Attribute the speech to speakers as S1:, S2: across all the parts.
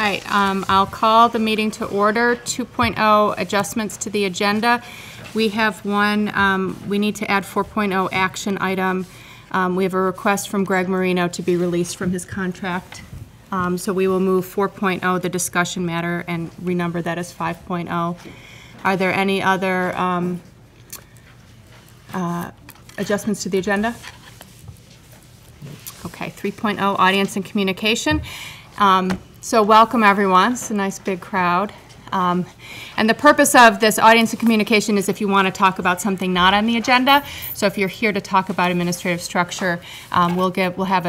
S1: right, I'll call the meeting to order. 2.0 adjustments to the agenda. We have one, we need to add 4.0 action item. We have a request from Greg Marino to be released from his contract. So we will move 4.0, the discussion matter, and renumber that as 5.0. Are there any other adjustments to the agenda? Okay, 3.0, audience and communication. So welcome, everyone. It's a nice big crowd. And the purpose of this audience and communication is if you want to talk about something not on the agenda. So if you're here to talk about administrative structure, you'll have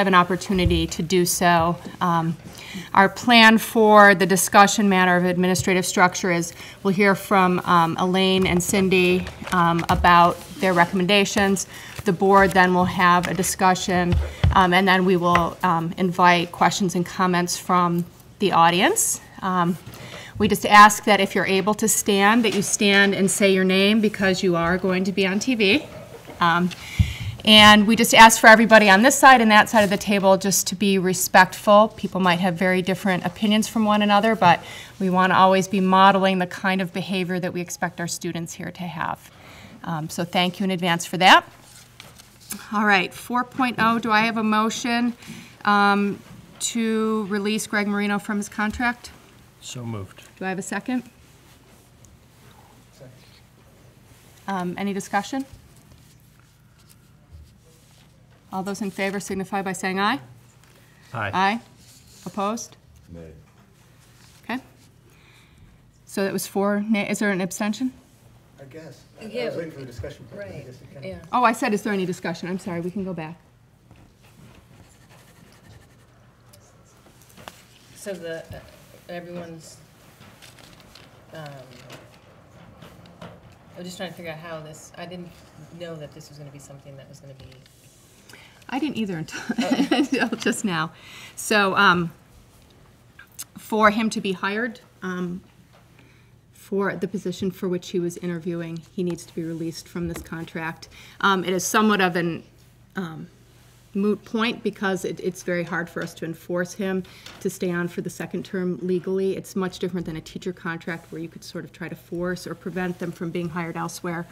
S1: an opportunity to do so. Our plan for the discussion matter of administrative structure is we'll hear from Elaine and Cindy about their recommendations. The board then will have a discussion, and then we will invite questions and comments from the audience. We just ask that if you're able to stand, that you stand and say your name because you are going to be on TV. And we just ask for everybody on this side and that side of the table just to be respectful. People might have very different opinions from one another, but we want to always be modeling the kind of behavior that we expect our students here to have. So thank you in advance for that. All right, 4.0, do I have a motion to release Greg Marino from his contract?
S2: So moved.
S1: Do I have a second? Any discussion? All those in favor signify by saying aye.
S2: Aye.
S1: Aye. Opposed?
S3: Nay.
S1: Okay. So that was 4 nay. Is there an abstention?
S3: I guess.
S4: Yeah.
S3: I was waiting for the discussion.
S4: Right, yeah.
S1: Oh, I said, is there any discussion? I'm sorry, we can go back.
S4: So everyone's, I'm just trying to figure out how this, I didn't know that this was going to be something that was going to be.
S1: I didn't either until just now. So for him to be hired for the position for which he was interviewing, he needs to be released from this contract. It is somewhat of an moot point because it's very hard for us to enforce him to stay on for the second term legally. It's much different than a teacher contract where you could sort of try to force or prevent them from being hired elsewhere.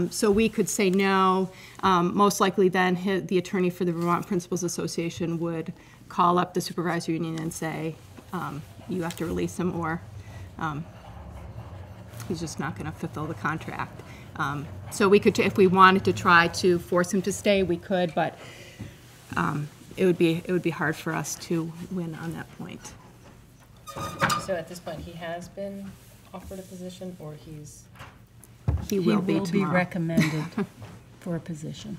S1: So we could say no. Most likely then the attorney for the Vermont Principals Association would call up the supervisory union and say, you have to release him, or he's just not going to fulfill the contract. So we could, if we wanted to try to force him to stay, we could, but it would be hard for us to win on that point.
S4: So at this point, he has been offered a position, or
S1: He will be
S5: recommended for a position.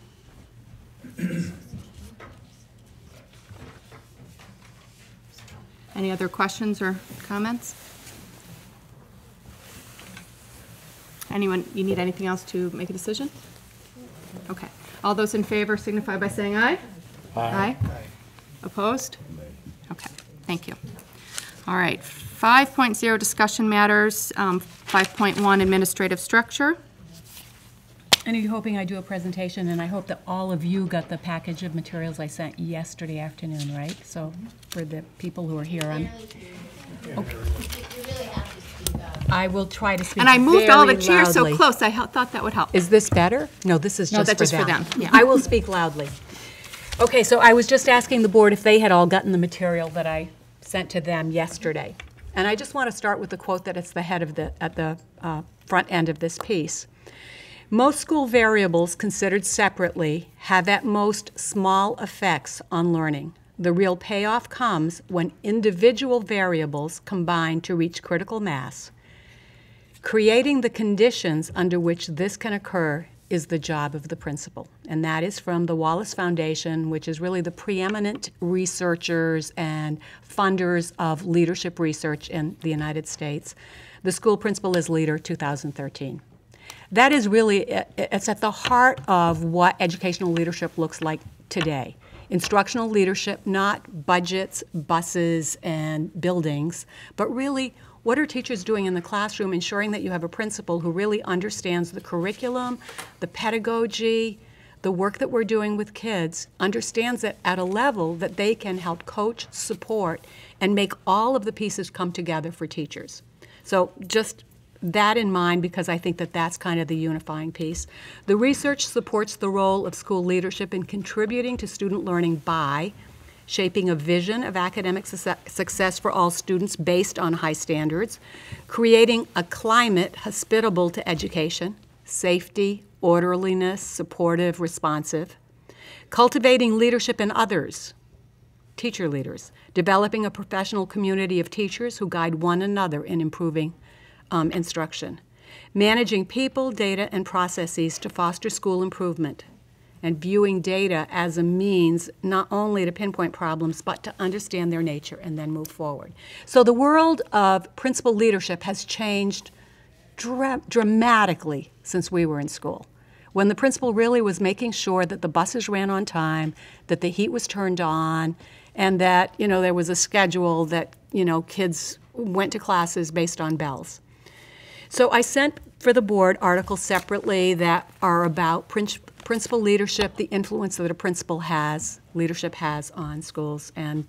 S1: Any other questions or comments? Anyone, you need anything else to make a decision? Okay. All those in favor signify by saying aye. Aye. Aye. Opposed? Okay. Thank you. All right. 5.0 discussion matters. 5.1 administrative structure.
S5: And are you hoping I do a presentation? And I hope that all of you got the package of materials I sent yesterday afternoon, right? So for the people who are here on. Okay. I will try to speak.
S1: And I moved all the chairs
S5: loudly.
S1: so close. I thought that would help.
S5: Is this better? No, this is
S1: No,
S5: just
S1: that's
S5: for
S1: just
S5: them.
S1: for them. Yeah.
S5: I will speak loudly. Okay, so I was just asking the board if they had all gotten the material that I sent to them yesterday. And I just want to start with the quote that it's the head of at the front end of this piece. Most school variables considered separately have at most small effects on learning. The real payoff comes when individual variables combine to reach critical mass. Creating the conditions under which this can occur is the job of the principal. And that is from the Wallace Foundation, which is really the preeminent researchers and funders of leadership research in the United States. The School Principal is Leader 2013. That is really, it's at the heart of what educational leadership looks like today. Instructional leadership, not budgets, buses, and buildings, but really what are teachers doing in the classroom, ensuring that you have a principal who really understands the curriculum, the pedagogy, the work that we're doing with kids, understands it at a level that they can help coach, support, and make all of the pieces come together for teachers. So just that in mind, because I think that that's kind of the unifying piece. The research supports the role of school leadership in contributing to student learning by shaping a vision of academic success for all students based on high standards, creating a climate hospitable to education, safety, orderliness, supportive, responsive, cultivating leadership in others, teacher leaders, developing a professional community of teachers who guide one another in improving instruction, managing people, data, and processes to foster school improvement, and viewing data as a means not only to pinpoint problems, but to understand their nature and then move forward. So the world of principal leadership has changed dramatically since we were in school, when the principal really was making sure that the buses ran on time, that the heat was turned on, and that, you know, there was a schedule that, you know, kids went to classes based on bells. So I sent for the board articles separately that are about principal leadership, the influence that a principal leadership has on schools, and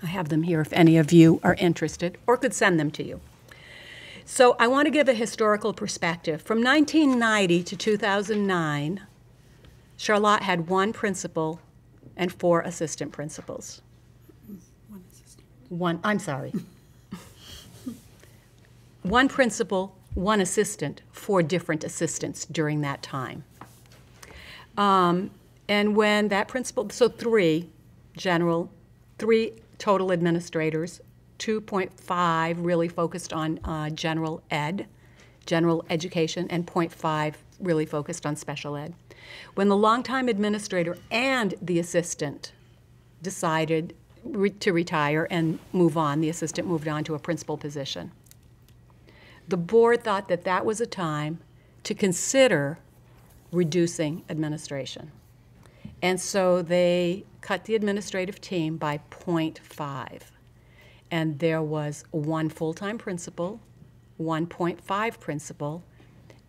S5: I have them here if any of you are interested, or could send them to you. So I want to give a historical perspective. From 1990 to 2009, Charlotte had one principal and 4 assistant principals. One principal, 1 assistant, 4 different assistants during that time. And when that principal, so 3 total administrators, 2.5 really focused on general education, and 0.5 really focused on special ed. When the longtime administrator and the assistant decided to retire and move on, the assistant moved on to a principal position. The board thought that that was a time to consider reducing administration. And so they cut the administrative team by 0.5. And there was 1 full-time principal, 1.5 principal,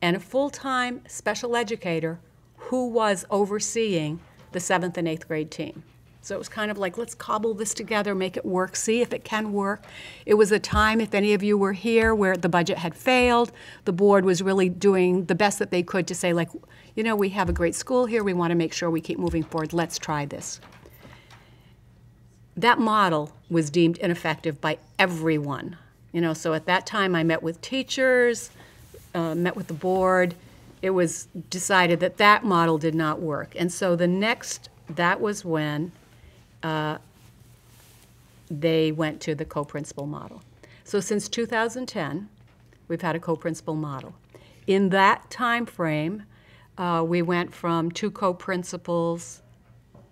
S5: and a full-time special educator who was overseeing the 7th and 8th grade team. So it was kind of like, let's cobble this together, make it work, see if it can work. It was a time, if any of you were here, where the budget had failed. The board was really doing the best that they could to say, like, you know, we have a great school here. We want to make sure we keep moving forward. Let's try this. That model was deemed ineffective by everyone. You know, so at that time I met with teachers, met with the board. It was decided that that model did not work. And so that was when they went to the co-principal model. So since 2010, we've had a co-principal model. In that time frame, we went from 2 co-principals,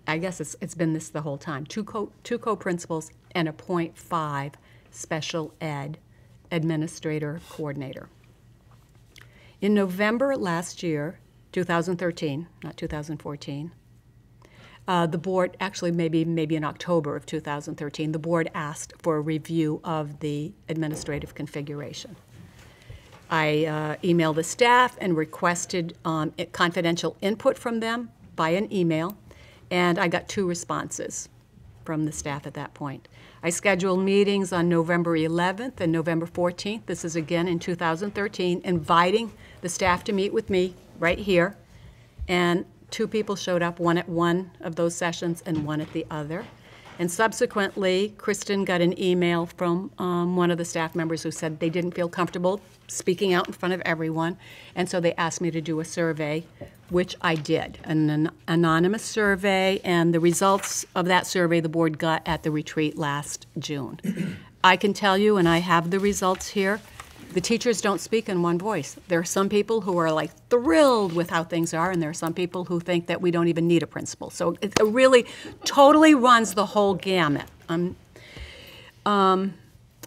S5: I guess it's been this the whole time, 2 co-principals and a 0.5 special ed administrator coordinator. In November last year, 2013, not 2014, the board, actually maybe in October of 2013, the board asked for a review of the administrative configuration. I emailed the staff and requested confidential input from them by an email, and I got 2 responses from the staff at that point. I scheduled meetings on November 11th and November 14th. This is again in 2013, inviting the staff to meet with me right here. And 2 people showed up, one at one of those sessions and one at the other. And subsequently, Kristen got an email from one of the staff members who said they didn't feel comfortable speaking out in front of everyone, and so they asked me to do a survey, which I did, an anonymous survey, and the results of that survey the board got at the retreat last June. I can tell you, and I have the results here, the teachers don't speak in one voice. There are some people who are like thrilled with how things are, and there are some people who think that we don't even need a principal. So it really totally runs the whole gamut.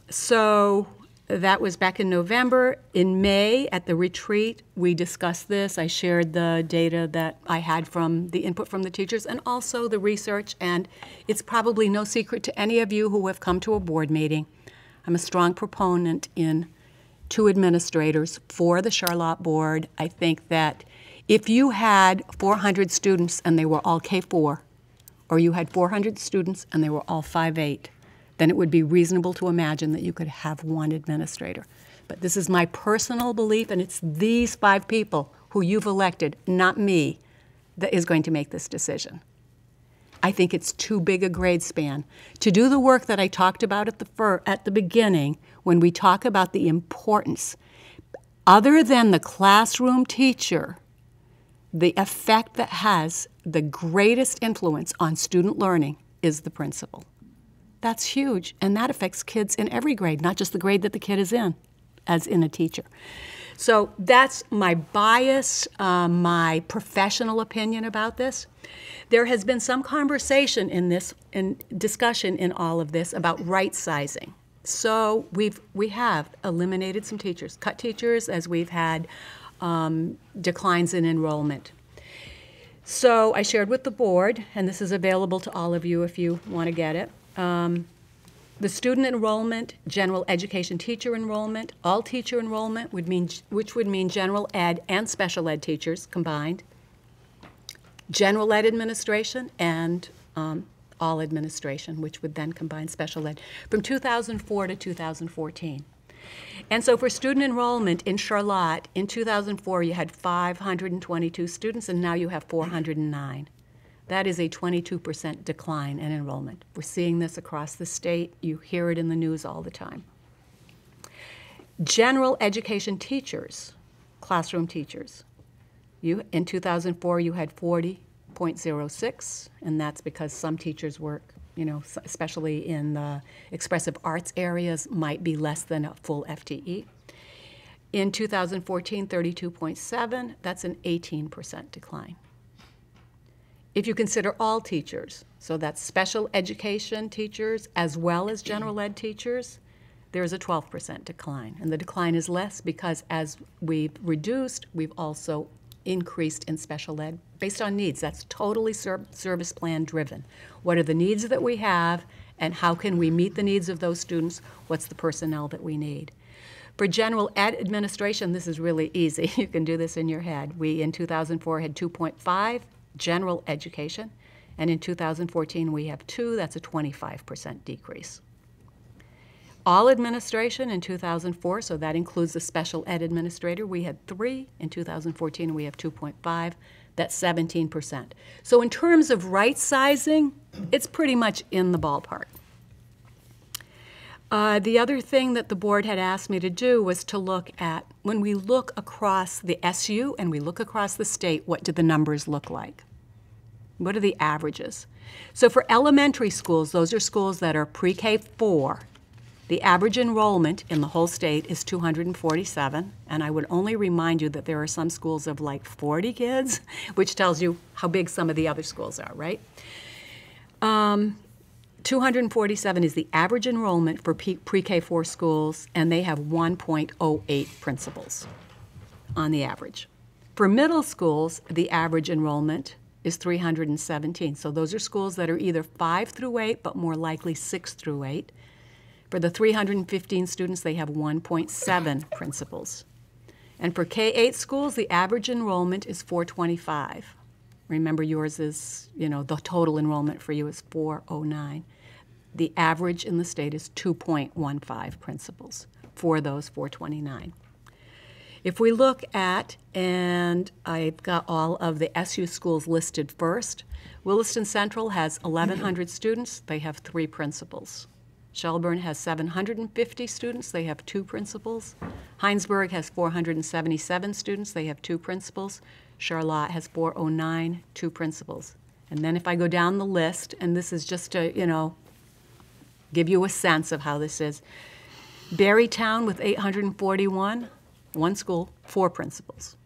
S5: So that was back in November. In May, at the retreat, we discussed this. I shared the data that I had from the input from the teachers and also the research, and it's probably no secret to any of you who have come to a board meeting. I'm a strong proponent in 2 administrators for the Charlotte board. I think that if you had 400 students and they were all K4, or you had 400 students and they were all 5'8", then it would be reasonable to imagine that you could have one administrator. But this is my personal belief, and it's these 5 people who you've elected, not me, that is going to make this decision. I think it's too big a grade span. To do the work that I talked about at the beginning, when we talk about the importance, other than the classroom teacher, the effect that has the greatest influence on student learning is the principal. That's huge, and that affects kids in every grade, not just the grade that the kid is in, as in a teacher. So that's my bias, my professional opinion about this. There has been some conversation in discussion in all of this about right sizing. So we have eliminated some teachers, cut teachers as we've had declines in enrollment. So I shared with the board, and this is available to all of you if you want to get it, the student enrollment, general education teacher enrollment, all teacher enrollment, which would mean general ed and special ed teachers combined, general ed administration, and all administration, which would then combine special ed, from 2004 to 2014. And so for student enrollment in Charlotte, in 2004 you had 522 students, and now you have 409. That is a 22% decline in enrollment. We're seeing this across the state. You hear it in the news all the time. General education teachers, classroom teachers, in 2004 you had 40.06, and that's because some teachers work, especially in the expressive arts areas, might be less than a full FTE. In 2014, 32.7, that's an 18% decline. If you consider all teachers, so that's special education teachers as well as general ed teachers, there's a 12% decline. And the decline is less because as we've reduced, we've also increased in special ed based on needs. That's totally service plan driven. What are the needs that we have, and how can we meet the needs of those students? What's the personnel that we need? For general ed administration, this is really easy. You can do this in your head. We, in 2004, had 2.5 general education, and in 2014 we have 2. That's a 25% decrease. All administration in 2004, so that includes the special ed administrator, we had 3. In 2014 we have 2.5. That's 17%. So in terms of right sizing, it's pretty much in the ballpark. The other thing that the board had asked me to do was to look at, when we look across the SU and we look across the state, what do the numbers look like? What are the averages? So for elementary schools, those are schools that are pre-K 4, the average enrollment in the whole state is 247, and I would only remind you that there are some schools of like 40 kids, which tells you how big some of the other schools are, right? 247 is the average enrollment for pre-K 4 schools, and they have 1.08 principals on the average. For middle schools, the average enrollment is 317. So those are schools that are either 5 through 8, but more likely 6 through 8. For the 315 students, they have 1.7 principals. And for K-8 schools, the average enrollment is 425. Remember, yours is, the total enrollment for you is 409. The average in the state is 2.15 principals for those 429. If we look at, and I've got all of the SU schools listed first, Williston Central has 1,100 students. They have 3 principals. Shelburne has 750 students. They have 2 principals. Heinsberg has 477 students. They have 2 principals. Charlotte has 409, 2 principals. And then if I go down the list, and this is just to, give you a sense of how this is. Berrytown with 841, 1 school, 4 principals.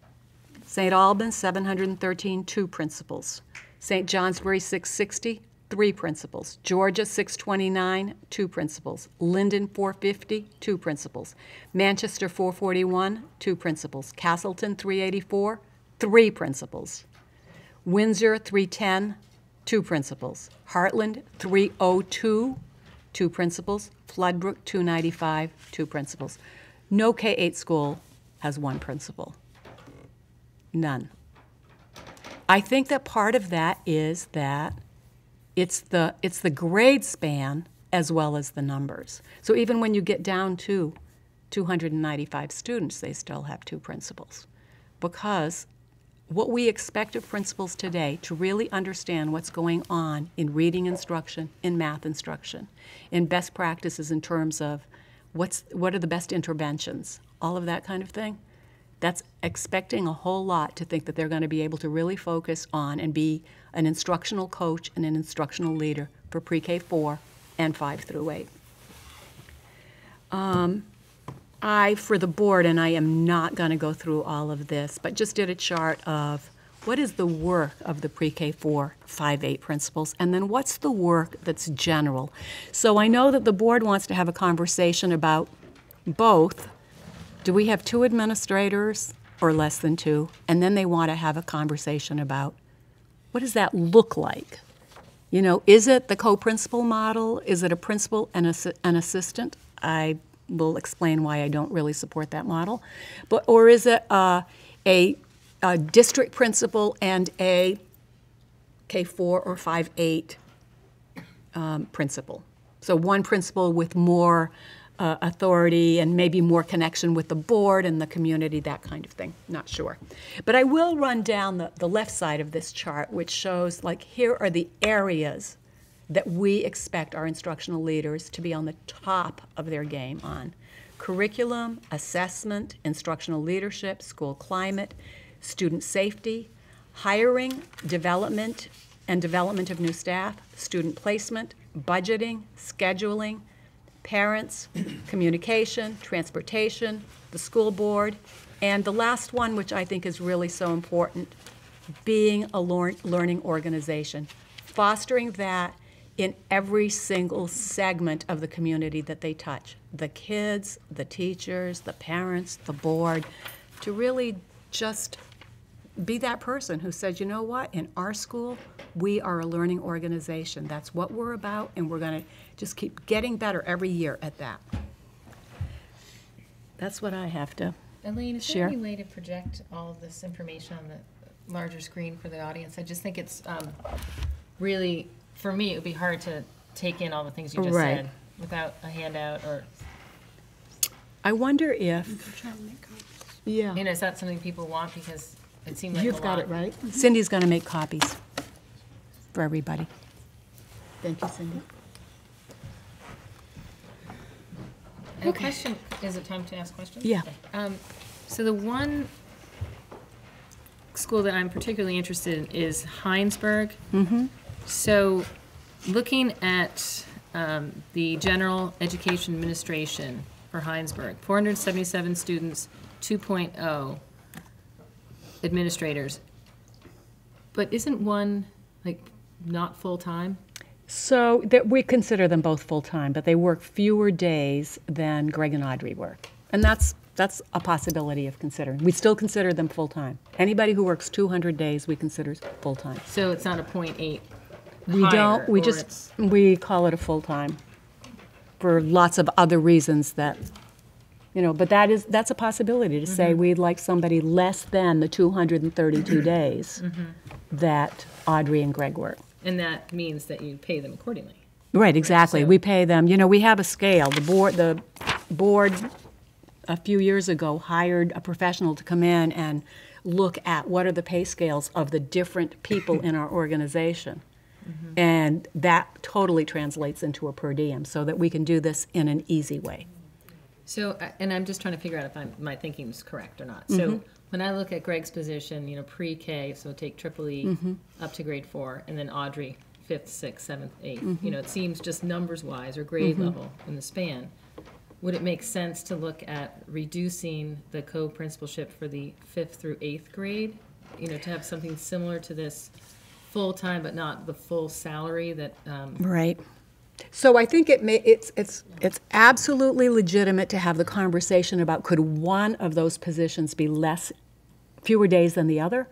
S5: St. Albans, 713, 2 principals. St. Johnsbury, 660, 3 principals. Georgia, 629, 2 principals. Linden, 450, 2 principals. Manchester, 441, 2 principals. Castleton, 384, 3 principals. Windsor, 310, 2 principals. Heartland, 302, 2 principals. Floodbrook, 295, 2 principals. No K-8 school has 1 principal. None. I think that part of that is that it's the grade span as well as the numbers. So even when you get down to 295 students, they still have 2 principals. Because what we expect of principals today to really understand what's going on in reading instruction, in math instruction, in best practices in terms of what are the best interventions, all of that kind of thing, that's expecting a whole lot to think that they're going to be able to really focus on and be an instructional coach and an instructional leader for pre-K 4 and 5 through 8. For the board, and I am not going to go through all of this, but just did a chart of what is the work of the pre-K 4, 5, 8 principals, and then what's the work that's general. So I know that the board wants to have a conversation about both. Do we have 2 administrators or less than 2? And then they want to have a conversation about what does that look like? You know, is it the co-principal model? Is it a principal and an assistant? I will explain why I don't really support that model. Or is it a district principal and a K4 or 5-8 principal? So one principal with more authority and maybe more connection with the board and the community, that kind of thing. Not sure. But I will run down the left side of this chart, which shows, like, here are the areas that we expect our instructional leaders to be on the top of their game on. Curriculum, assessment, instructional leadership, school climate, student safety, hiring, development, and development of new staff, student placement, budgeting, scheduling, parents, communication, transportation, the school board, and the last one, which I think is really so important, being a learning organization, fostering that in every single segment of the community that they touch, the kids, the teachers, the parents, the board, to really just be that person who says, you know what, in our school, we are a learning organization. That's what we're about, and we're going to just keep getting better every year at that. That's what I have to
S4: Elaine, is
S5: share.
S4: there any way to project all of this information on the larger screen for the audience? I just think it's really, for me, it would be hard to take in all the things you just
S5: Right.
S4: said without a handout or,
S5: I wonder if, yeah.
S4: you know, is that something people want? Because it seemed like a lot.
S5: You've got it right. Cindy's going to make copies for everybody. Thank you, Cindy.
S4: And question, is it time to ask questions?
S5: Yeah.
S4: Okay. So the one school that I'm particularly interested in is Heinsberg.
S5: Mm-hmm.
S4: So looking at the General Education Administration for Heinsberg, 477 students, 2.0 administrators. But isn't one, like, not full-time?
S5: So we consider them both full-time, but they work fewer days than Greg and Audrey work. And that's a possibility of considering. We still consider them full-time. Anybody who works 200 days, we consider full-time.
S4: So it's not a .8
S5: We
S4: higher,
S5: don't, we
S4: or
S5: just,
S4: it's-
S5: we call it a full-time for lots of other reasons that, you know, but that's a possibility to say we'd like somebody less than the 232 days that Audrey and Greg work.
S4: And that means that you pay them accordingly.
S5: Right, exactly.
S4: so-
S5: We pay them, you know, we have a scale. The board a few years ago hired a professional to come in and look at what are the pay scales of the different people in our organization. And that totally translates into a per diem so that we can do this in an easy way.
S4: So, and I'm just trying to figure out if my thinking is correct or not. So when I look at Greg's position, you know, pre-K, so take triple E up to grade 4, and then Audrey, 5th, 6th, 7th, 8th. You know, it seems just numbers-wise or grade level in the span. Would it make sense to look at reducing the co-principalship for the 5th through 8th grade? You know, to have something similar to this full-time, but not the full salary that,
S5: Right. So I think it's absolutely legitimate to have the conversation about could one of those positions be fewer days than the other?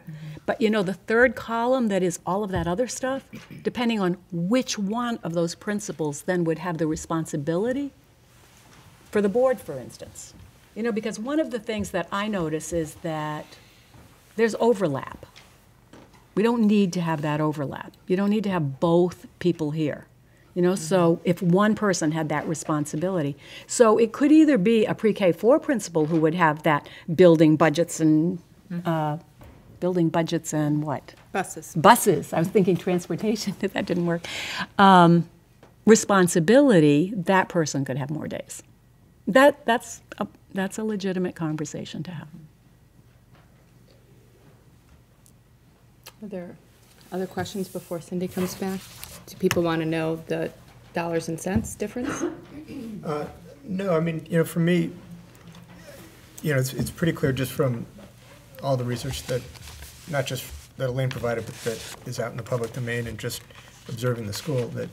S5: But you know, the third column that is all of that other stuff, depending on which one of those principals then would have the responsibility for the board, for instance. You know, because one of the things that I notice is that there's overlap. We don't need to have that overlap. You don't need to have both people here. You know, so if one person had that responsibility. So it could either be a pre-K4 principal who would have that building budgets and what?
S1: Buses.
S5: Buses. I was thinking transportation, but that didn't work. Responsibility, that person could have more days. That's a legitimate conversation to have.
S1: Are there other questions before Cindy comes back? Do people want to know the dollars and cents difference?
S3: No, I mean, for me, it's pretty clear just from all the research that, not just that Elaine provided, but that is out in the public domain and just observing the school that,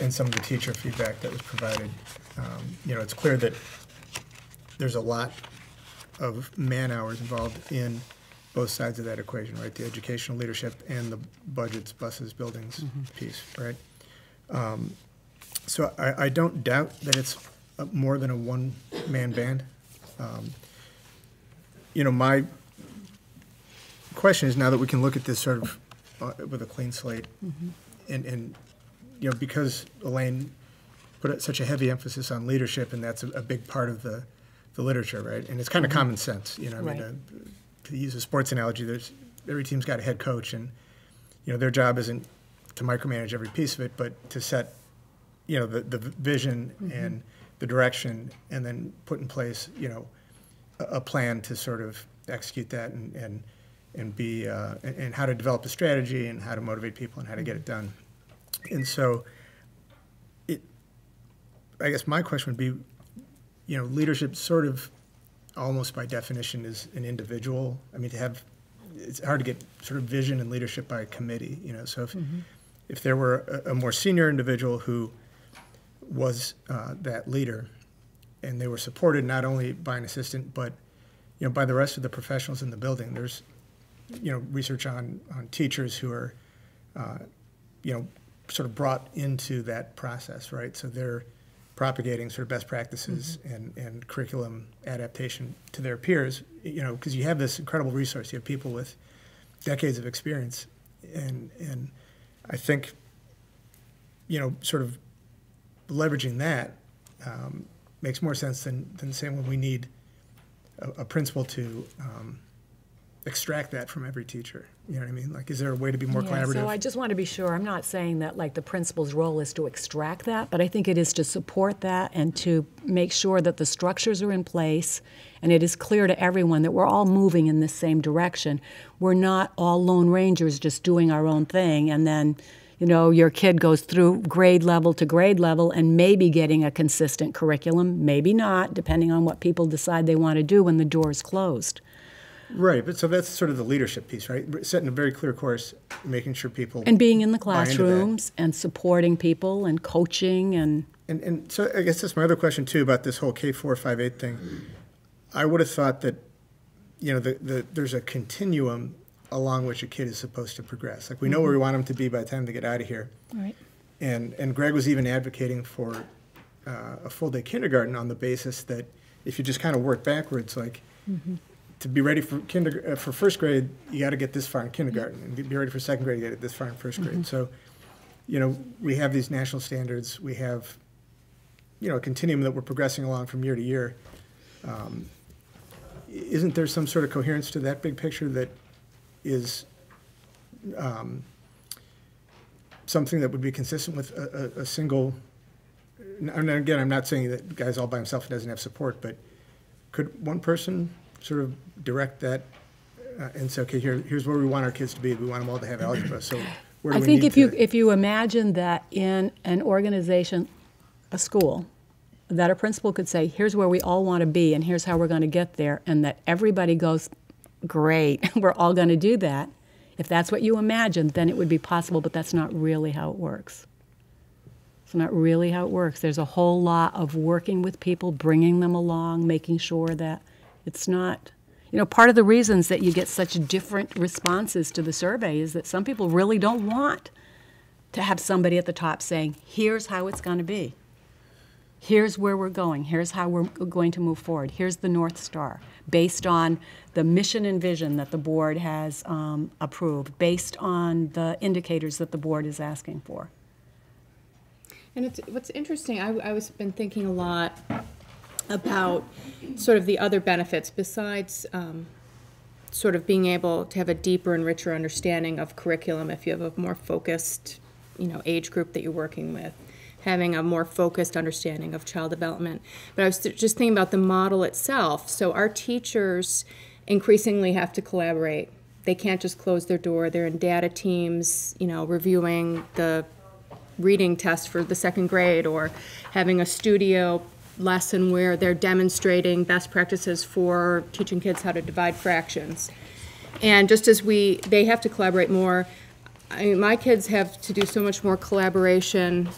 S3: and some of the teacher feedback that was provided, it's clear that there's a lot of man hours involved in both sides of that equation, right? The educational leadership and the budgets, buses, buildings piece, right? So I don't doubt that it's more than a one-man band. My question is, now that we can look at this sort of with a clean slate, and because Elaine put such a heavy emphasis on leadership, and that's a big part of the literature, right? And it's kind of common sense,
S5: Right.
S3: To use a sports analogy, every team's got a head coach, and their job isn't to micromanage every piece of it, but to set the vision and the direction, and then put in place a plan to sort of execute that, and be and how to develop a strategy, and how to motivate people, and how to get it done. And so, I guess my question would be, leadership sort of almost by definition is an individual. I mean, it's hard to get sort of vision and leadership by a committee, So if there were a more senior individual who was that leader, and they were supported not only by an assistant, but by the rest of the professionals in the building. There's research on teachers who are sort of brought into that process, right? So they're propagating sort of best practices and curriculum adaptation to their peers, because you have this incredible resource. You have people with decades of experience, and I think, sort of leveraging that makes more sense than saying, well, we need a principal to extract that from every teacher. You know what I mean? Like, is there a way to be more collaborative?
S5: So I just want to be sure, I'm not saying that like the principal's role is to extract that, but I think it is to support that and to make sure that the structures are in place and it is clear to everyone that we're all moving in this same direction. We're not all Lone Rangers just doing our own thing, and then your kid goes through grade level to grade level and maybe getting a consistent curriculum, maybe not, depending on what people decide they want to do when the door is closed.
S3: Right, but so that's sort of the leadership piece, right? Setting a very clear course, making sure people
S5: And being in the
S3: buy into that.
S5: classrooms and supporting people and coaching and...
S3: And so I guess that's my other question too about this whole K4, 5, 8 thing. I would have thought that, there's a continuum along which a kid is supposed to progress. Like, we know where we want them to be by the time they get out of here.
S5: Right.
S3: And Greg was even advocating for a full-day kindergarten on the basis that if you just kind of work backwards, like, to be ready for for first grade, you got to get this far in kindergarten, and to be ready for second grade, you got to get this far in first grade. So, we have these national standards. We have, a continuum that we're progressing along from year to year. Isn't there some sort of coherence to that big picture that is something that would be consistent with a single? And again, I'm not saying that the guy's all by himself and doesn't have support, but could one person sort of direct that and say, okay, here's where we want our kids to be. We want them all to have algebra. So where do
S5: I
S3: we
S5: think
S3: need
S5: if you imagine that in an organization, a school, that a principal could say, here's where we all want to be and here's how we're going to get there, and that everybody goes, great, we're all going to do that. If that's what you imagine, then it would be possible, but that's not really how it works. It's not really how it works. There's a whole lot of working with people, bringing them along, making sure that it's not, part of the reasons that you get such different responses to the survey is that some people really don't want to have somebody at the top saying, here's how it's going to be. Here's where we're going. Here's how we're going to move forward. Here's the North Star, based on the mission and vision that the board has approved, based on the indicators that the board is asking for.
S1: And it's, what's interesting, I was been thinking a lot about sort of the other benefits besides sort of being able to have a deeper and richer understanding of curriculum if you have a more focused, age group that you're working with, having a more focused understanding of child development. But I was just thinking about the model itself. So our teachers increasingly have to collaborate. They can't just close their door. They're in data teams, reviewing the reading test for the second grade, or having a studio lesson where they're demonstrating best practices for teaching kids how to divide fractions. And just as they have to collaborate more, I mean, my kids have to do so much more collaboration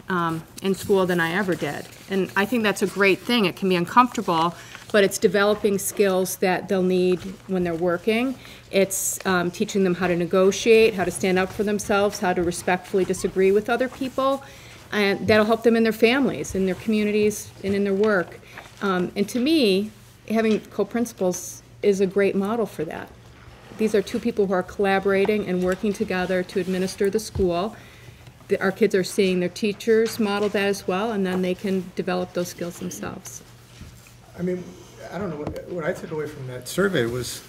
S1: in school than I ever did. And I think that's a great thing. It can be uncomfortable, but it's developing skills that they'll need when they're working. It's teaching them how to negotiate, how to stand up for themselves, how to respectfully disagree with other people. And that'll help them in their families, in their communities, and in their work. And to me, having co-principals is a great model for that. These are two people who are collaborating and working together to administer the school. Our kids are seeing their teachers model that as well, and then they can develop those skills themselves.
S3: I mean, I don't know, what I took away from that survey was,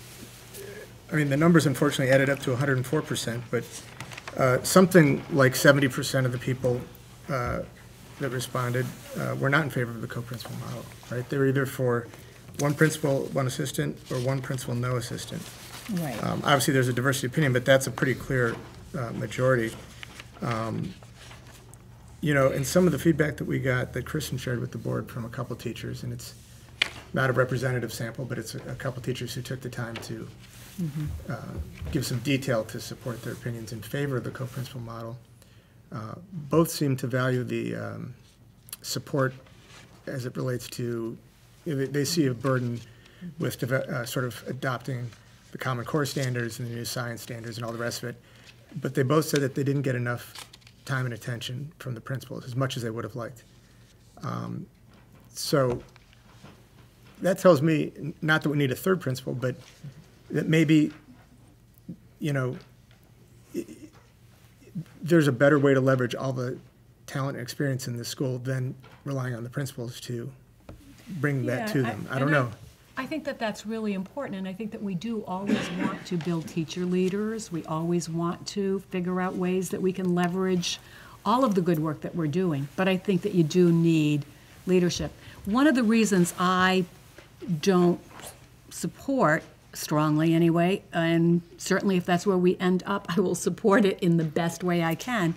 S3: I mean, the numbers unfortunately added up to 104%, but something like 70% of the people that responded were not in favor of the co-principal model, right? They were either for one principal, one assistant, or one principal, no assistant.
S5: Right.
S3: Obviously, there's a diversity of opinion, but that's a pretty clear majority. And some of the feedback that we got that Kristen shared with the board from a couple teachers, and it's not a representative sample, but it's a couple teachers who took the time to give some detail to support their opinions in favor of the co-principal model. Both seem to value the support as it relates to, they see a burden with sort of adopting the Common Core standards and the new science standards and all the rest of it. But they both said that they didn't get enough time and attention from the principals, as much as they would have liked. So that tells me, not that we need a third principal, but that maybe, there's a better way to leverage all the talent and experience in the school than relying on the principals to bring that to them. I don't know.
S5: I think that that's really important, and I think that we do always want to build teacher leaders. We always want to figure out ways that we can leverage all of the good work that we're doing, but I think that you do need leadership. One of the reasons I don't support, strongly anyway, and certainly if that's where we end up, I will support it in the best way I can,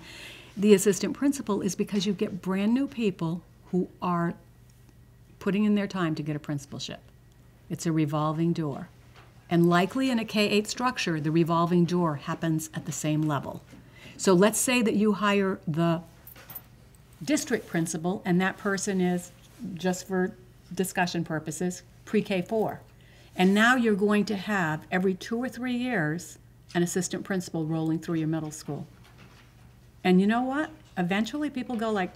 S5: the assistant principal, is because you get brand new people who are putting in their time to get a principalship. It's a revolving door. And likely in a K-8 structure, the revolving door happens at the same level. So let's say that you hire the district principal, and that person is, just for discussion purposes, pre-K4. And now you're going to have, every 2 or 3 years, an assistant principal rolling through your middle school. And you know what? Eventually people go like,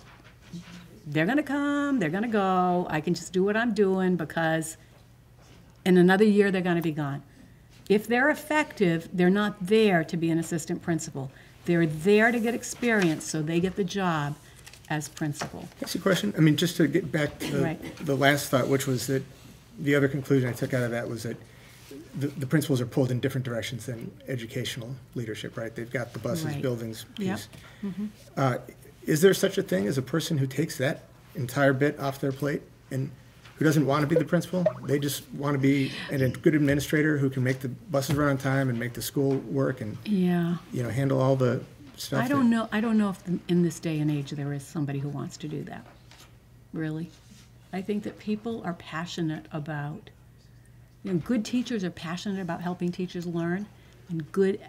S5: they're gonna come, they're gonna go, I can just do what I'm doing because in another year they're gonna be gone. If they're effective, they're not there to be an assistant principal. They're there to get experience so they get the job as principal.
S3: That's a question. I mean, just to get back to the last thought, which was that the other conclusion I took out of that was that the principals are pulled in different directions than educational leadership, right? They've got the buses, buildings piece. Yep. Is there such a thing as a person who takes that entire bit off their plate and who doesn't want to be the principal? They just want to be a good administrator who can make the buses run on time and make the school work and handle all the stuff.
S5: I don't know if in this day and age there is somebody who wants to do that. Really. I think that people are passionate about, good teachers are passionate about helping teachers learn, and good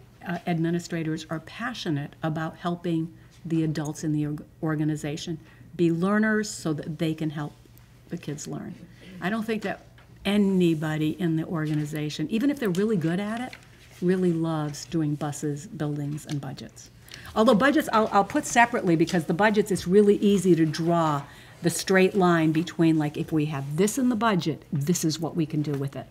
S5: administrators are passionate about helping the adults in the organization be learners so that they can help the kids learn. I don't think that anybody in the organization, even if they're really good at it, really loves doing buses, buildings, and budgets. Although budgets, I'll put separately, because the budgets, it's really easy to draw the straight line between, like, if we have this in the budget, this is what we can do with it.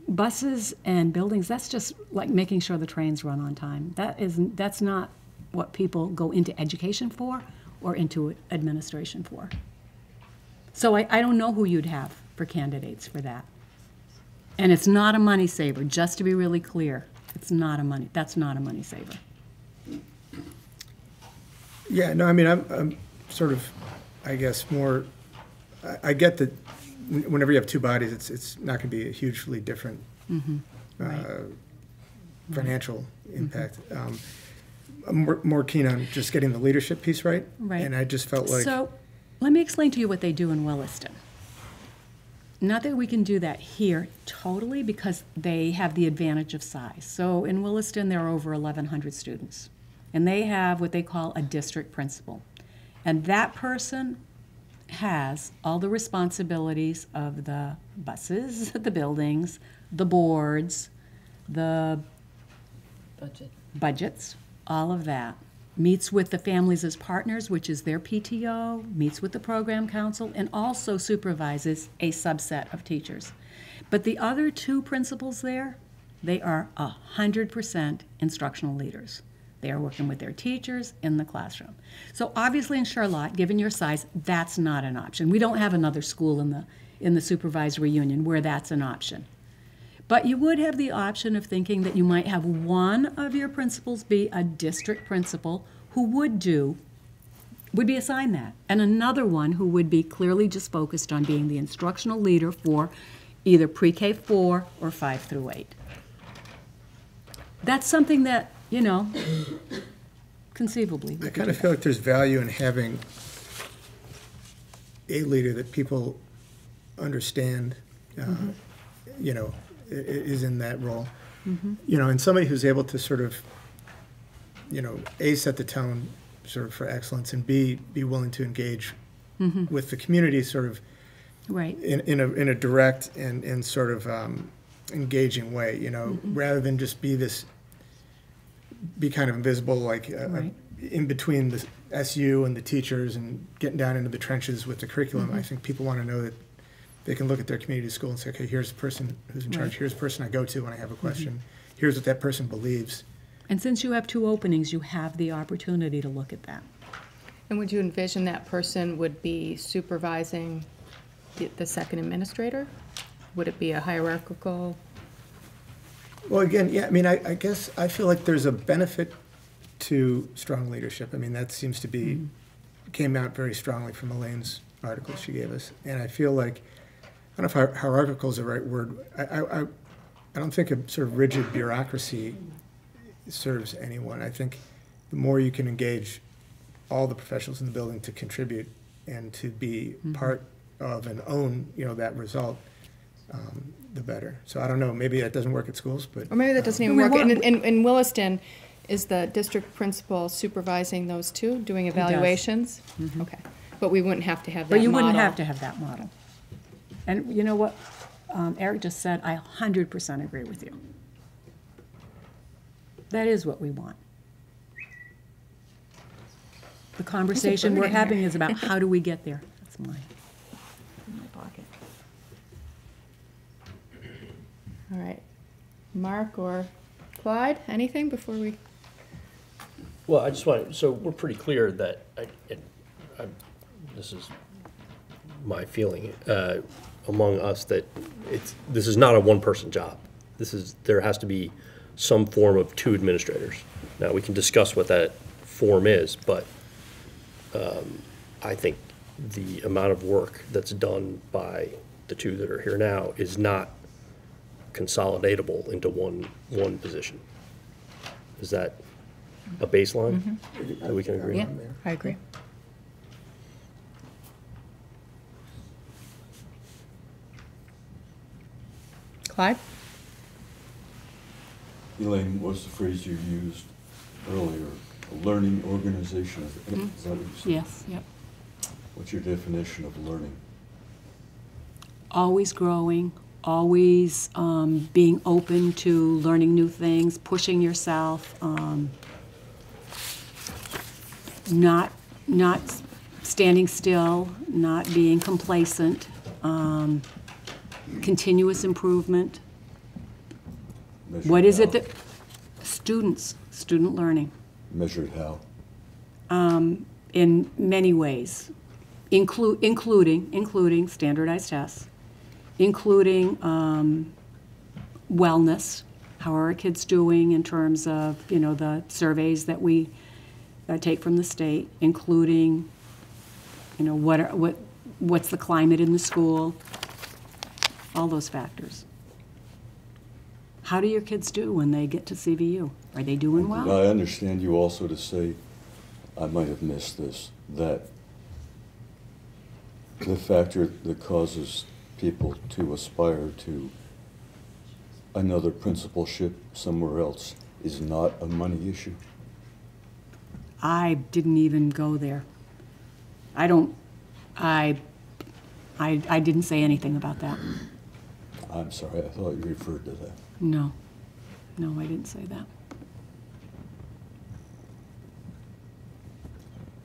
S5: Buses and buildings, that's just like making sure the trains run on time. That's not what people go into education for or into administration for. So I don't know who you'd have for candidates for that. And it's not a money saver, just to be really clear. That's not a money saver.
S3: Yeah, no, I mean, I'm sort of, I guess, more, I get that whenever you have two bodies, it's not going to be a hugely different financial impact. I'm more keen on just getting the leadership piece right.
S5: Right.
S3: And I just felt like.
S5: So let me explain to you what they do in Williston. Not that we can do that here totally, because they have the advantage of size. So in Williston, there are over 1,100 students, and they have what they call a district principal. And that person has all the responsibilities of the buses, the buildings, the boards, the budgets, all of that. Meets with the families as partners, which is their PTO, meets with the program council, and also supervises a subset of teachers. But the other two principals there, they are 100% instructional leaders. They are working with their teachers in the classroom. So obviously in Charlotte, given your size, that's not an option. We don't have another school in the supervisory union where that's an option. But you would have the option of thinking that you might have one of your principals be a district principal who would be assigned that, and another one who would be clearly just focused on being the instructional leader for either pre-K 4 or 5 through 8. That's something that, you know, conceivably.
S3: I kind of feel like there's value in having a leader that people understand, you know, is in that role. You know, and somebody who's able to sort of, you know, A, set the tone sort of for excellence, and B, be willing to engage with the community sort of
S5: Right.
S3: in a direct and sort of engaging way, you know, rather than just be kind of invisible, like
S5: Right.
S3: in between the SU and the teachers and getting down into the trenches with the curriculum. I think people want to know that they can look at their community school and say, okay, here's the person who's in charge,
S5: Right.
S3: here's the person I go to when I have a question, here's what that person believes.
S5: And since you have 2 openings, you have the opportunity to look at that.
S1: And would you envision that person would be supervising the second administrator? Would it be a hierarchical?
S3: Well, again, yeah, I mean, I guess I feel like there's a benefit to strong leadership. I mean, that seems to be, came out very strongly from Elaine's article she gave us. And I feel like, I don't know if hierarchical is the right word. I don't think a sort of rigid bureaucracy serves anyone. I think the more you can engage all the professionals in the building to contribute and to be part of and own, you know, that result, the better. So I don't know, maybe that doesn't work at schools, but.
S1: Or maybe that doesn't even work. In Williston, is the district principal supervising those two, doing evaluations? Okay, but we wouldn't have to have that
S5: But you
S1: model.
S5: wouldn't have to have that model. And you know what Eric just said, I 100% agree with you. That is what we want. The conversation we're
S1: burden here.
S5: having is about how do we get there. That's mine.
S1: In my pocket. All right. Mark or Clyde, anything before we?
S2: Well, I just want, so we're pretty clear that, this is my feeling, among us, that this is not a one-person job. There has to be some form of 2 administrators. Now, we can discuss what that form is, but I think the amount of work that's done by the 2 that are here now is not consolidatable into one position. Is that a baseline that we can agree on?
S1: I agree. Clyde?
S6: Elaine, what's the phrase you used earlier? A learning organization, is that what you said?
S5: Yes, yep.
S6: What's your definition of learning?
S5: Always growing, always being open to learning new things, pushing yourself, not standing still, not being complacent, continuous improvement.
S6: Measured
S5: What is it
S6: how?
S5: that, student learning.
S6: Measured how?
S5: in many ways, including standardized tests, including wellness. How are our kids doing in terms of, the surveys that we take from the state, including, what's the climate in the school, all those factors. How do your kids do when they get to CVU? Are they doing well?
S6: I understand you also to say, I might have missed this, that the factor that causes people to aspire to another principalship somewhere else is not a money issue.
S5: I didn't even go there. I didn't say anything about that.
S6: I'm sorry, I thought you referred to that.
S5: No, I didn't say that.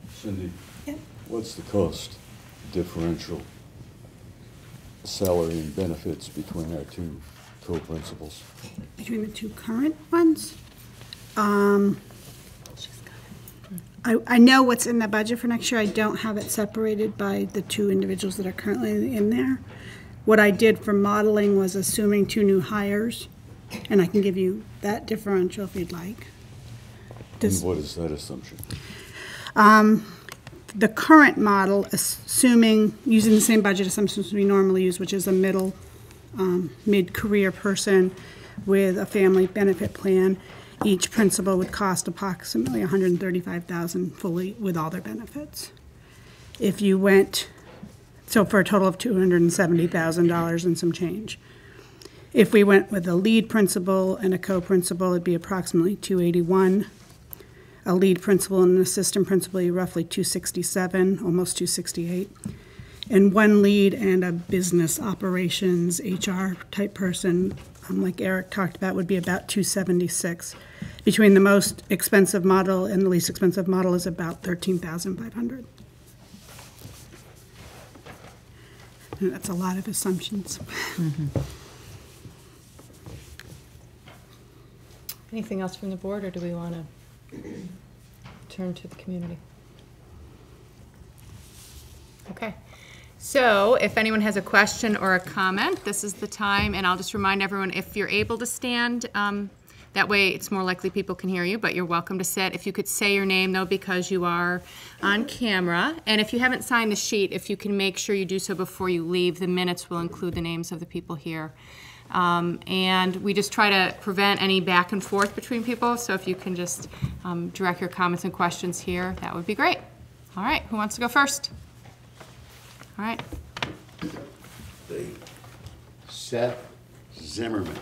S6: Cindy, what's the cost differential, salary and benefits between our two co-principals?
S7: Between the two current ones? I know what's in the budget for next year. I don't have it separated by the two individuals that are currently in there. What I did for modeling was assuming 2 new hires, and I can give you that differential if you'd like.
S6: And what is that assumption?
S7: The current model, assuming, using the same budget assumptions we normally use, which is a mid-career person with a family benefit plan, each principal would cost approximately $135,000 fully with all their benefits. If you went, so for a total of $270,000 and some change. If we went with a lead principal and a co-principal, it'd be approximately $281,000. A lead principal and an assistant principal, roughly $267,000, almost $268,000. And one lead and a business operations HR type person, like Eric talked about, would be about $276,000. Between the most expensive model and the least expensive model is about $13,500. And that's a lot of assumptions.
S1: Anything else from the board, or do we want to turn to the community? Okay. So if anyone has a question or a comment, this is the time, and I'll just remind everyone, if you're able to stand, that way it's more likely people can hear you, but you're welcome to sit. If you could say your name, though, because you are on camera. And if you haven't signed the sheet, if you can make sure you do so before you leave, the minutes will include the names of the people here. And we just try to prevent any back and forth between people, so if you can just direct your comments and questions here, that would be great. All right, who wants to go first? All right.
S8: Seth Zimmerman.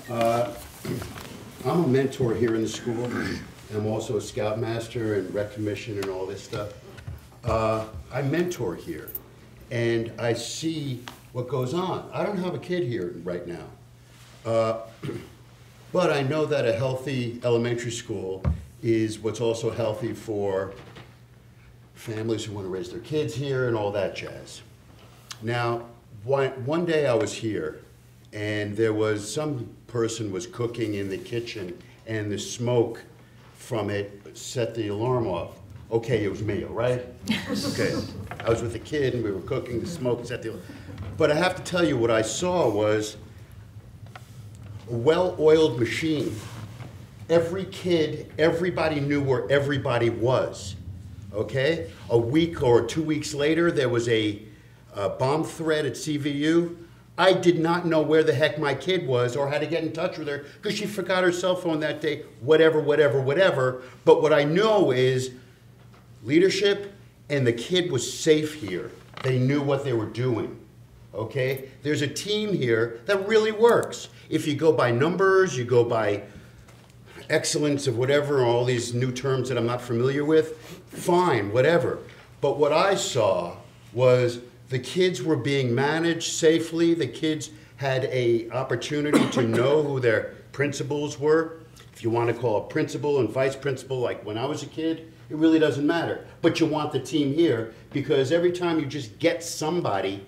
S8: I'm a mentor here in the school, and I'm also a scoutmaster and rec commission and all this stuff. I mentor here, and I see what goes on. I don't have a kid here right now, but I know that a healthy elementary school is what's also healthy for families who want to raise their kids here and all that jazz. Now, one day I was here, and there was some person was cooking in the kitchen, and the smoke from it set the alarm off. Okay, it was me, all right? Okay, I was with a kid, and we were cooking, the smoke set the alarm. But I have to tell you, what I saw was a well-oiled machine. Every kid, everybody knew where everybody was, okay? A week or 2 weeks later, there was a bomb threat at CVU. I did not know where the heck my kid was or how to get in touch with her because she forgot her cell phone that day, whatever. But what I know is leadership, and the kid was safe here. They knew what they were doing, okay? There's a team here that really works. If you go by numbers, you go by excellence of whatever, all these new terms that I'm not familiar with, fine, whatever. But what I saw was the kids were being managed safely. The kids had an opportunity to know who their principals were. If you want to call a principal and vice principal, like when I was a kid, it really doesn't matter. But you want the team here because every time you just get somebody,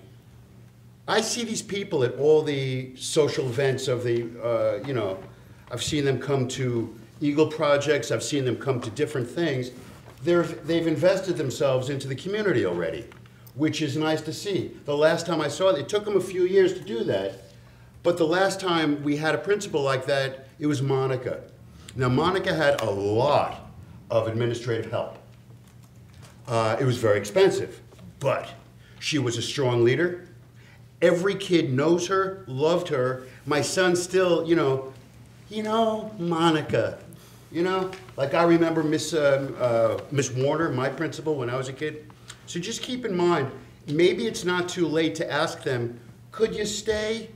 S8: I see these people at all the social events of the, I've seen them come to Eagle projects, I've seen them come to different things. They've invested themselves into the community already, which is nice to see. The last time I saw it took them a few years to do that, but the last time we had a principal like that, it was Monica. Now, Monica had a lot of administrative help. It was very expensive, but she was a strong leader. Every kid knows her, loved her. My son still, Monica, like I remember Miss Warner, my principal, when I was a kid. So just keep in mind, maybe it's not too late to ask them, could you stay?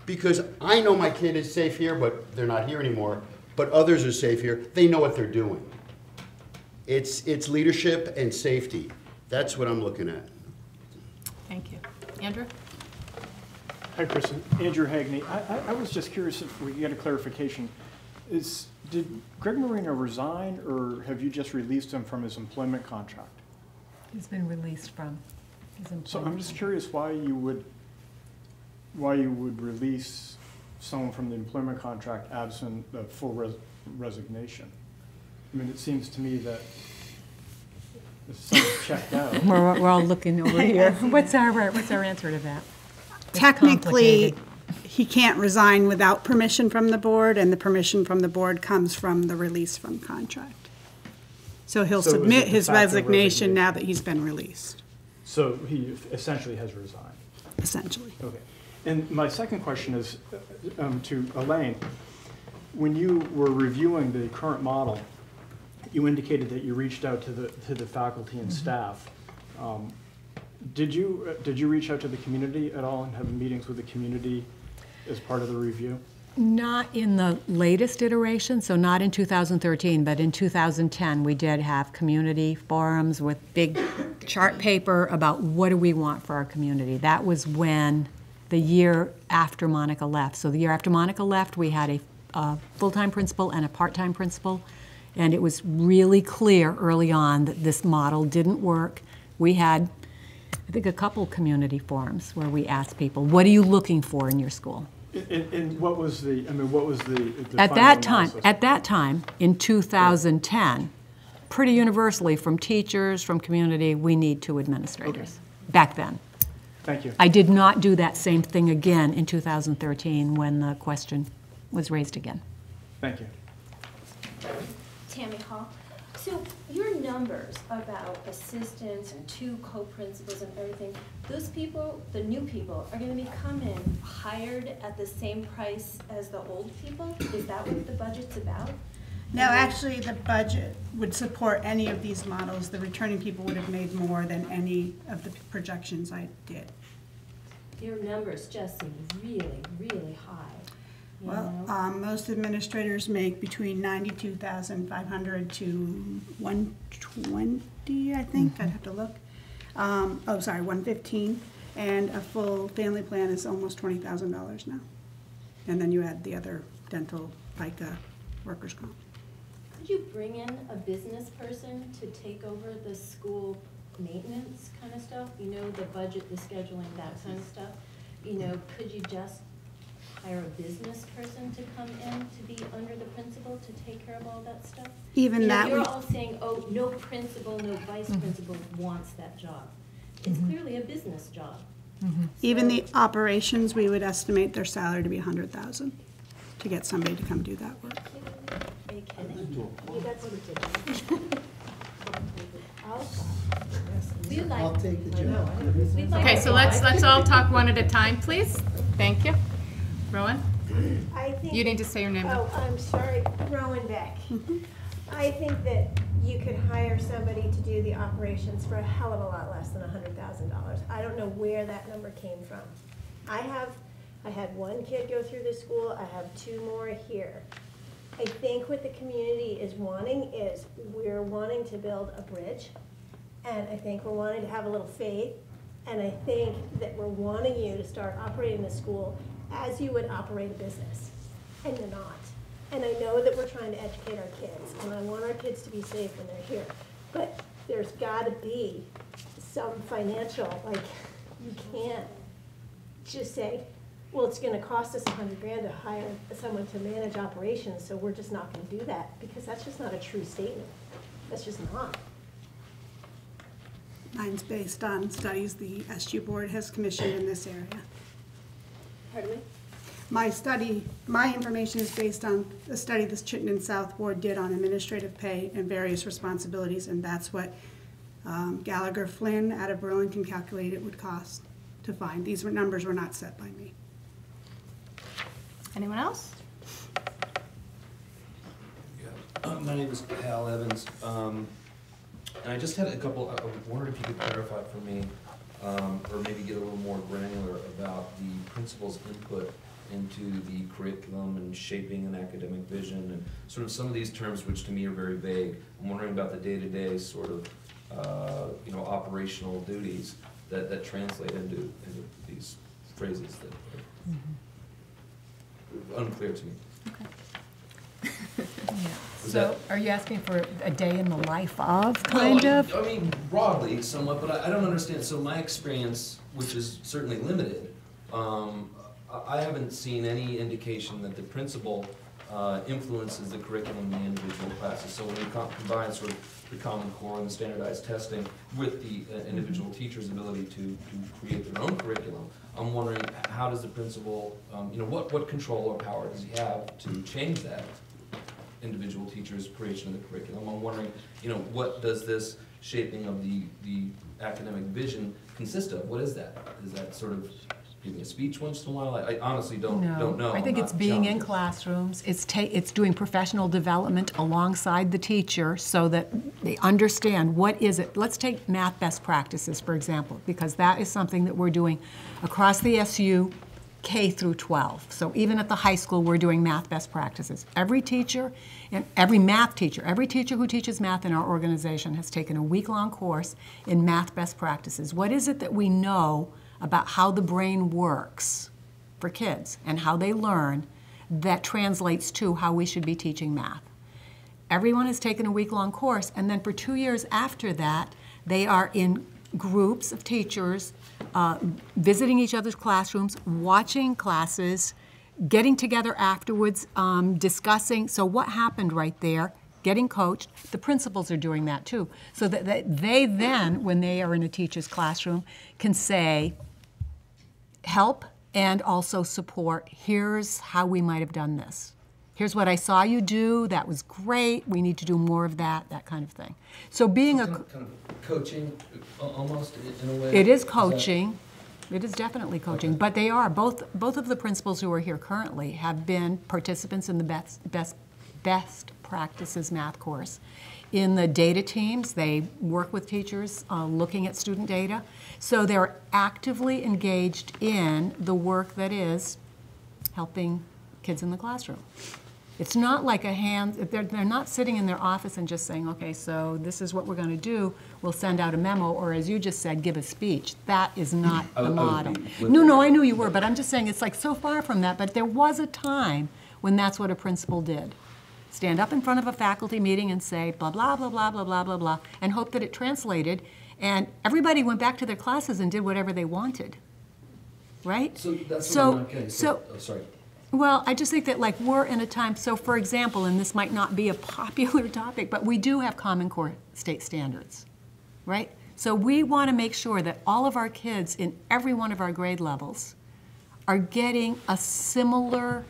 S8: Because I know my kid is safe here, but they're not here anymore, but others are safe here. They know what they're doing. It's leadership and safety. That's what I'm looking at.
S1: Thank you. Andrew?
S9: Hi, Kristen. Andrew Hagney. I was just curious if we could get a clarification. Did Greg Marino resign, or have you just released him from his employment contract?
S5: He's been released from his employment.
S9: So I'm just curious why you would release someone from the employment contract absent the full resignation. I mean, it seems to me that if someone's checked out.
S5: We're all looking over here. What's our answer to that? It's
S7: Technically,
S5: complicated.
S7: he can't resign without permission from the board, and the permission from the board comes from the release from contract. So he'll
S9: So it was
S7: submit
S9: a de
S7: his
S9: facto
S7: resignation now that he's been released,
S9: So he essentially has resigned.
S7: essentially.
S9: Okay. And my second question is to Elaine. When you were reviewing the current model, you indicated that you reached out to the faculty and staff. Did you reach out to the community at all and have meetings with the community as part of the review?
S5: Not in the latest iteration, so not in 2013, but in 2010, we did have community forums with big chart paper about what do we want for our community. That was when the year after Monica left. So the year after Monica left, we had a full-time principal and a part-time principal, and it was really clear early on that this model didn't work. We had, I think, a couple community forums where we asked people, what are you looking for in your school?
S9: And what was the
S5: At
S9: final
S5: that time, in 2010, pretty universally from teachers, from community, we need 2 administrators, back then.
S9: Thank you.
S5: I did not do that same thing again in 2013 when the question was raised again.
S9: Thank you.
S10: Tammy Hall. So your numbers about assistants and 2 co-principals and everything, those people, the new people, are going to be coming hired at the same price as the old people? Is that what the budget's about?
S7: No, actually, the budget would support any of these models. The returning people would have made more than any of the projections I did.
S10: Your numbers just seem really, really high. you
S7: Well,
S10: know?
S7: most administrators make between 92,500 to 120, I think. I'd have to look. 115. And a full family plan is almost $20,000 now. And then you add the other dental, FICA, workers' comp.
S10: Could you bring in a business person to take over the school maintenance kind of stuff? You know, the budget, the scheduling, that kind of stuff. You know, could you just hire a business person to come in to be under the principal to take care of all that stuff?
S7: Even
S10: You know,
S7: that
S10: you're
S7: we-
S10: all saying, oh, no principal, no vice principal wants that job. It's clearly a business job.
S7: Even
S10: So-
S7: the operations, we would estimate their salary to be 100,000 to get somebody to come do that work.
S10: Are you kidding? You got some We'd like. I'll take the job.
S1: Okay, so let's all talk one at a time, please. Thank you. Rowan,
S11: I think.
S1: you need to say your name.
S11: Oh, I'm sorry, Rowan Beck. I think that you could hire somebody to do the operations for a hell of a lot less than $100,000. I don't know where that number came from. I had one kid go through this school, I have 2 more here. I think what the community is wanting is, we're wanting to build a bridge, and I think we're wanting to have a little faith, and I think that we're wanting you to start operating the school as you would operate a business, and you're not. And I know that we're trying to educate our kids, and I want our kids to be safe when they're here, but there's gotta be some financial, like, you can't just say, well, it's gonna cost us $100,000 to hire someone to manage operations, so we're just not gonna do that, because that's just not a true statement. That's just not.
S7: Mine's based on studies the SU board has commissioned in this area.
S11: Pardon me?
S7: My information is based on a study the Chittenden South Board did on administrative pay and various responsibilities, and that's what Gallagher Flynn out of Burlington calculated it would cost to find. These numbers were not set by me.
S1: Anyone else?
S12: My name is Hal Evans, and I just had a couple, I wondered if you could clarify for me, or maybe get a little more granular about the principal's input into the curriculum and shaping an academic vision, and sort of some of these terms which to me are very vague. I'm wondering about the day-to-day sort of, operational duties that translate into these phrases that are unclear to me.
S5: So are you asking for a day in the life of, kind of?
S12: I mean, broadly, somewhat, but I don't understand. So my experience, which is certainly limited, I haven't seen any indication that the principal influences the curriculum in the individual classes. So when you combine sort of the Common Core and the standardized testing with the individual teacher's ability to create their own curriculum, I'm wondering how does the principal, what control or power does he have to change that individual teacher's creation of the curriculum? I'm wondering, what does this shaping of the academic vision consist of? What is that? Is that sort of giving a speech once in a while? I honestly don't know.
S5: I think it's being in classrooms. It's doing professional development alongside the teacher so that they understand what is it. Let's take math best practices, for example, because that is something that we're doing across the SU, K through 12. So even at the high school, we're doing math best practices. Every teacher and every math teacher, every teacher who teaches math in our organization has taken a week-long course in math best practices. What is it that we know about how the brain works for kids and how they learn that translates to how we should be teaching math? Everyone has taken a week-long course, and then for 2 years after that, they are in groups of teachers visiting each other's classrooms, watching classes, getting together afterwards, discussing. So what happened right there? Getting coached. The principals are doing that too. So that they then, when they are in a teacher's classroom, can say, help and also support. Here's how we might have done this. Here's what I saw you do. That was great. We need to do more of that, that kind of thing. So being
S12: kind of coaching, almost in a way.
S5: It is coaching. It is definitely coaching. Okay. But they are both of the principals who are here currently have been participants in the best practices math course. In the data teams, they work with teachers looking at student data. So they're actively engaged in the work that is helping kids in the classroom. It's not like they're not sitting in their office and just saying, okay, so this is what we're going to do. We'll send out a memo, or as you just said, give a speech. That is not the model. No, I knew you were, but I'm just saying it's like so far from that. But there was a time when that's what a principal did. Stand up in front of a faculty meeting and say blah, blah, blah, blah, blah, blah, blah, blah, and hope that it translated. And everybody went back to their classes and did whatever they wanted, right?
S12: So that's what I'm not getting. Sorry.
S5: Well, I just think that like we're in a time, so for example, and this might not be a popular topic, but we do have Common Core state standards, right? So we want to make sure that all of our kids in every one of our grade levels are getting a similar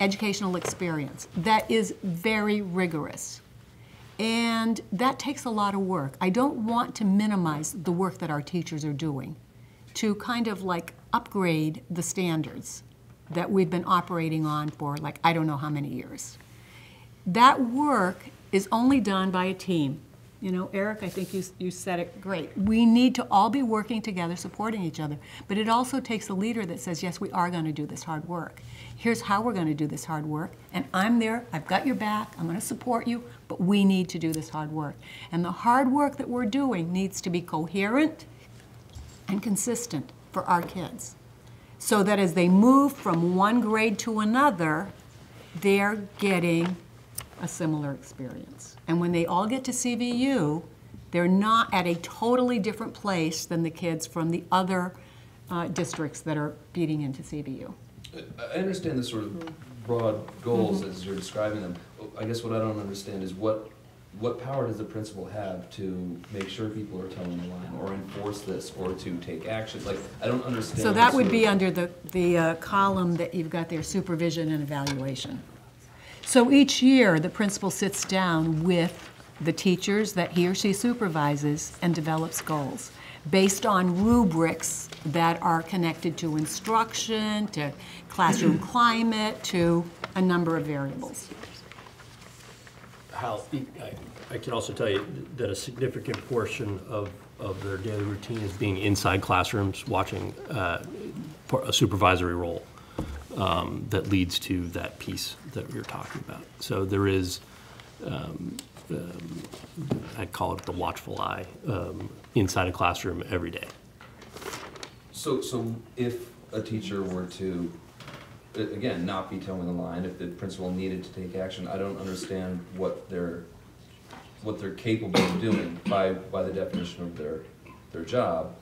S5: educational experience that is very rigorous. And that takes a lot of work. I don't want to minimize the work that our teachers are doing to kind of like upgrade the standards that we've been operating on for like I don't know how many years. That work is only done by a team. You know, Eric, I think you said it great. We need to all be working together, supporting each other. But it also takes a leader that says, yes, we are going to do this hard work. Here's how we're going to do this hard work. And I'm there. I've got your back. I'm going to support you. But we need to do this hard work. And the hard work that we're doing needs to be coherent and consistent for our kids, so that as they move from one grade to another, they're getting a similar experience. And when they all get to CVU, they're not at a totally different place than the kids from the other districts that are feeding into CVU.
S12: I understand the sort of broad goals as you're describing them. I guess what I don't understand is what power does the principal have to make sure people are towing the line, or enforce this, or to take action? Like, I don't understand.
S5: So that would be under the column that you've got there, supervision and evaluation. So each year, the principal sits down with the teachers that he or she supervises and develops goals based on rubrics that are connected to instruction, to classroom climate, to a number of variables.
S2: How, I can also tell you that a significant portion of their daily routine is being inside classrooms, watching a supervisory role that leads to that piece that you're talking about. So there is, I call it the watchful eye, inside a classroom every day.
S12: So if a teacher were to, again, not be towing the line, if the principal needed to take action, I don't understand what they're capable of doing by the definition of their job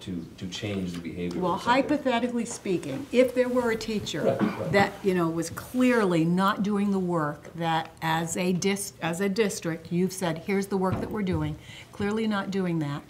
S12: to change the behavior.
S5: Well, hypothetically speaking, if there were a teacher that, was clearly not doing the work that as a district, you've said, here's the work that we're doing, clearly not doing that.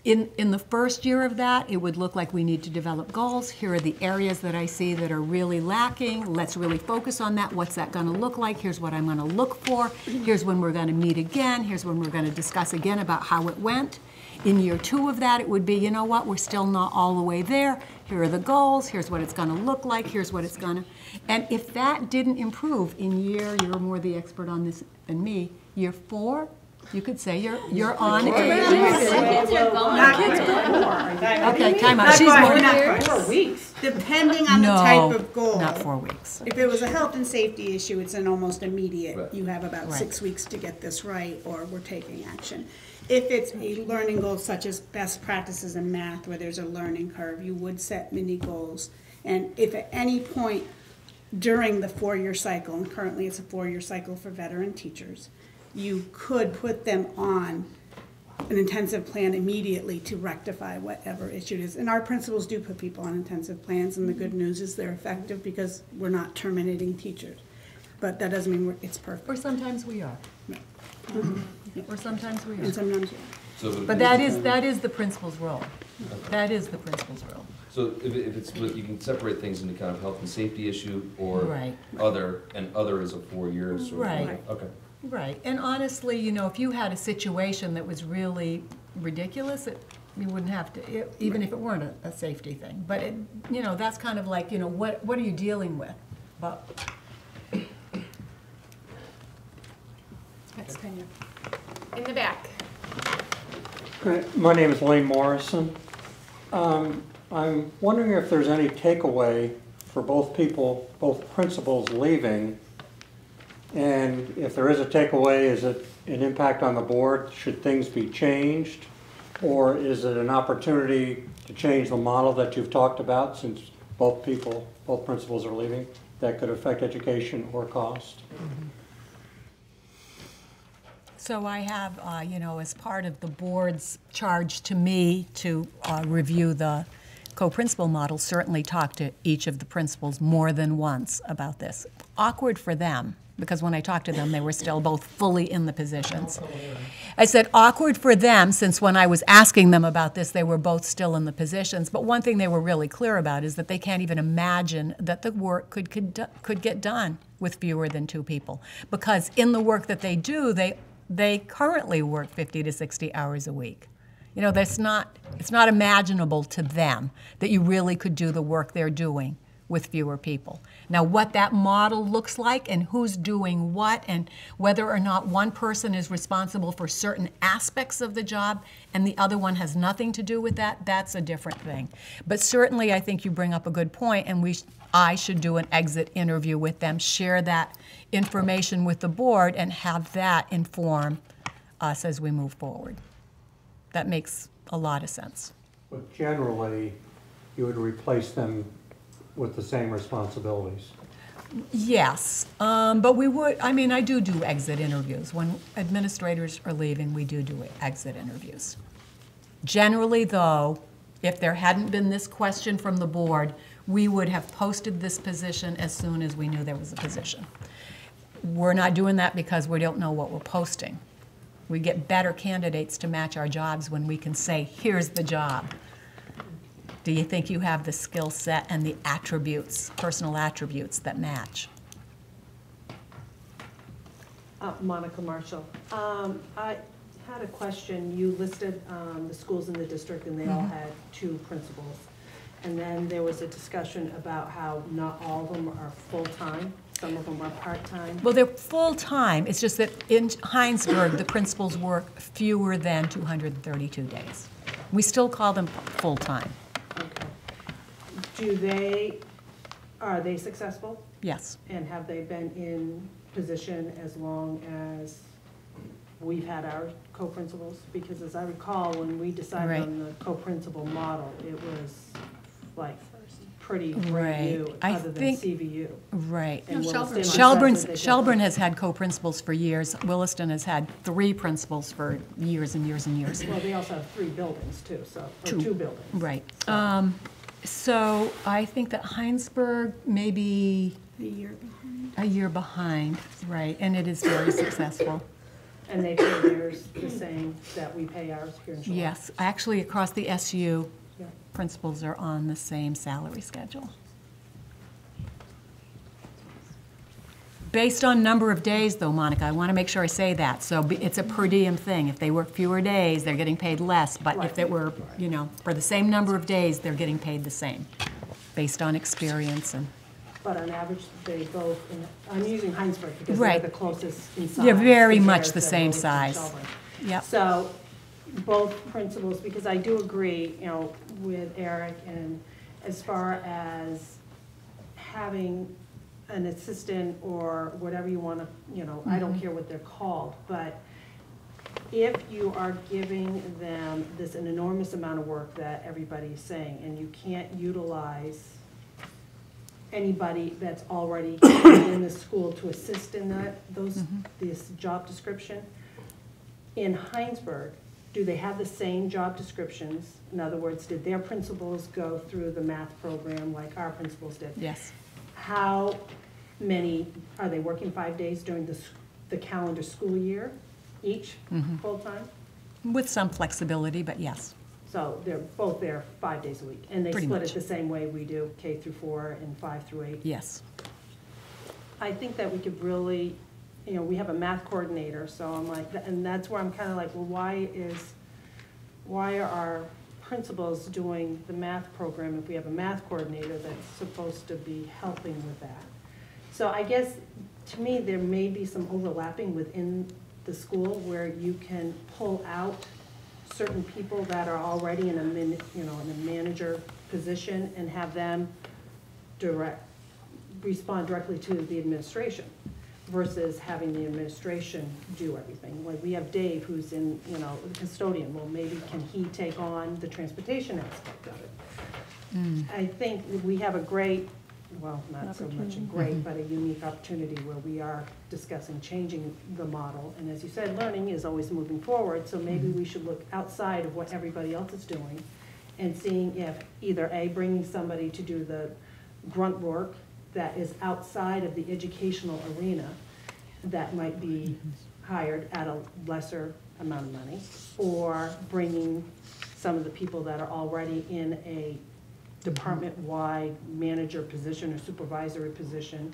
S5: In the first year of that, it would look like we need to develop goals. Here are the areas that I see that are really lacking. Let's really focus on that. What's that going to look like? Here's what I'm going to look for. Here's when we're going to meet again. Here's when we're going to discuss again about how it went. In year 2 of that, it would be, you know what, we're still not all the way there. Here are the goals. Here's what it's going to look like. Here's what it's going to... And if that didn't improve in you're more the expert on this than me, year 4, you could say you're on a...
S10: Kids are gone.
S5: Okay, time out. She's more...
S7: 4 weeks. Depending on the type of goal.
S5: Not 4 weeks.
S7: If it was a health and safety issue, it's an almost immediate,
S12: Right.
S7: you have about
S5: Right.
S7: 6 weeks to get this right, or we're taking action. If it's a learning goal such as best practices in math, where there's a learning curve, you would set mini goals. And if at any point during the 4-year cycle, and currently it's a 4-year cycle for veteran teachers, you could put them on an intensive plan immediately to rectify whatever issue it is. And our principals do put people on intensive plans, and the good news is they're effective because we're not terminating teachers. But that doesn't mean it's perfect.
S5: Or sometimes we are. Or sometimes we
S7: And
S5: are.
S7: sometimes,
S5: But that is the principal's role. That is the principal's role.
S12: So if it's, you can separate things into kind of health and safety issue or
S5: Right.
S12: other, and other is a 4-year sort of.
S5: Right.
S12: Okay.
S5: Right, and honestly, if you had a situation that was really ridiculous, you wouldn't have to, even if it weren't a safety thing. But, that's kind of like, what are you dealing with? But
S1: That's tenure. In the back.
S13: My name is Lane Morrison. I'm wondering if there's any takeaway for both principals leaving, and if there is a takeaway, is it an impact on the board? Should things be changed? Or is it an opportunity to change the model that you've talked about, since both principals are leaving, that could affect education or cost?
S5: so I have, as part of the board's charge to me to review the co-principal model, certainly talk to each of the principals more than once about this. Awkward for them, because when I talked to them, they were still both fully in the positions. I said awkward for them, since when I was asking them about this, they were both still in the positions. But one thing they were really clear about is that they can't even imagine that the work could get done with fewer than 2 people. Because in the work that they do, they currently work 50 to 60 hours a week. It's not imaginable to them that you really could do the work they're doing with fewer people. Now, what that model looks like and who's doing what and whether or not one person is responsible for certain aspects of the job and the other one has nothing to do with that, that's a different thing. But certainly I think you bring up a good point, and I should do an exit interview with them, share that information with the board, and have that inform us as we move forward. That makes a lot of sense.
S13: But generally, you would replace them with the same responsibilities.
S5: Yes, but we would, I do exit interviews. When administrators are leaving, we do exit interviews. Generally, though, if there hadn't been this question from the board, we would have posted this position as soon as we knew there was a position. We're not doing that because we don't know what we're posting. We get better candidates to match our jobs when we can say, here's the job. Do you think you have the skill set and the attributes, personal attributes that match?
S14: Monica Marshall. I had a question. You listed the schools in the district, and they all had 2 principals. And then there was a discussion about how not all of them are full-time. Some of them are part-time.
S5: Well, they're full-time. It's just that in Heinsberg, the principals work fewer than 232 days. We still call them full-time.
S14: Okay. Are they successful?
S5: Yes.
S14: And have they been in position as long as we've had our co-principals? Because as I recall, when we decided on the co-principal model, it was like pretty brand new, other than CVU.
S5: Right.
S14: And
S5: Shelburne has had co-principals for years. Williston has had 3 principals for years and years and years.
S14: Well, they also have 3 buildings too, so, or 2 buildings.
S5: Right. So I think that Heinsberg may be a year behind, right, and it is very successful.
S14: And they pay theirs the same that we pay ours here in July?
S5: Yes, actually across the SU, principals are on the same salary schedule. Based on number of days, though, Monica, I want to make sure I say that. So it's a per diem thing. If they work fewer days, they're getting paid less. But if it were, you know, for the same number of days, they're getting paid the same, based on experience and.
S14: But on average, they both, I'm using Heinsberg because they're the closest in size.
S5: They're very much the same size.
S14: Yep. So both principals, because I do agree, you know, with Eric, and as far as having an assistant or whatever you want to, you know, I don't care what they're called, but if you are giving them an enormous amount of work that everybody's saying, and you can't utilize anybody that's already in the school to assist in this job description, in Heinsberg, do they have the same job descriptions? In other words, did their principals go through the math program like our principals did?
S5: Yes.
S14: How many, are they working 5 days during the calendar school year, each full-time?
S5: With some flexibility, but yes.
S14: So they're both there 5 days a week, and they
S5: Pretty
S14: split
S5: much.
S14: it the same way we do, K through 4 and 5 through 8?
S5: Yes.
S14: I think that we could really, you know, we have a math coordinator, so I'm like, and that's where I'm kind of like, well, why are our principals doing the math program if we have a math coordinator that's supposed to be helping with that? So I guess, to me, there may be some overlapping within the school where you can pull out certain people that are already in in a manager position and have them respond directly to the administration versus having the administration do everything. Like we have Dave who's in, you know, the custodian. Well, maybe can he take on the transportation aspect of it? I think we have a great, well, not so much a great, but a unique opportunity where we are discussing changing the model. And as you said, learning is always moving forward, so maybe we should look outside of what everybody else is doing and seeing if either A, bringing somebody to do the grunt work that is outside of the educational arena that might be hired at a lesser amount of money, or bringing some of the people that are already in a department-wide manager position or supervisory position,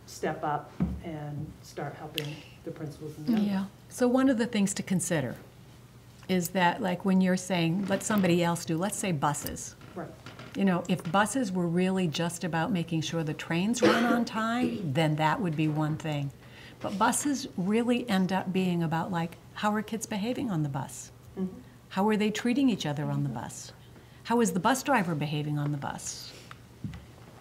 S14: step up and start helping the principals and the others.
S5: Yeah. So one of the things to consider is that, like when you're saying, let somebody else do, let's say buses.
S14: Right.
S5: You know, if buses were really just about making sure the trains run on time, then that would be one thing. But buses really end up being about, like, how are kids behaving on the bus? How are they treating each other on the bus? How is the bus driver behaving on the bus?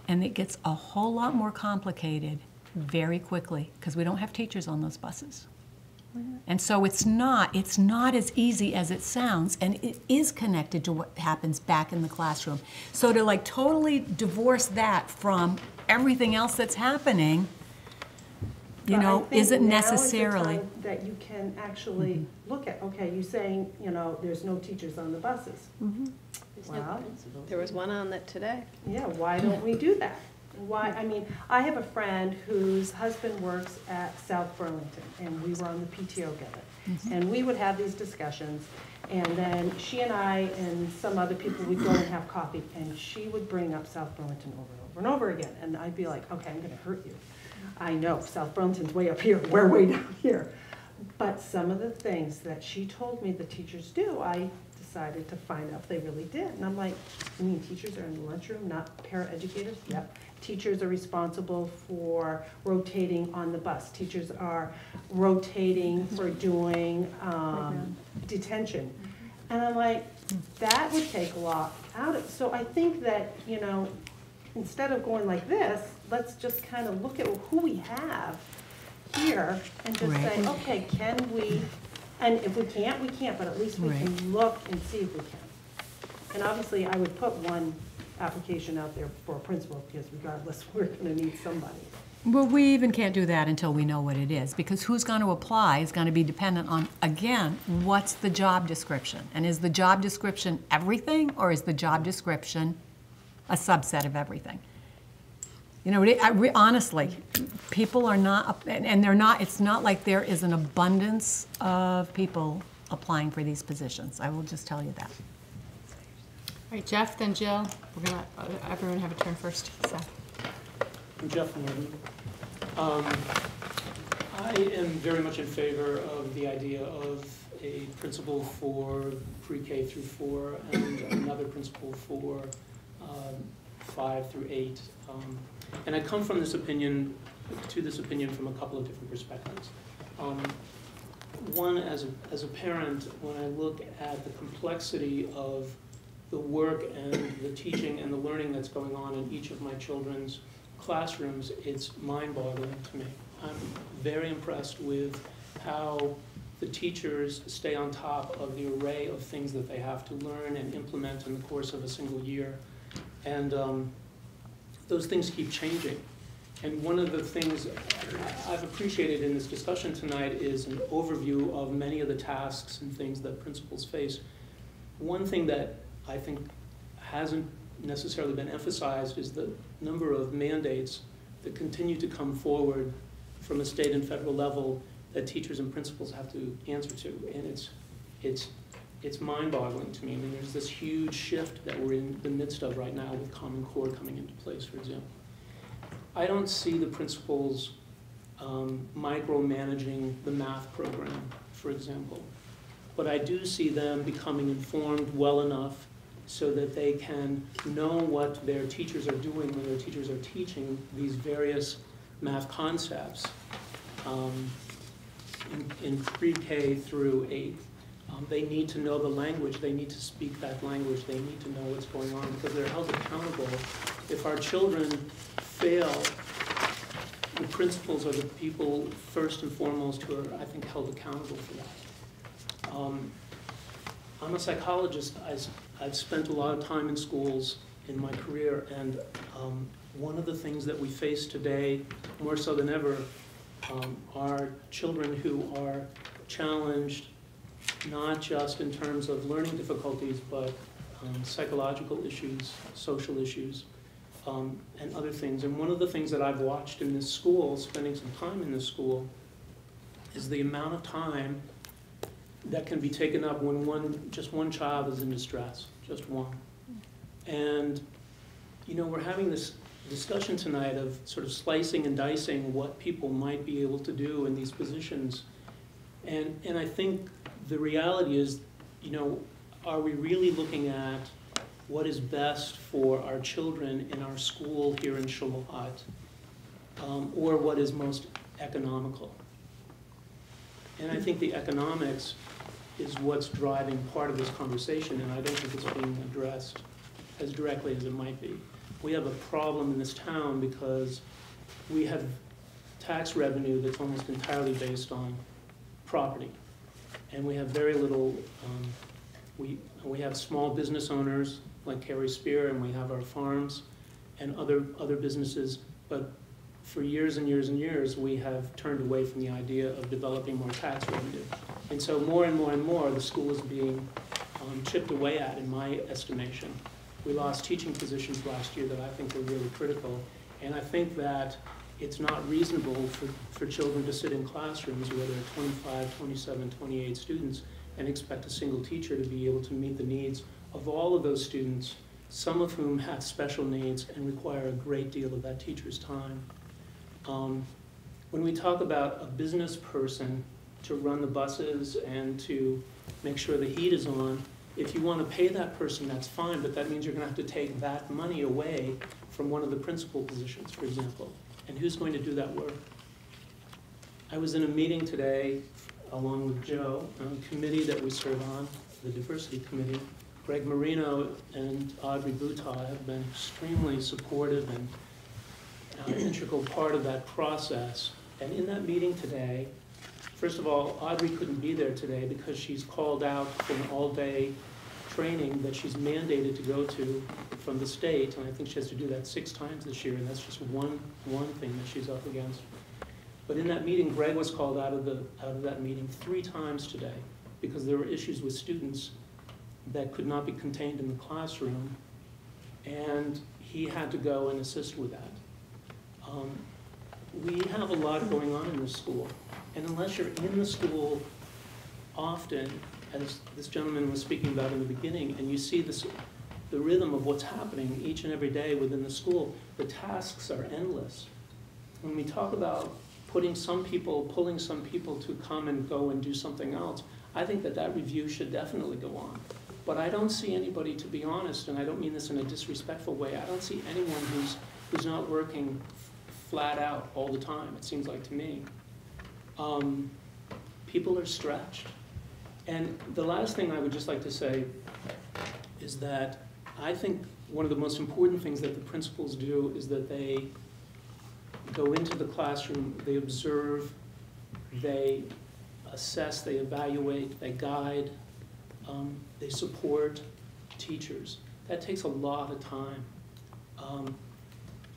S5: And it gets a whole lot more complicated very quickly because we don't have teachers on those buses. And so it's not as easy as it sounds, and it is connected to what happens back in the classroom. So to like totally divorce that from everything else that's happening, you
S14: But I
S5: know,
S14: think
S5: isn't
S14: now is the
S5: necessarily.
S14: time that you can actually look at, okay, you're saying, you know, there's no teachers on the buses.
S10: There's no
S14: Well,
S10: principal.
S11: There was one on it today.
S14: yeah, why don't we do that? Why, I mean, I have a friend whose husband works at South Burlington, and we were on the PTO together. And we would have these discussions, and then she and I and some other people would go and have coffee, and she would bring up South Burlington over and over and over again, and I'd be like, okay, I'm gonna hurt you. I know, South Burlington's way up here, we're way down here. But some of the things that she told me the teachers do, I decided to find out if they really did. And I'm like, you mean teachers are in the lunchroom, not paraeducators? Yep. Teachers are responsible for rotating on the bus. Teachers are rotating for doing detention. And I'm like, that would take a lot out of it. So I think that, you know, instead of going like this, let's just kind of look at who we have here and just say, okay, can we, and if we can't, we can't, but at least we can look and see if we can. And obviously, I would put one application out there for a principal, because regardless, we're gonna need somebody.
S5: Well, we even can't do that until we know what it is, because who's going to apply is going to be dependent on, again, what's the job description? And is the job description everything, or is the job description a subset of everything? You know, honestly, people are not, and they're not, it's not like there is an abundance of people applying for these positions. I will just tell you that.
S1: All right, Jeff, then Jill. We're gonna, everyone have a turn first. Seth.
S15: I'm Jeff Morgan. I am very much in favor of the idea of a principal for pre-K through 4 and another principal for 5 through 8. And I come from this opinion, from a couple of different perspectives. One, as a parent, when I look at the complexity of the work and the teaching and the learning that's going on in each of my children's classrooms, it's mind-boggling to me. I'm very impressed with how the teachers stay on top of the array of things that they have to learn and implement in the course of a single year. And those things keep changing. And one of the things I've appreciated in this discussion tonight is an overview of many of the tasks and things that principals face. One thing that I think hasn't necessarily been emphasized is the number of mandates that continue to come forward from a state and federal level that teachers and principals have to answer to. And it's mind-boggling to me. I mean, there's this huge shift that we're in the midst of right now with Common Core coming into place, for example. I don't see the principals micromanaging the math program, for example. But I do see them becoming informed well enough so that they can know what their teachers are doing when their teachers are teaching these various math concepts in pre-K through 8. They need to know the language, they need to speak that language, they need to know what's going on, because they're held accountable. If our children fail, the principals are the people first and foremost who are, I think, held accountable for that. I'm a psychologist. I've spent a lot of time in schools in my career, and one of the things that we face today, more so than ever, are children who are challenged, not just in terms of learning difficulties, but psychological issues, social issues, and other things. And one of the things that I've watched in this school, spending some time in this school, is the amount of time that can be taken up when just one child is in distress, just one. And, you know, we're having this discussion tonight of sort of slicing and dicing what people might be able to do in these positions. And I think the reality is, you know, are we really looking at what is best for our children in our school here in Shalat, or what is most economical? And I think the economics is what's driving part of this conversation, and I don't think it's being addressed as directly as it might be. We have a problem in this town because we have tax revenue that's almost entirely based on property. And we have very little, we have small business owners like Carrie Spear, and we have our farms and other businesses, but for years and years and years, we have turned away from the idea of developing more tax revenue. And so more and more and more, the school is being chipped away at, in my estimation. We lost teaching positions last year that I think were really critical. And I think that it's not reasonable for children to sit in classrooms where there are 25, 27, 28 students and expect a single teacher to be able to meet the needs of all of those students, some of whom have special needs and require a great deal of that teacher's time. When we talk about a business person to run the buses and to make sure the heat is on, if you want to pay that person, that's fine, but that means you're going to have to take that money away from one of the principal positions, for example. And who's going to do that work? I was in a meeting today, along with Joe, on a committee that we serve on, the diversity committee. Greg Marino and Audrey Butai have been extremely supportive and an integral part of that process. And in that meeting today, first of all, Audrey couldn't be there today because she's called out for an all-day training that she's mandated to go to from the state, and I think she has to do that 6 times this year, and that's just one thing that she's up against. But in that meeting, Greg was called out of that meeting 3 times today because there were issues with students that could not be contained in the classroom, and he had to go and assist with that. We have a lot going on in this school, and unless you're in the school often, as this gentleman was speaking about in the beginning, and you see the rhythm of what's happening each and every day within the school, the tasks are endless. When we talk about pulling some people to come and go and do something else, I think that review should definitely go on. But I don't see anybody, to be honest, and I don't mean this in a disrespectful way, I don't see anyone who's not working flat out all the time, it seems like to me. People are stretched. And the last thing I would just like to say is that I think one of the most important things that the principals do is that they go into the classroom, they observe, they assess, they evaluate, they guide, they support teachers. That takes a lot of time.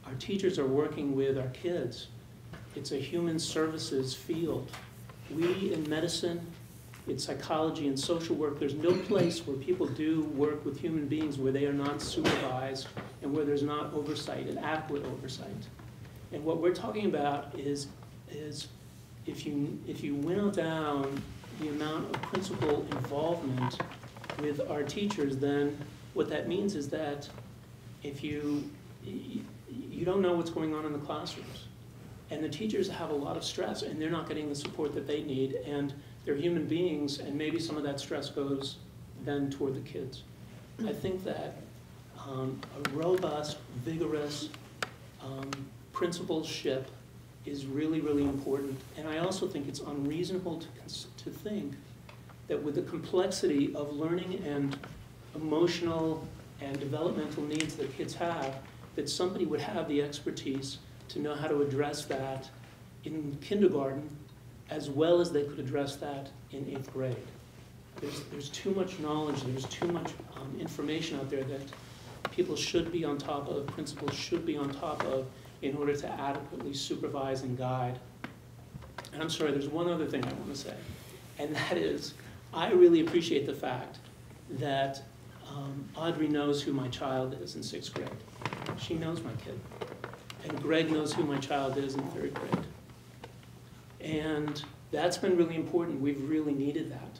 S15: Our teachers are working with our kids. It's a human services field. We in medicine, in psychology and social work, there's no place where people do work with human beings where they are not supervised and where there's not oversight, and adequate oversight. And what we're talking about is if you winnow down the amount of principal involvement with our teachers, then what that means is that if you don't know what's going on in the classrooms. And the teachers have a lot of stress, and they're not getting the support that they need, and they're human beings, and maybe some of that stress goes then toward the kids. I think that a robust, vigorous principalship is really, really important. And I also think it's unreasonable to think that with the complexity of learning and emotional and developmental needs that kids have, that somebody would have the expertise to know how to address that in kindergarten as well as they could address that in 8th grade. There's too much knowledge, there's too much information out there that people should be on top of, principals should be on top of, in order to adequately supervise and guide. And I'm sorry, there's one other thing I want to say, and that is, I really appreciate the fact that Audrey knows who my child is in 6th grade. She knows my kid. And Greg knows who my child is in 3rd grade. And that's been really important. We've really needed that.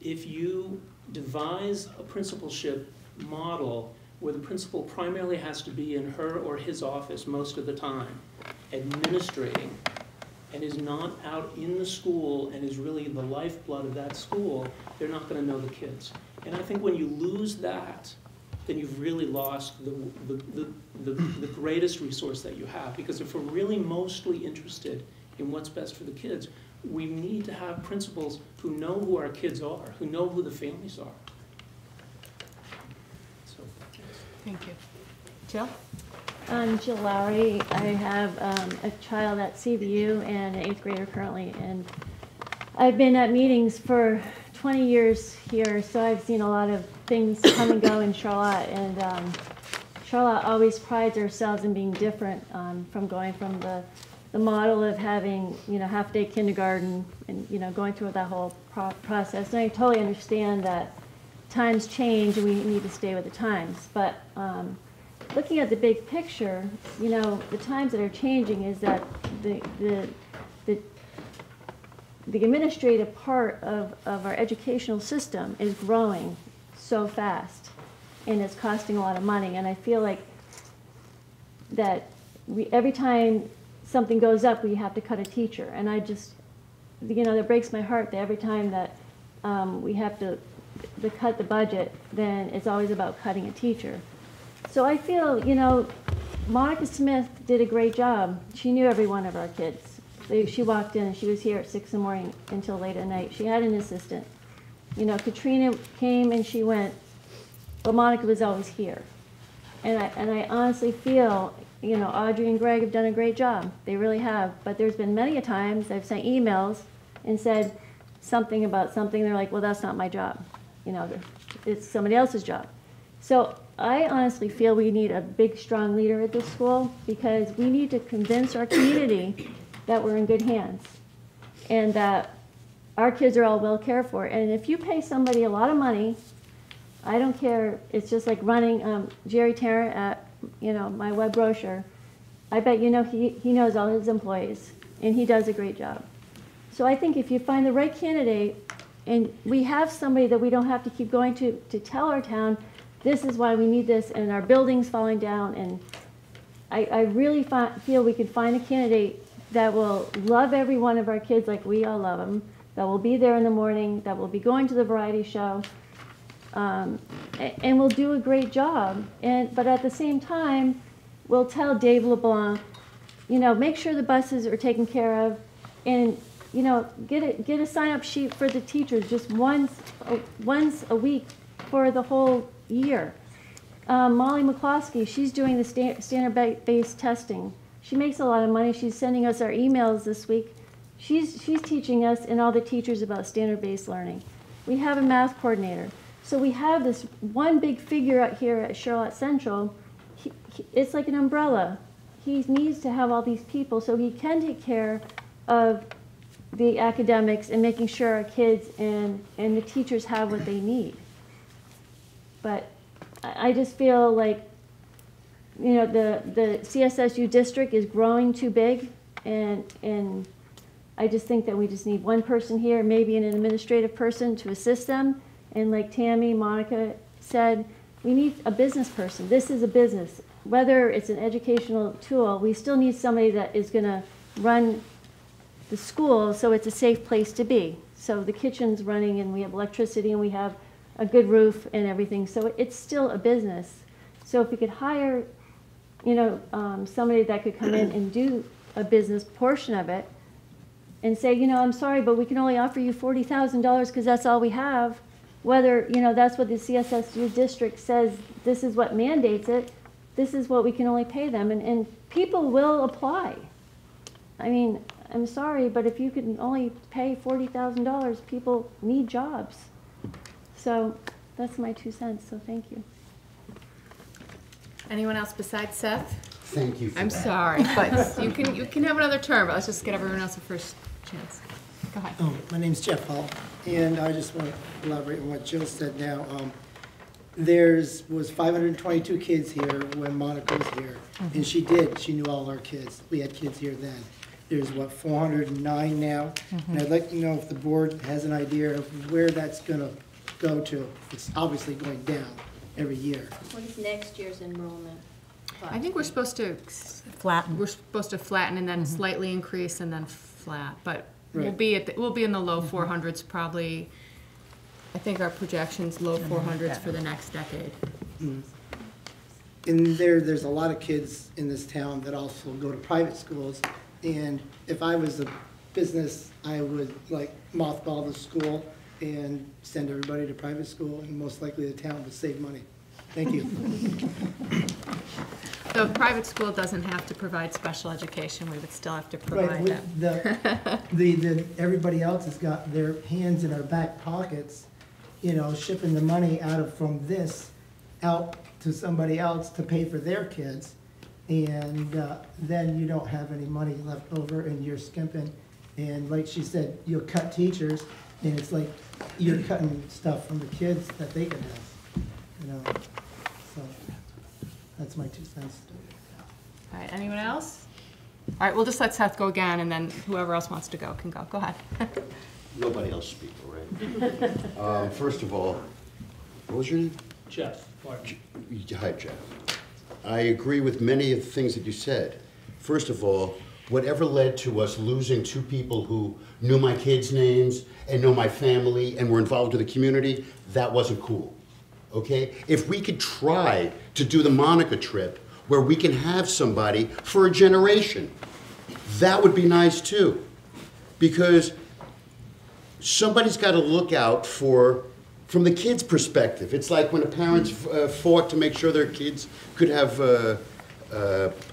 S15: If you devise a principalship model where the principal primarily has to be in her or his office most of the time, administrating, and is not out in the school and is really the lifeblood of that school, they're not going to know the kids. And I think when you lose that, then you've really lost the greatest resource that you have. Because if we're really mostly interested in what's best for the kids, we need to have principals who know who our kids are, who know who the families are. So,
S1: thank you. Jill?
S16: I'm Jill Lowry. I have a child at CVU and an 8th grader currently, and I've been at meetings for 20 years here, so I've seen a lot of things come and go in Charlotte, and Charlotte always prides ourselves in being different from going from the model of having, half-day kindergarten and, going through that whole process. And I totally understand that times change and we need to stay with the times. But looking at the big picture, the times that are changing is that the administrative part of our educational system is growing so fast and it's costing a lot of money. And I feel like that every time something goes up, we have to cut a teacher. And I just, that breaks my heart that every time that we have to cut the budget, then it's always about cutting a teacher. So I feel, Monica Smith did a great job. She knew every one of our kids. She walked in and she was here at 6 in the morning until late at night. She had an assistant. Katrina came and she went, but Monica was always here. And I honestly feel, Audrey and Greg have done a great job. They really have. But there's been many a times I've sent emails and said something about something. They're like, well, that's not my job. It's somebody else's job. So I honestly feel we need a big, strong leader at this school because we need to convince our community that we're in good hands and that our kids are all well cared for. And if you pay somebody a lot of money, I don't care, it's just like running Jerry Tarrant at, my web brochure. I bet he knows all his employees and he does a great job. So I think if you find the right candidate and we have somebody that we don't have to keep going to tell our town, this is why we need this and our building's falling down, and I really feel we could find a candidate that will love every one of our kids like we all love them, that will be there in the morning, that will be going to the variety show, and will do a great job. But at the same time, we'll tell Dave LeBlanc, make sure the buses are taken care of, and get a sign-up sheet for the teachers just once a week for the whole year. Molly McCloskey, she's doing the standard-based testing. She makes a lot of money. She's sending us our emails this week. She's teaching us and all the teachers about standard-based learning. We have a math coordinator. So we have this one big figure out here at Charlotte Central. It's like an umbrella. He needs to have all these people so he can take care of the academics and making sure our kids and the teachers have what they need. But I just feel like, the CSSU district is growing too big, and I just think that we just need one person here, maybe an administrative person to assist them. And like Tammy, Monica said, we need a business person. This is a business. Whether it's an educational tool, we still need somebody that is going to run the school so it's a safe place to be. So the kitchen's running and we have electricity and we have a good roof and everything. So it's still a business. So if we could hire, somebody that could come in and do a business portion of it and say, I'm sorry, but we can only offer you $40,000 because that's all we have. Whether, that's what the CSSU district says, this is what mandates it, this is what we can only pay them, and people will apply. I mean, I'm sorry, but if you can only pay $40,000, people need jobs. So that's my 2 cents, so thank you.
S1: Anyone else besides Seth?
S8: Thank you for
S1: I'm
S8: that.
S1: sorry, but you can have another turn, but let's just get everyone else a first chance. Go ahead.
S17: My name's Jeff Hall, and I just want to elaborate on what Jill said now. Was 522 kids here when Monica was here, and she knew all our kids. We had kids here then. There's, 409 now? And I'd like to know if the board has an idea of where that's going to go to. It's obviously going down every year.
S10: What is next year's enrollment?
S1: I think we're supposed to flatten. We're supposed to flatten and then slightly increase and then flat, but we'll be in the low 400s probably. I think our projections low 400s for the next decade.
S17: And there's a lot of kids in this town that also go to private schools. And if I was a business, I would mothball the school and send everybody to private school, and most likely the town would save money. Thank you.
S1: The private school doesn't have to provide special education. We would still have to provide that.
S17: Everybody else has got their hands in our back pockets, shipping the money out from this out to somebody else to pay for their kids, and then you don't have any money left over and you're skimping. And like she said, you'll cut teachers, and it's like you're cutting stuff from the kids that they can have, you know. So that's my 2 cents.
S1: All right, anyone else? All right, we'll just let Seth go again, and then whoever else wants to go can go. Go ahead.
S8: Nobody else speak, all right? First of all, what was your name?
S15: Jeff.
S8: Hi, Jeff. I agree with many of the things that you said. First of all, whatever led to us losing 2 people who knew my kids' names and know my family and were involved with the community, that wasn't cool, okay? If we could try to do the Monica trip where we can have somebody for a generation, that would be nice too. Because somebody's got to look out for, from the kid's perspective. It's like when the parents fought to make sure their kids could have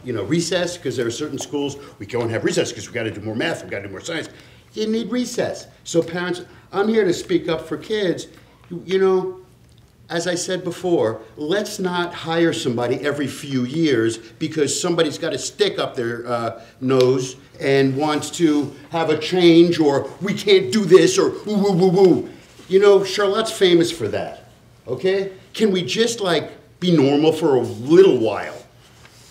S8: recess, because there are certain schools we can't have recess because we got to do more math, we got to do more science. You need recess. So parents, I'm here to speak up for kids. You know, as I said before, let's not hire somebody every few years because somebody's got a stick up their nose and wants to have a change, or we can't do this, or woo woo woo woo. You know, Charlotte's famous for that. Okay? Can we just like be normal for a little while?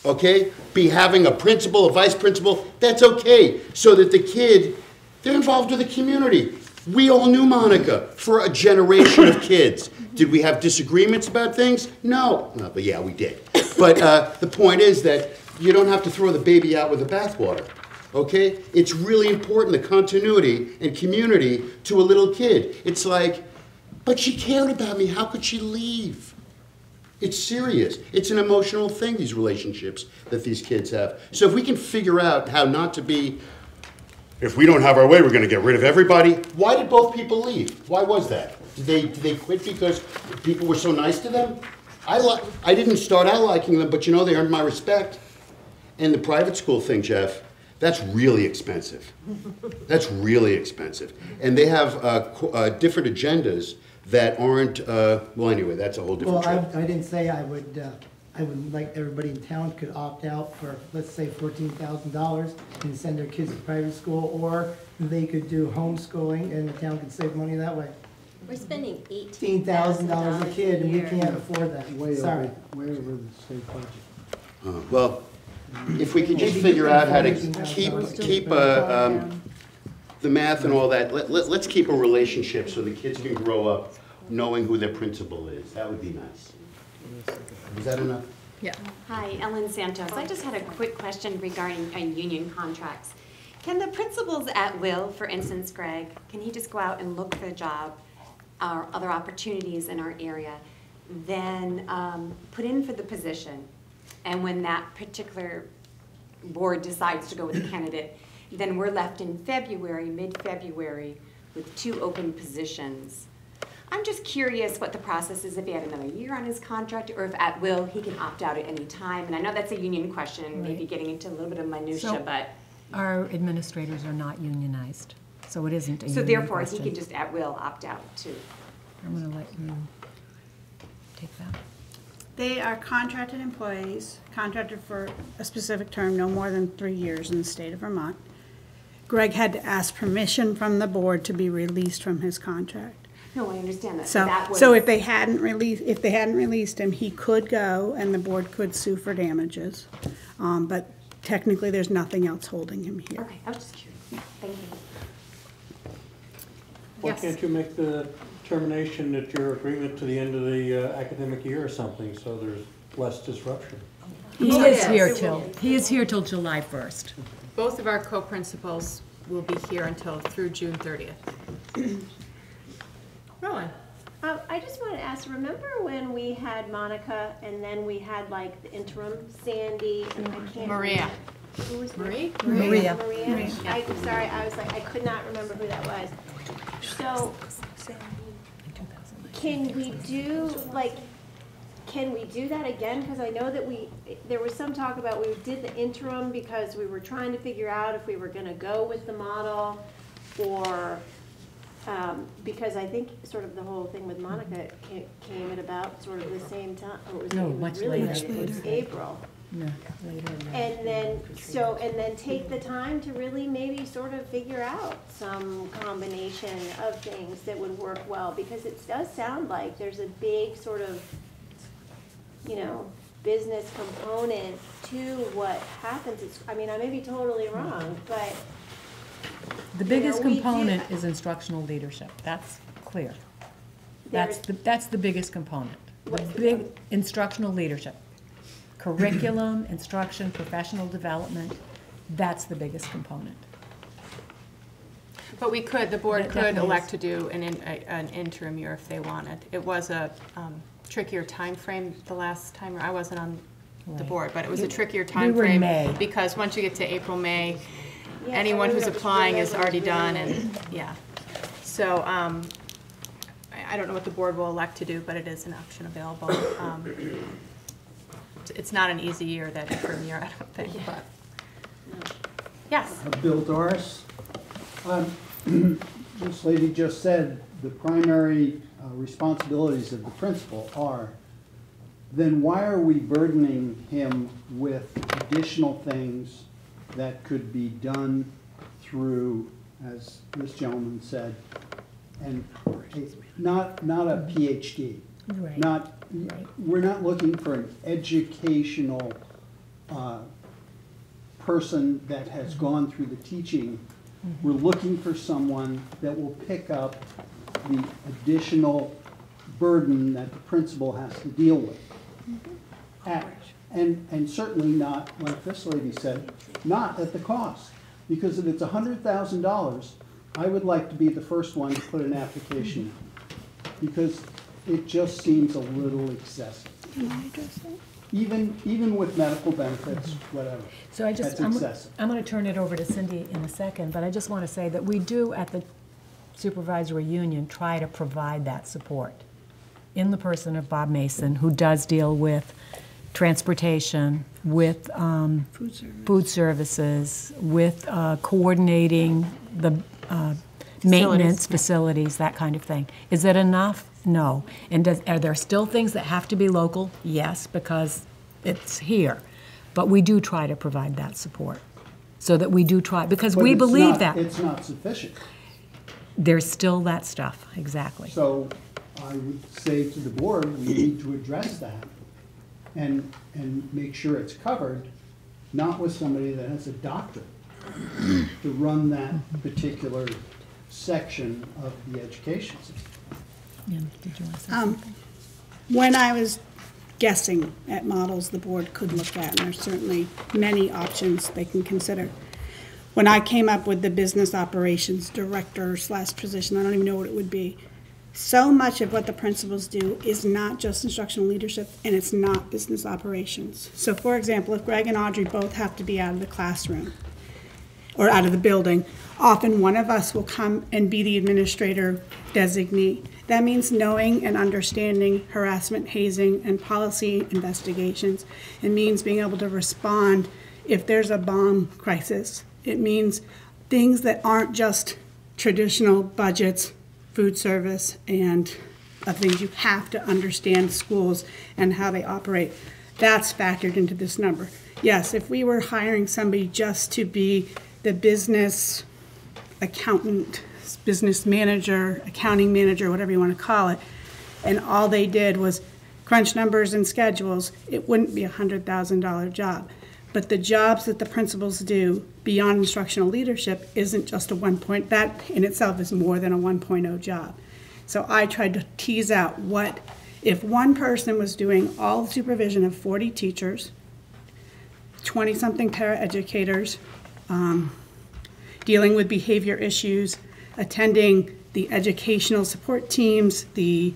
S8: Okay? Be having a principal, a vice principal, that's okay. So that the kid, they're involved with the community. We all knew Monica for a generation of kids. Did we have disagreements about things? No. But yeah, we did. But the point is that you don't have to throw the baby out with the bathwater. Okay? It's really important, the continuity and community to a little kid. It's like, but she cared about me, how could she leave? It's serious. It's an emotional thing, these relationships that these kids have. So if we can figure out how not to be, if we don't have our way, we're going to get rid of everybody. Why did both people leave? Why was that? Did they quit because people were so nice to them? I didn't start out liking them, but you know, they earned my respect. And the private school thing, Jeff, that's really expensive. That's really expensive. And they have different agendas that aren't, well, anyway, that's a whole different
S17: Well,
S8: trip.
S17: I didn't say I would like everybody in town could opt out for, let's say, $14,000 and send their kids to private school, or they could do homeschooling and the town could save money that way.
S10: We're spending
S17: $18,000 a kid, and we can't afford that. Sorry.
S13: Way over the state budget.
S8: Well, if we could just figure out how to keep the math and all that, let's keep a relationship so the kids can grow up knowing who their principal is. That would be nice. Is that enough?
S1: Yeah.
S18: Hi, Ellen Santos. I just had a quick question regarding union contracts. Can the principals at will, for instance, Greg, can he just go out and look for a job or other opportunities in our area, then put in for the position, and when that particular board decides to go with a candidate, then we're left in February, mid-February, with 2 open positions. I'm just curious what the process is if he had another year on his contract, or if at will he can opt out at any time. And I know that's a union question, maybe getting into a little bit of minutia, but
S5: Our administrators are not unionized, so it isn't a
S18: so
S5: union
S18: therefore
S5: question.
S18: he can just at will opt out too.
S5: I'm going to let you take that.
S7: They are contracted employees, contracted for a specific term, no more than 3 years in the state of Vermont. Greg had to ask permission from the board to be released from his contract.
S18: No, I understand that.
S7: So,
S18: that was,
S7: so if they hadn't released him, he could go and the board could sue for damages. But technically, there's nothing else holding him here.
S18: okay, I was just curious. Thank you.
S13: Why
S1: Yes.
S13: can't you make the determination at your agreement to the end of the academic year or something, so there's less disruption?
S5: He is here till July 1st.
S1: Both of our co-principals will be here through June 30th. Rowan?
S11: I just wanted to ask, remember when we had Monica and then we had like the interim Sandy and I can't.
S1: Maria.
S11: Who was
S1: Marie?
S11: Maria.
S7: Maria.
S11: I'm sorry, I was like, I could not remember who that was. So, can we do that again? Because I know that there was some talk about we did the interim because we were trying to figure out if we were gonna go with the model or Because I think sort of the whole thing with Monica came at about sort of the same time, or was it?
S5: No,
S11: it was
S5: much
S11: really
S5: later.
S11: late. It was April.
S5: No, later.
S11: And then take the time to really maybe sort of figure out some combination of things that would work well, because it does sound like there's a big sort of, business component to what happens. I mean, I may be totally wrong, but.
S5: The biggest
S11: we do-
S5: component is instructional leadership. That's clear. That's the biggest component. Big instructional leadership. Curriculum, instruction, professional development, that's the biggest component.
S1: But the board
S5: That
S1: could
S5: definitely
S1: elect
S5: is.
S1: to do an interim year if they wanted. It was a trickier time frame the last time. I wasn't on the
S5: Right.
S1: board, but it was a
S5: We-
S1: trickier
S5: we
S1: time
S5: were in
S1: frame
S5: May.
S1: because once you get to April, May,
S11: Yeah,
S1: anyone who's
S11: everyone was
S1: applying is
S11: really
S1: already
S11: really
S1: done,
S11: late.
S1: and, yeah. So, I don't know what the board will elect to do, but it is an option available. It's not an easy year, that interim year, I don't think, but. Yes?
S19: Bill Doris. This lady just said the primary responsibilities of the principal are, then why are we burdening him with additional things that could be done through, as this gentleman said, and not a PhD?
S5: Right.
S19: We're not looking for an educational person that has gone through the teaching. We're looking for someone that will pick up the additional burden that the principal has to deal with. And certainly not, like this lady said, not at the cost. Because if it's $100,000, I would like to be the first one to put an application in. Because it just seems a little excessive.
S7: Can I address that?
S19: Even with medical benefits, whatever.
S5: So I'm
S19: That's
S5: going
S19: excessive.
S5: to turn it over to Cindy in a second, but I just want to say that we do at the supervisory union try to provide that support in the person of Bob Mason, who does deal with transportation, with food services, with coordinating the maintenance facilities, that kind of thing. Is it enough? No. And are there still things that have to be local? Yes, because it's here. But we do try to provide that support, so that we do try, because
S19: But
S5: we
S19: it's
S5: believe
S19: not-
S5: that.
S19: It's not sufficient.
S5: There's still that stuff, exactly.
S19: So I would say to the board, we need to address that and make sure it's covered, not with somebody that has a doctorate to run that particular section of the education system.
S5: Yeah, did you want to say something?
S7: When I was guessing at models the board could look at, and there's certainly many options they can consider. When I came up with the business operations director / position, I don't even know what it would be. So much of what the principals do is not just instructional leadership, and it's not business operations. So for example, if Greg and Audrey both have to be out of the classroom or out of the building, often one of us will come and be the administrator designee. That means knowing and understanding harassment, hazing, and policy investigations. It means being able to respond if there's a bomb crisis. It means things that aren't just traditional budgets, food service, and things. You have to understand schools and how they operate. That's factored into this number. Yes, if we were hiring somebody just to be the business accountant, business manager, accounting manager, whatever you want to call it, and all they did was crunch numbers and schedules, it wouldn't be a $100,000 job. But the jobs that the principals do beyond instructional leadership isn't just a 1 that in itself is more than a 1.0 job. So I tried to tease out what, if one person was doing all the supervision of 40 teachers, 20-something paraeducators, dealing with behavior issues, attending the educational support teams, the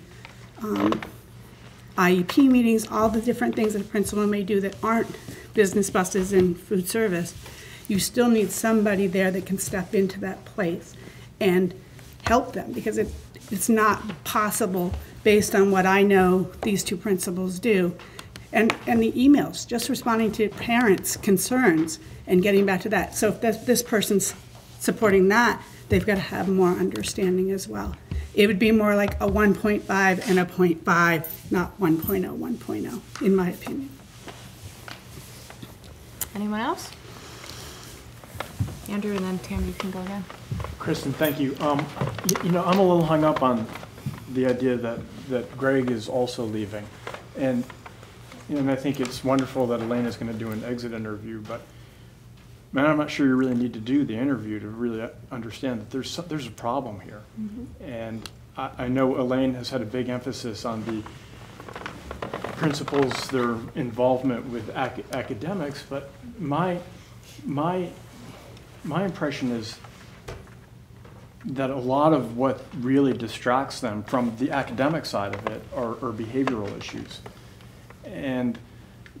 S7: IEP meetings, all the different things that a principal may do that aren't business buses and food service, you still need somebody there that can step into that place and help them, because it's not possible based on what I know these two principals do. And the emails, just responding to parents' concerns and getting back to that. So if this person's supporting that, they've got to have more understanding as well. It would be more like a 1.5 and a 0.5, not 1.0, 1.0, in my opinion.
S1: Anyone else? Andrew, and then Tammy, you can go again.
S9: Kristen, thank you. You know, I'm a little hung up on the idea that Greg is also leaving. And I think it's wonderful that Elaine is going to do an exit interview, but man, I'm not sure you really need to do the interview to really understand that there's a problem here. And I know Elaine has had a big emphasis on the principals, their involvement with academics, but my impression is that a lot of what really distracts them from the academic side of it are behavioral issues. And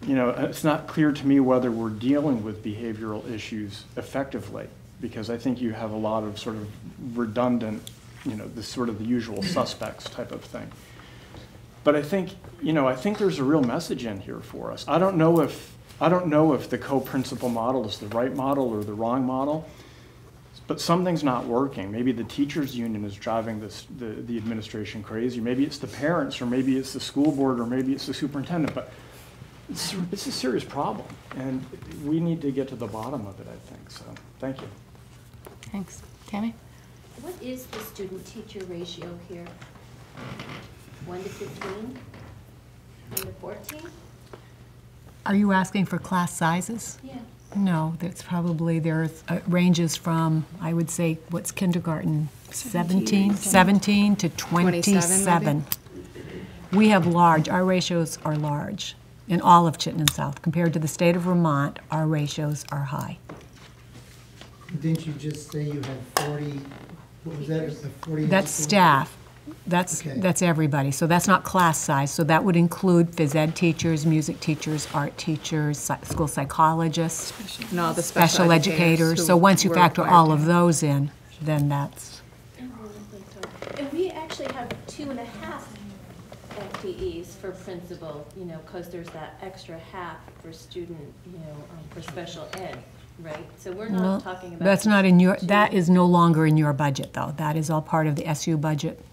S9: it's not clear to me whether we're dealing with behavioral issues effectively, because I think you have a lot of sort of redundant, the sort of the usual suspects type of thing. But I think there's a real message in here for us. I don't know if the co-principal model is the right model or the wrong model, but something's not working. Maybe the teachers union is driving the administration crazy. Maybe it's the parents, or maybe it's the school board, or maybe it's the superintendent. But it's a serious problem, and we need to get to the bottom of it, I think. So thank you.
S1: Thanks. Tammy?
S10: What is the student-teacher ratio here? 1 to 15? 1 to 14?
S5: Are you asking for class sizes?
S10: Yeah.
S5: No, that's probably, it ranges from, I would say, what's kindergarten? 17 to 27. We have our ratios are large in all of Chittenden South. Compared to the state of Vermont, our ratios are high.
S17: Didn't you just say you had 40, what was that, 40?
S5: That's staff. That's everybody. So that's not class size. So that would include phys ed teachers, music teachers, art teachers, school psychologists,
S1: and all the
S5: special educators. So once you factor all of those in, then that's.
S10: And we actually have 2.5 FTEs for principal, because there's that extra half for student, for special ed, right? So we're not talking about.
S5: That's not in that is no longer in your budget, though. That is all part of the SU budget.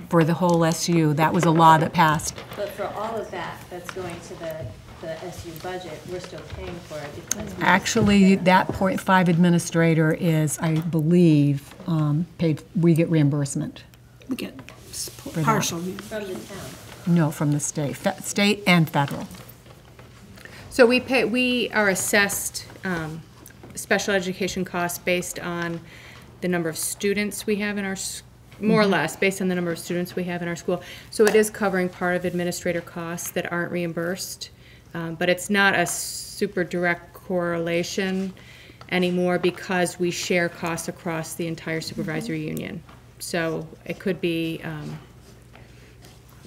S5: For the whole SU, that was a law that passed.
S10: But for all of that, that's going to the SU budget, we're still paying for it because.
S5: Actually, that 0.5 administrator is, I believe, paid. We get reimbursement.
S7: We get partial.
S10: From the town.
S5: No, from the state, state and federal.
S1: So we are assessed special education costs based on the number of students we have in our more or less based on the number of students we have in our school. So it is covering part of administrator costs that aren't reimbursed, but it's not a super direct correlation anymore because we share costs across the entire supervisory union. So it could be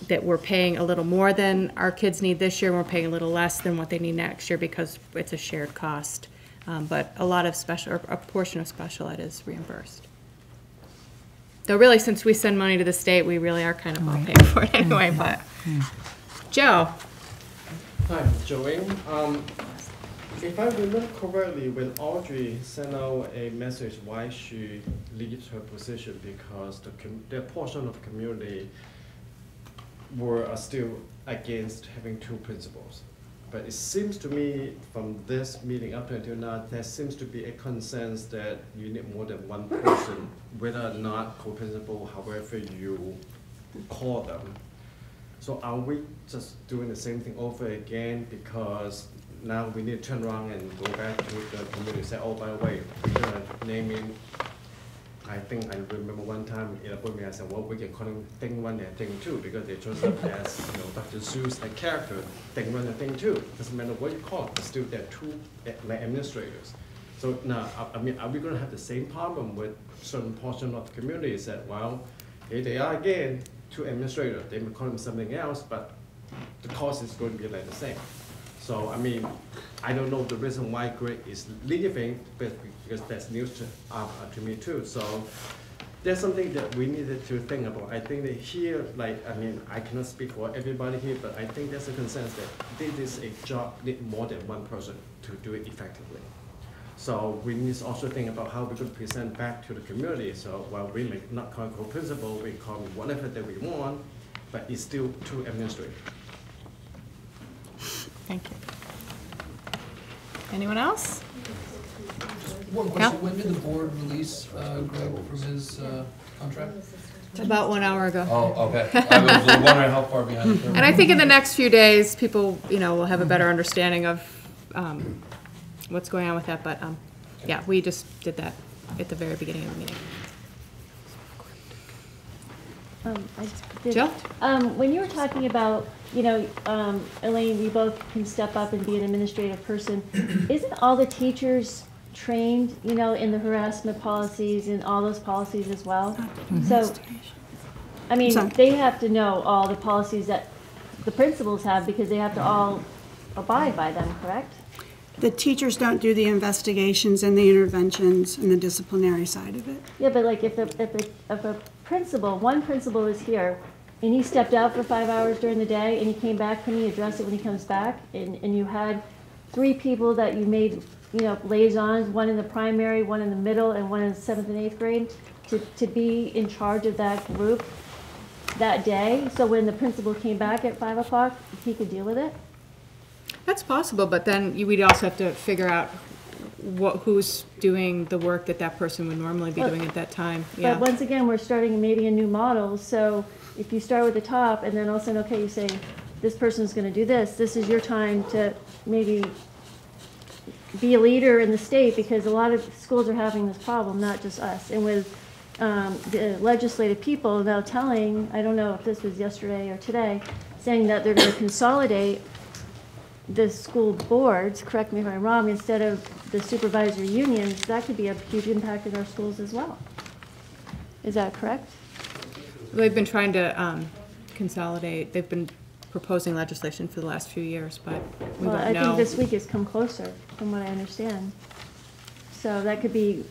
S1: that we're paying a little more than our kids need this year, and we're paying a little less than what they need next year because it's a shared cost. But a lot of a portion of special ed is reimbursed. Though really, since we send money to the state, we really are kind of all paying for it anyway, but. Joe?
S20: Hi, Joanne. If I remember correctly, when Audrey sent out a message why she leaves her position, because the portion of the community are still against having 2 principals. But it seems to me from this meeting up until now, there seems to be a consensus that you need more than 1 person, whether or not co-principal, however you call them. So are we just doing the same thing over again because now we need to turn around and go back to the community and say, oh, by the way, we're going to name in. I think I remember one time in a board meeting I said, well, we can call them Thing 1 and Thing 2 because they chose up as Dr. Seuss, a character, Thing 1 and Thing 2. Doesn't matter what you call it, still there are 2 administrators. So now, I mean, are we going to have the same problem with certain portion of the community? That, well, here they are again, 2 administrators. They may call them something else, but the cost is going to be like the same. So, I mean, I don't know the reason why Greg is leaving, but because that's news to me too. So there's something that we needed to think about. I think that here, like, I mean, I cannot speak for everybody here, but I think there's a consensus that this is a job need more than 1 person to do it effectively. So we need to also think about how we're going to present back to the community. So while we may not call it co-principal, we call it whatever that we want, but it's still to administrate.
S1: Thank you. Anyone else?
S12: One question, when did the board release Greg from his contract?
S1: About 1 hour ago.
S12: Oh, okay. I was wondering how far behind the curve.
S1: And I think in the next few days, people, will have a better understanding of what's going on with that. But yeah, we just did that at the very beginning of the meeting. Jill?
S16: When you were talking about, Elaine, we both can step up and be an administrative person. Isn't all the teachers trained, in the harassment policies and all those policies as well? So, I mean, they have to know all the policies that the principals have because they have to all abide by them, correct?
S7: The teachers don't do the investigations and the interventions and the disciplinary side of it.
S16: Yeah, but like if a principal, one principal is here and he stepped out for 5 hours during the day and he came back, can he address it when he comes back? And you had 3 people that you made, liaisons, one in the primary, one in the middle, and one in the 7th and 8th grade, to be in charge of that group that day. So when the principal came back at 5 o'clock, he could deal with it?
S1: That's possible, but then we'd also have to figure out who's doing the work that person would normally be doing at that time. Yeah.
S16: But once again, we're starting maybe a new model. So if you start with the top and then all of a sudden, okay, you say, this person's going to do this. This is your time to maybe be a leader in the state, because a lot of schools are having this problem, not just us. And with the legislative people now telling, I don't know if this was yesterday or today, saying that they're going to consolidate the school boards, correct me if I'm wrong, instead of the supervisory unions, that could be a huge impact in our schools as well. Is that correct?
S1: They've been trying to consolidate. They've been proposing legislation for the last few years, but we don't know.
S16: I think this week has come closer, from what I understand. So that could be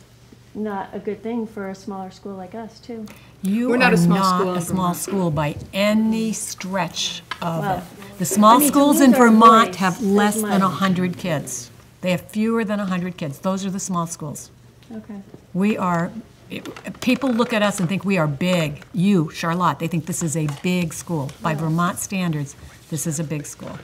S16: not a good thing for a smaller school like us, too.
S5: We're not a small school by any stretch of it. The small schools in Vermont have less than 100 kids. They have fewer than 100 kids. Those are the small schools.
S16: Okay.
S5: We are, people look at us and think we are big. You, Charlotte, they think this is a big school. By Vermont standards, this is a big school.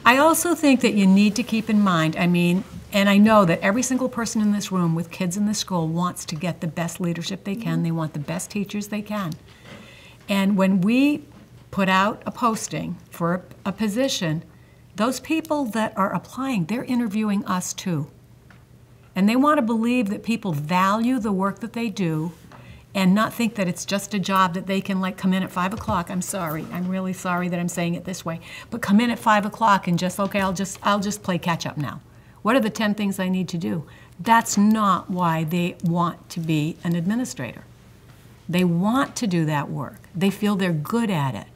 S5: I also think that you need to keep in mind, and I know that every single person in this room with kids in this school wants to get the best leadership they can. They want the best teachers they can. And when we put out a posting for a position, those people that are applying, they're interviewing us too. And they want to believe that people value the work that they do and not think that it's just a job that they can come in at 5 o'clock. I'm sorry, I'm really sorry that I'm saying it this way, but come in at 5 o'clock and just, okay, I'll just play catch up now. What are the 10 things I need to do? That's not why they want to be an administrator. They want to do that work. They feel they're good at it.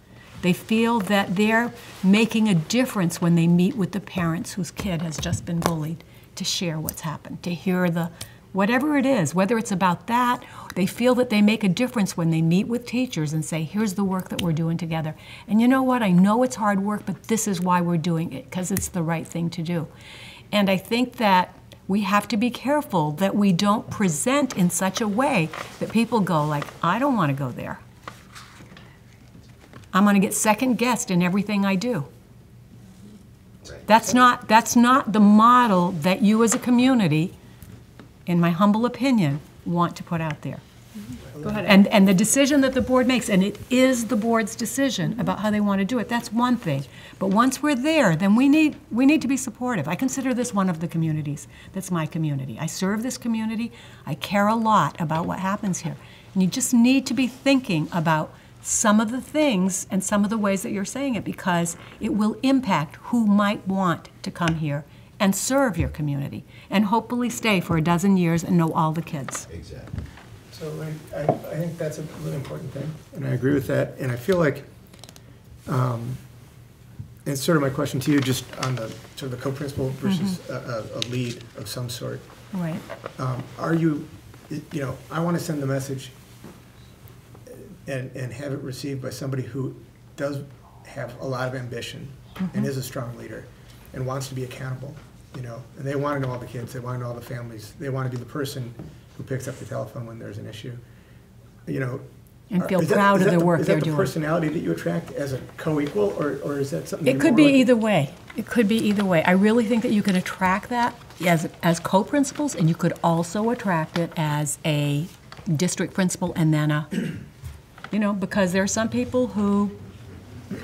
S5: They feel that they're making a difference when they meet with the parents whose kid has just been bullied, to share what's happened, to hear whatever it is, whether it's about that, they feel that they make a difference when they meet with teachers and say, here's the work that we're doing together. And you know what, I know it's hard work, but this is why we're doing it, because it's the right thing to do. And I think that we have to be careful that we don't present in such a way that people go I don't want to go there. I'm going to get second-guessed in everything I do. That's not the model that you as a community, in my humble opinion, want to put out there.
S1: Go ahead.
S5: And the decision that the board makes, and it is the board's decision about how they want to do it, that's one thing. But once we're there, then we need to be supportive. I consider this one of the communities. That's my community. I serve this community. I care a lot about what happens here. And you just need to be thinking about some of the things and some of the ways that you're saying it, because it will impact who might want to come here and serve your community and hopefully stay for a dozen years and know all the kids.
S8: Exactly.
S3: So I think that's a really important thing, and I agree with that. And I feel like, and sort of my question to you, just on the sort of the co-principal versus a lead of some sort.
S5: Right.
S3: Are you, I want to send the message and have it received by somebody who does have a lot of ambition and is a strong leader and wants to be accountable. you know, and they want to know all the kids, they want to know all the families, they want to be the person who picks up the telephone when there's an issue, you know.
S5: And feel proud of the work they're
S3: Is that
S5: doing.
S3: the personality that you attract as a co-equal, or is that something?
S5: It could be either way. It could be either way. I really think that you could attract that as co-principals, and you could also attract it as a district principal and then a, you know, because there are some people who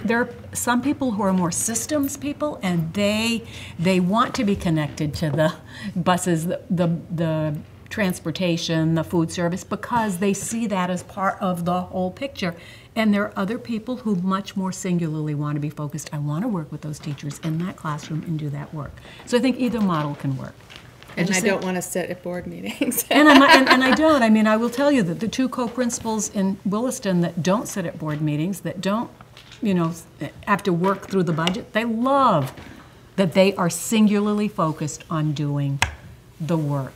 S5: are more systems people, and they want to be connected to the buses, the transportation, the food service, because they see that as part of the whole picture. And there are other people who much more singularly want to be focused. I want to work with those teachers in that classroom and do that work. So I think either model can work.
S1: And I don't want to sit at board meetings.
S5: and I don't. I mean, I will tell you that the two co-principals in Williston that don't sit at board meetings, that don't, you know, have to work through the budget, they love that they are singularly focused on doing the work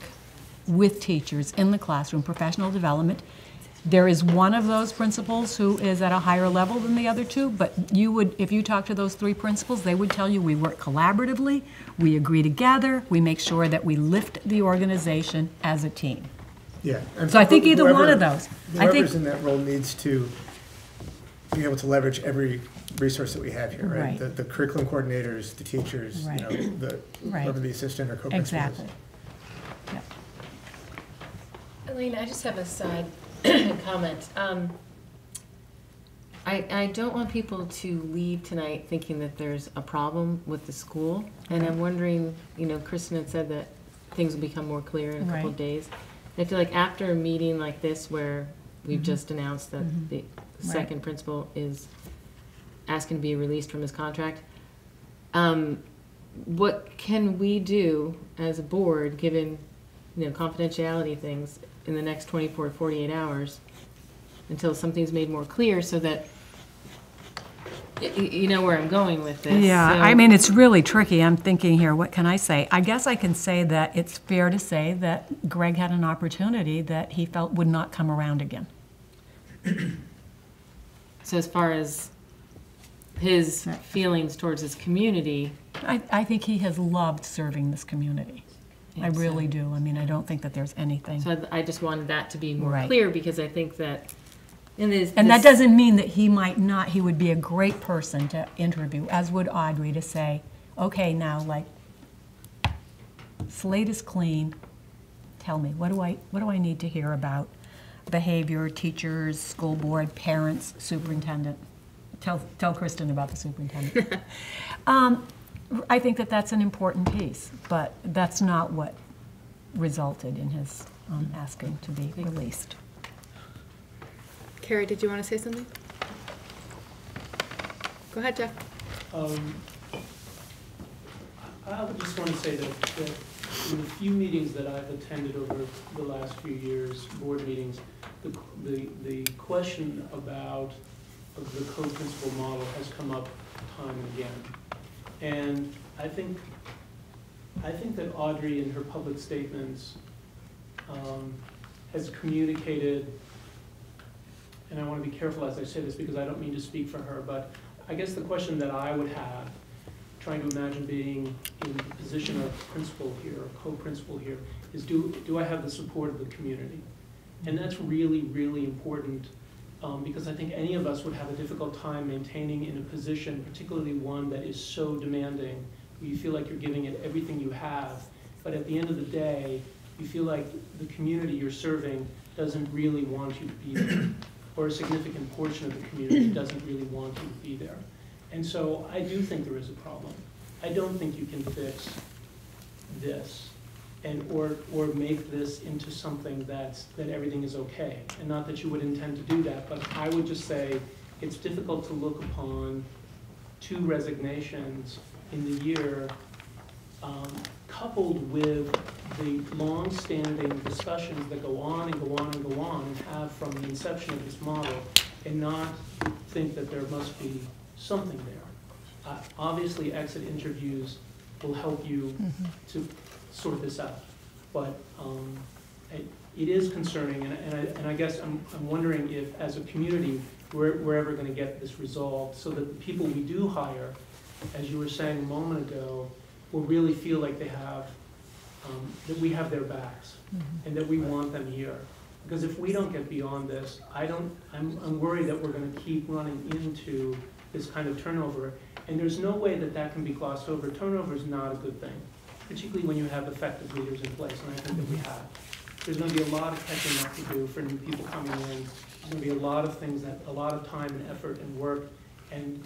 S5: with teachers in the classroom, professional development. There is one of those principals who is at a higher level than the other two, but you would, if you talk to those three principals, they would tell you we work collaboratively, we agree together, we make sure that we lift the organization as a team.
S3: Yeah.
S5: So I think either one of those.
S3: Whoever's in that role needs to be able to leverage every resource that we have here, right?
S5: Right.
S3: The curriculum coordinators, the teachers, you know, whoever the assistant or co-principal is.
S5: Exactly.
S4: Elaine, I just have a side comment. I don't want people to leave tonight thinking that there's a problem with the school. And I'm wondering, you know, Kristen had said that things will become more clear in a couple of days. I feel like after a meeting like this where we've just announced that the second principal is asking to be released from his contract, what can we do as a board, given, you know, confidentiality things, in the next 24 to 48 hours until something's made more clear, so that you know where I'm going with this?
S5: Yeah,
S4: So,
S5: I mean, it's really tricky. I'm thinking here, what can I say? I guess I can say that it's fair to say that Greg had an opportunity that he felt would not come around again.
S4: So as far as his feelings towards his community,
S5: I think he has loved serving this community. I really do. I mean, I don't think that there's anything.
S4: so I just wanted that to be more
S5: Right.
S4: clear, because I think that in this,
S5: And that doesn't mean that he might not, he would be a great person to interview, as would Audrey, to say, okay, now, like, slate is clean, tell me, what do I need to hear about behavior, teachers, school board, parents, superintendent? Tell Kristen about the superintendent. I think that that's an important piece, but that's not what resulted in his asking to be released.
S1: Carrie, did you want to say something? Go ahead, Jeff.
S15: I would just want to say that in the few meetings that I've attended over the last few years, board meetings, the question about the co-principal model has come up time and again. And I think that Audrey, in her public statements, has communicated, and I want to be careful as I say this because I don't mean to speak for her, but I guess the question that I would have, trying to imagine being in the position of principal here, or co-principal here, is do I have the support of the community? And that's really, really important, because I think any of us would have a difficult time maintaining in a position, particularly one that is so demanding, where you feel like you're giving it everything you have, but at the end of the day, you feel like the community you're serving doesn't really want you to be there, or a significant portion of the community doesn't really want you to be there. And so I do think there is a problem. I don't think you can fix this and or make this into something that everything is okay. And not that you would intend to do that, but I would just say it's difficult to look upon 2 resignations in the year, coupled with the long-standing discussions that go on and go on and go on and have from the inception of this model, and not think that there must be something there. Obviously, exit interviews will help you to sort this out, but it is concerning, and I guess I'm wondering if, as a community, we're ever going to get this resolved, so that the people we do hire, as you were saying a moment ago, will really feel like they have, that we have their backs, and that we want them here. Because if we don't get beyond this, I'm worried that we're gonna keep running into this kind of turnover, and there's no way that that can be glossed over. Turnover is not a good thing, particularly when you have effective leaders in place, and I think that we have. There's gonna be a lot of catching up to do for new people coming in. There's gonna be a lot of things a lot of time and effort and work and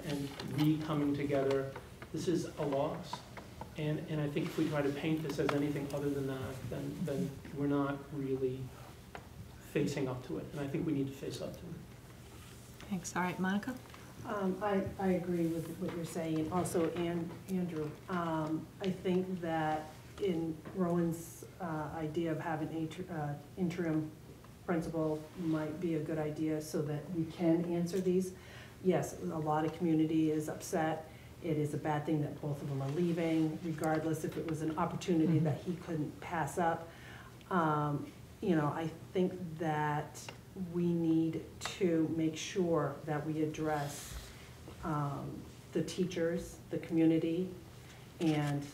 S15: coming together. This is a loss. And I think if we try to paint this as anything other than that, then we're not really facing up to it. And I think we need to face up to it.
S1: Thanks. All right, Monica?
S14: I agree with what you're saying, and also Andrew. I think that in Rowan's idea of having an interim principal might be a good idea so that we can answer these. Yes, a lot of community is upset. It is a bad thing that both of them are leaving, regardless if it was an opportunity that he couldn't pass up. You know, I think that we need to make sure that we address the teachers, the community, and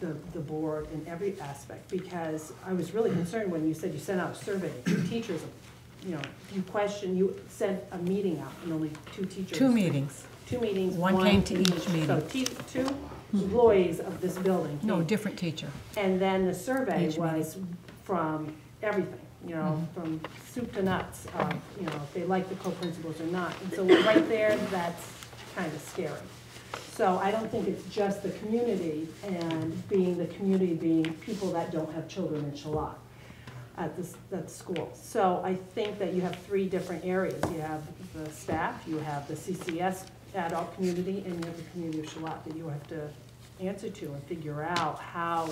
S14: the board in every aspect, because I was really concerned when you said you sent out a survey to teachers. You know, you sent a meeting out and only 2 teachers.
S5: 2 meetings.
S14: 2 meetings.
S5: One came to each meeting.
S14: So 2 employees of this building.
S5: No, different teacher.
S14: And then the survey
S5: Each
S14: was from everything, you know, from soup to nuts, you know, if they like the co-principals or not. And so right there, that's kind of scary. So I don't think it's just the community, and the community being people that don't have children in Shalott at the school. So I think that you have 3 different areas. You have the staff, you have the CCS adult community, and you have the community of Shalott that you have to answer to and figure out how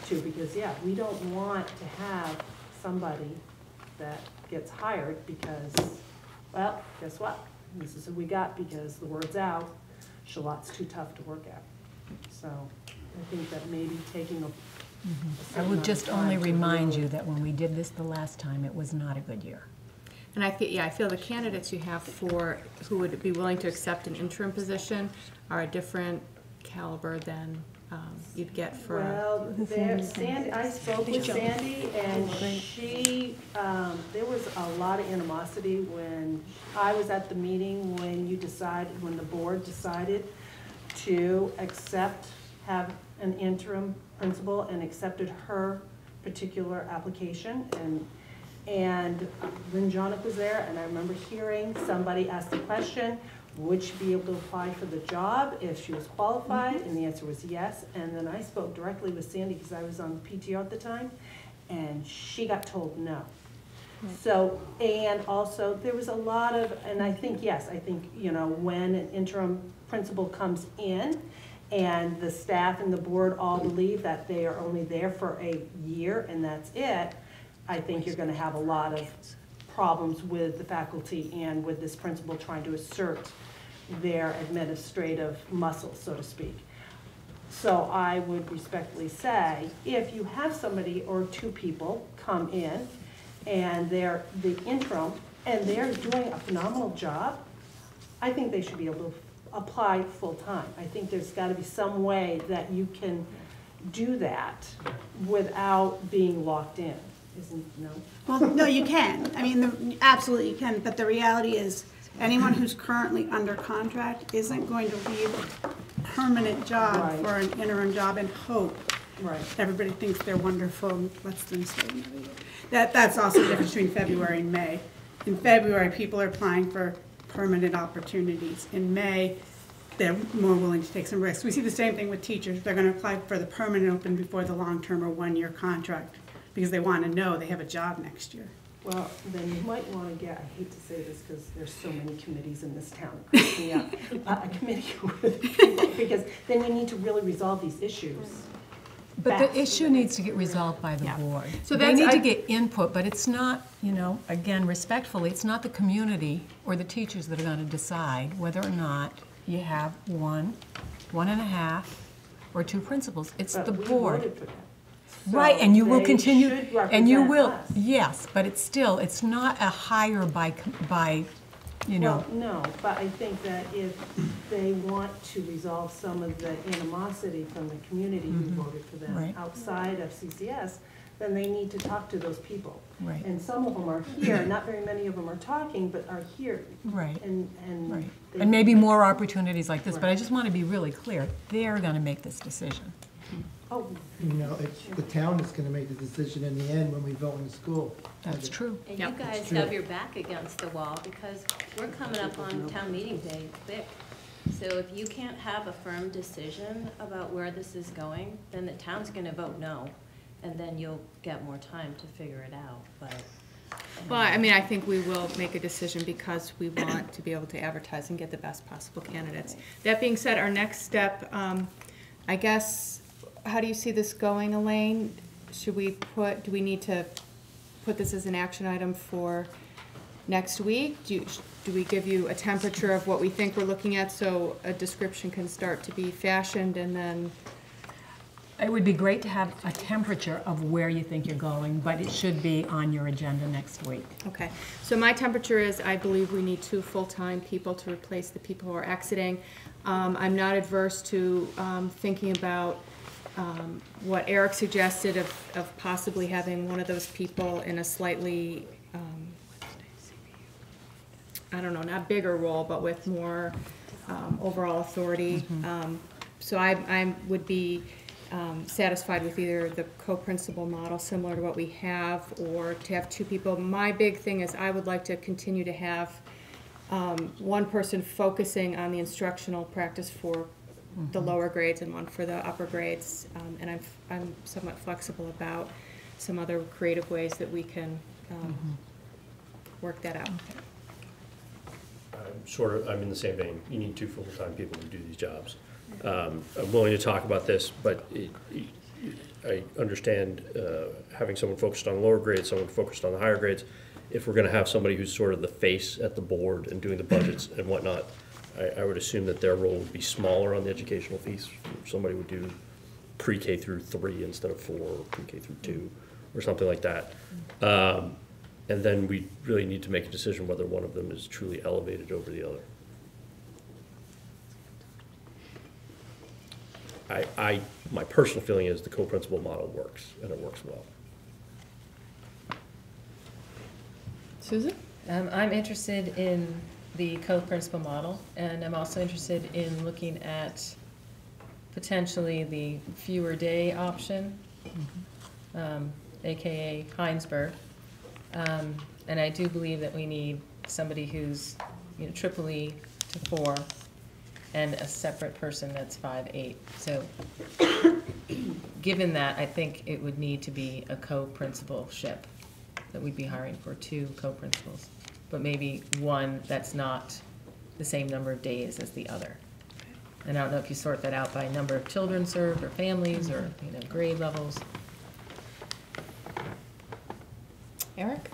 S14: to, because yeah, we don't want to have somebody that gets hired because, well, guess what? This is who we got because the word's out. Shalott's too tough to work at. So I think that maybe taking a
S5: I would just only remind you that when we did this the last time, it was not a good year.
S1: And I feel the candidates you have who would be willing to accept an interim position are a different caliber than you'd get for.
S14: Well, Sandy, I spoke with Sandy, and she, there was a lot of animosity when I was at the meeting when the board decided to have an interim principal and accepted her particular application. And Lynn Jonick was there, and I remember hearing somebody ask the question, would she be able to apply for the job if she was qualified? And the answer was yes. And then I spoke directly with Sandy because I was on PTO at the time, and she got told no. So, and also there was a lot of, and I think, yes, you know, when an interim principal comes in and the staff and the board all believe that they are only there for a year and that's it, I think you're going to have a lot of problems with the faculty and with this principal trying to assert their administrative muscle, so to speak. So I would respectfully say, if you have somebody or 2 people come in and they're the interim and they're doing a phenomenal job, I think they should be able to apply full-time. I think there's got to be some way that you can do that without being locked in. No?
S7: Well, no, you can. I mean, absolutely you can, but the reality is anyone who's currently under contract isn't going to leave a permanent job for an interim job and hope everybody thinks they're wonderful and lets them stay another year. That's also the difference between February and May. In February, people are applying for permanent opportunities. In May, they're more willing to take some risks. We see the same thing with teachers. They're going to apply for the permanent open before the long-term or 1-year contract because they want to know they have a job next year.
S14: Well, then you might want to get, I hate to say this because there's so many committees in this town, it cracks me up, a committee with people, because then we need to really resolve these issues.
S5: But the issue needs to get resolved by the board. So they need to get input, but it's not, you know, again, respectfully, it's not the community or the teachers that are going to decide whether or not you have 1, 1.5, or 2 principals. It's the board. Right, and you will continue, and you will, yes, but it's still, it's not a hire by you know.
S14: Well, no, but I think that if they want to resolve some of the animosity from the community who voted for them
S5: Right.
S14: outside of CCS, then they need to talk to those people.
S5: Right.
S14: And some of them are here, not very many of them are talking, but are here.
S5: Right.
S14: And
S5: Right.
S14: they-
S5: And maybe more opportunities like this, but I
S14: Right.
S5: just want to be really clear, they're going to make this decision.
S14: Oh,
S17: You know, the town is gonna make the decision in the end when we vote in the school.
S5: That's true.
S10: And you guys have your back against the wall because we're coming up on town meeting day quick. So if you can't have a firm decision about where this is going, then the town's gonna vote no. And then you'll get more time to figure it out, but.
S1: Well, I mean, I think we will make a decision because we want to be able to advertise and get the best possible candidates. That being said, our next step, I guess, how do you see this going, Elaine? Do we need to put this as an action item for next week? Do we give you a temperature of what we think we're looking at so a description can start to be fashioned and then?
S5: It would be great to have a temperature of where you think you're going, but it should be on your agenda next week.
S1: Okay, so my temperature is, I believe we need 2 full-time people to replace the people who are exiting. I'm not adverse to thinking about what Eric suggested of possibly having one of those people in a slightly, I don't know, not bigger role, but with more overall authority. So I would be satisfied with either the co-principal model similar to what we have or to have 2 people. My big thing is I would like to continue to have one person focusing on the instructional practice for the lower grades and one for the upper grades. And I'm somewhat flexible about some other creative ways that we can work that out.
S2: I'm in the same vein. You need 2 full-time people to do these jobs. I'm willing to talk about this, but I understand having someone focused on lower grades, someone focused on the higher grades. If we're going to have somebody who's sort of the face at the board and doing the budgets and whatnot, I would assume that their role would be smaller on the educational piece. Somebody would do pre-K through 3 instead of 4, or pre-K through 2, or something like that. And then we really need to make a decision whether one of them is truly elevated over the other. My personal feeling is the co-principal model works, and it works well.
S1: Susan?
S4: I'm interested in the co-principal model, and I'm also interested in looking at potentially the fewer day option, AKA Heinsberg. And I do believe that we need somebody who's, triple E to 4 and a separate person that's 5'8". So given that, I think it would need to be a co-principalship that we'd be hiring for 2 co-principals, but maybe one that's not the same number of days as the other. And I don't know if you sort that out by number of children served or families or, grade levels.
S1: Eric?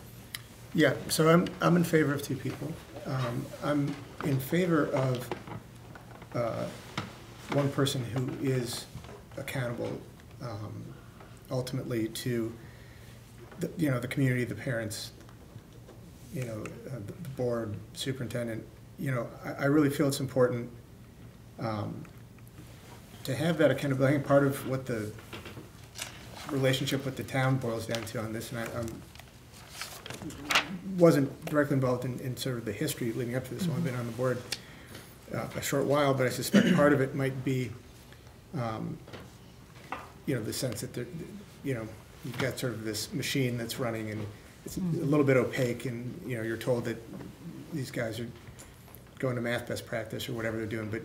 S3: Yeah, so I'm in favor of 2 people. I'm in favor of one person who is accountable ultimately to the community, the parents, the board, superintendent. I really feel it's important to have that accountability. I think part of what the relationship with the town boils down to on this, and I wasn't directly involved in sort of the history leading up to this one. I've been on the board a short while, but I suspect part of it might be, the sense that you've got sort of this machine that's running and it's a little bit opaque, and you're told that these guys are going to math best practice or whatever they're doing, but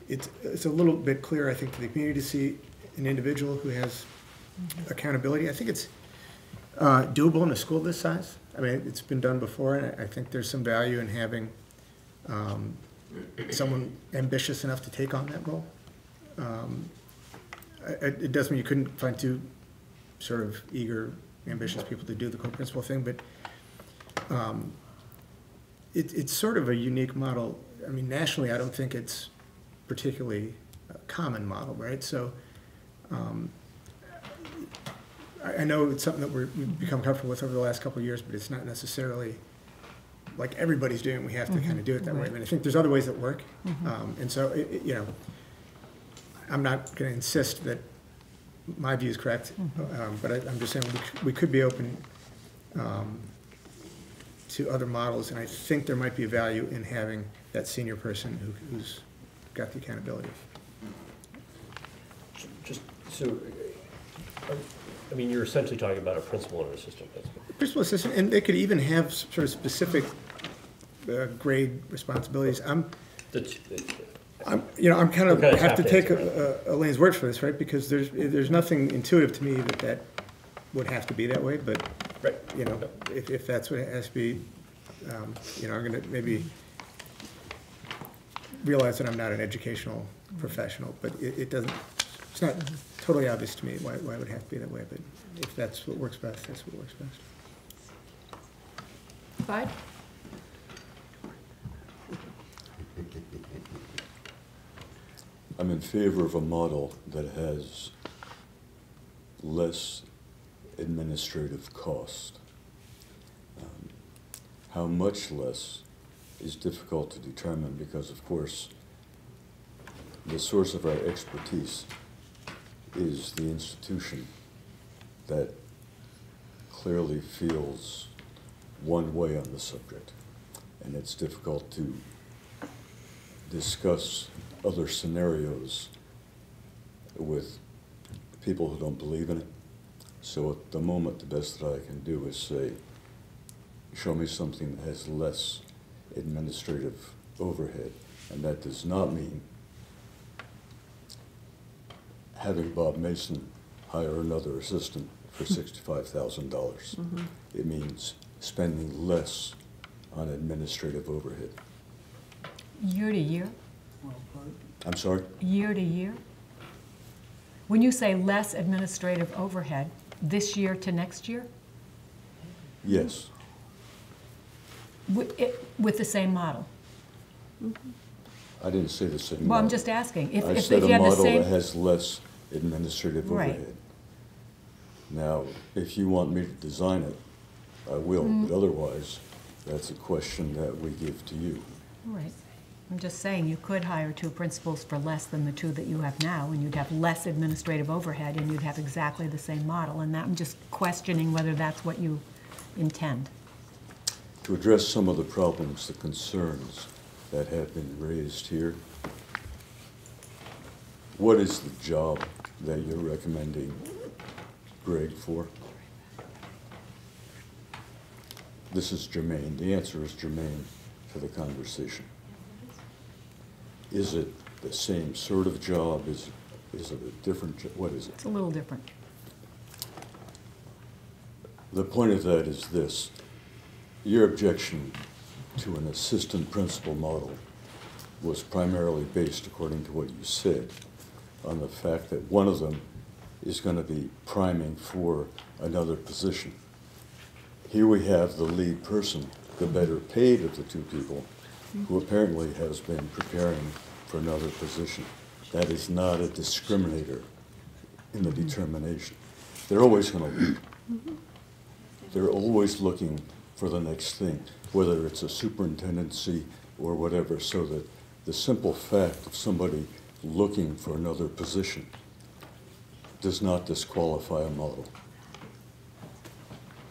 S3: it's a little bit clearer, I think, to the community to see an individual who has accountability. I think it's doable in a school this size. I mean, it's been done before, and I think there's some value in having someone ambitious enough to take on that role. It doesn't mean you couldn't find 2 sort of eager, ambitious people to do the co-principal thing, but it's sort of a unique model. I mean, nationally, I don't think it's particularly a common model, right? So I know it's something that we've become comfortable with over the last couple of years, but it's not necessarily like everybody's doing, we have to kind of do it that way. I mean, I think there's other ways that work. And so, you know, I'm not going to insist that my view is correct, but I'm just saying we could be open to other models, and I think there might be a value in having that senior person who's got the accountability.
S2: Just so, I mean, you're essentially talking about a principal and an assistant principal.
S3: Principal assistant, and they could even have sort of specific grade responsibilities. You know, I'm kind of have to take Elaine's word for this, right? Because there's nothing intuitive to me that would have to be that way. But you know, if that's what it has to be, you know, I'm going to maybe realize that I'm not an educational professional, but it doesn't. It's not totally obvious to me why it would have to be that way. But if that's what works best, that's what works best.
S1: Clyde?
S6: I'm in favor of a model that has less administrative cost. How much less is difficult to determine because, of course, the source of our expertise is the institution that clearly feels one way on the subject. And it's difficult to discuss other scenarios with people who don't believe in it. So at the moment, the best that I can do is say, show me something that has less administrative overhead. And that does not mean having Bob Mason hire another assistant for $65,000. It means spending less on administrative overhead.
S5: Year to year?
S6: I'm sorry?
S5: Year to year? When you say less administrative overhead, this year to next year?
S6: Yes.
S5: With the same model?
S6: I didn't say the same
S5: Well,
S6: model.
S5: I'm just asking. If
S6: I
S5: you
S6: said a
S5: had the
S6: model
S5: same...
S6: that has less administrative
S5: Right.
S6: overhead. Now, if you want me to design it, I will, but otherwise, that's a question that we give to you.
S5: Right. I'm just saying you could hire 2 principals for less than the 2 that you have now, and you'd have less administrative overhead, and you'd have exactly the same model. And that, I'm just questioning whether that's what you intend.
S6: To address some of the problems, the concerns that have been raised here, what is the job that you're recommending Greg for? This is germane. The answer is germane to the conversation. Is it the same sort of job? Is it a different job? What is it?
S5: It's a little different.
S6: The point of that is this. Your objection to an assistant principal model was primarily based, according to what you said, on the fact that one of them is going to be priming for another position. Here we have the lead person, the better paid of the 2 people, who apparently has been preparing for another position. That is not a discriminator in the determination. They're always going to lead. They're always looking for the next thing, whether it's a superintendency or whatever, so that the simple fact of somebody looking for another position does not disqualify a model.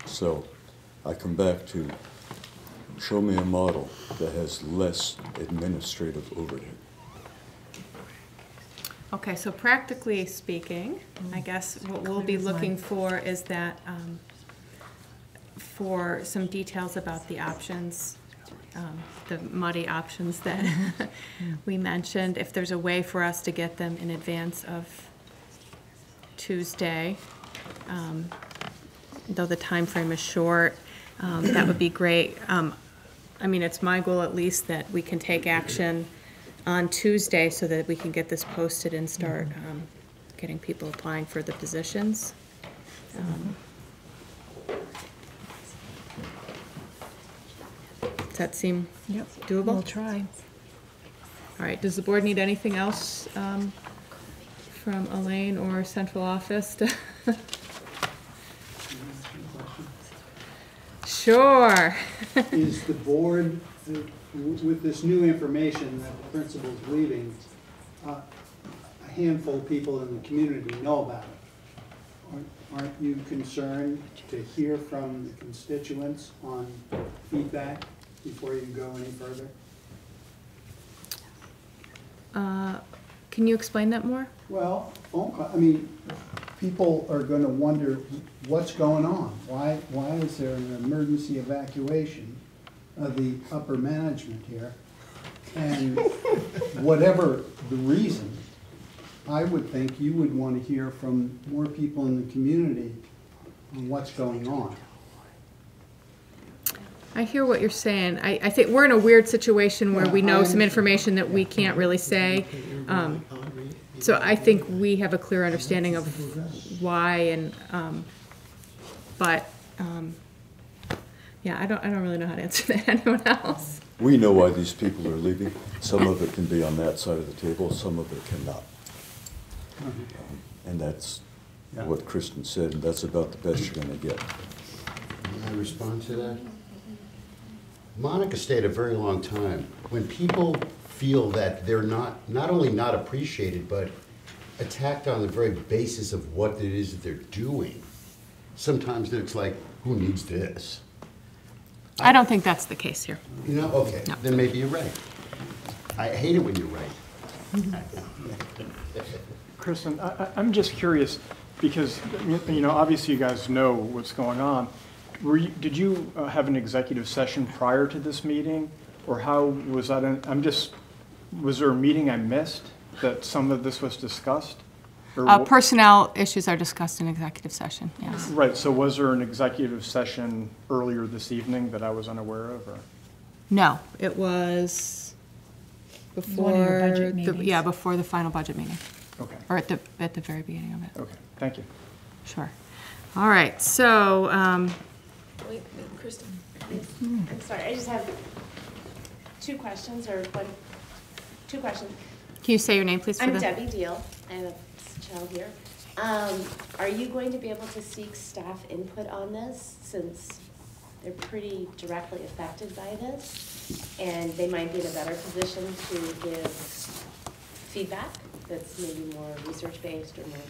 S6: So I come back to show me a model that has less administrative overhead.
S1: Okay, so practically speaking, I guess what we'll be looking for is that, for some details about the options, the muddy options that we mentioned, if there's a way for us to get them in advance of Tuesday, though the time frame is short, that would be great. I mean, it's my goal at least that we can take action on Tuesday so that we can get this posted and start getting people applying for the positions. Does that seem doable?
S5: We'll try.
S1: All right, does the board need anything else from Elaine or central office? Sure.
S19: Is the board, with this new information that the principal's leaving, a handful of people in the community know about it? Aren't you concerned to hear from the constituents on feedback before you go any further?
S1: Can you explain that more?
S19: Well, phone call, I mean, people are gonna wonder what's going on. Why is there an emergency evacuation of the upper management here? And whatever the reason, I would think you would want to hear from more people in the community on what's going on.
S1: I hear what you're saying. I think we're in a weird situation where we know some information that we can't really say. So I think we have a clear understanding of why and, yeah, I don't really know how to answer that. Anyone else?
S6: We know why these people are leaving. Some of it can be on that side of the table, some of it cannot. And that's what Kristen said, and that's about the best you're gonna get.
S8: Can I respond to that? Monica stayed a very long time. When people feel that they're not only not appreciated, but attacked on the very basis of what it is that they're doing, sometimes it's like, who needs this?
S1: I don't think that's the case here.
S8: You know, okay, then maybe you're right. I hate it when you're right.
S9: Kristen, I'm just curious, because, you know, obviously you guys know what's going on. Did you have an executive session prior to this meeting? Or how was that, was there a meeting I missed that some of this was discussed?
S1: Personnel issues are discussed in executive session, yes.
S9: Right, so was there an executive session earlier this evening that I was unaware of? Or?
S1: No, it was before
S5: One of your budget meetings.
S1: before the final budget meeting.
S9: Okay.
S1: Or at the very beginning of it.
S9: Okay, thank you.
S1: Sure. All right, so,
S21: Wait, Kristen, I'm sorry, I just have two questions. Can
S1: you say your name, please?
S21: I'm Debbie Deal. I have a child here. Are you going to be able to seek staff input on this, since they're pretty directly affected by this? And they might be in a better position to give feedback that's maybe more research-based or more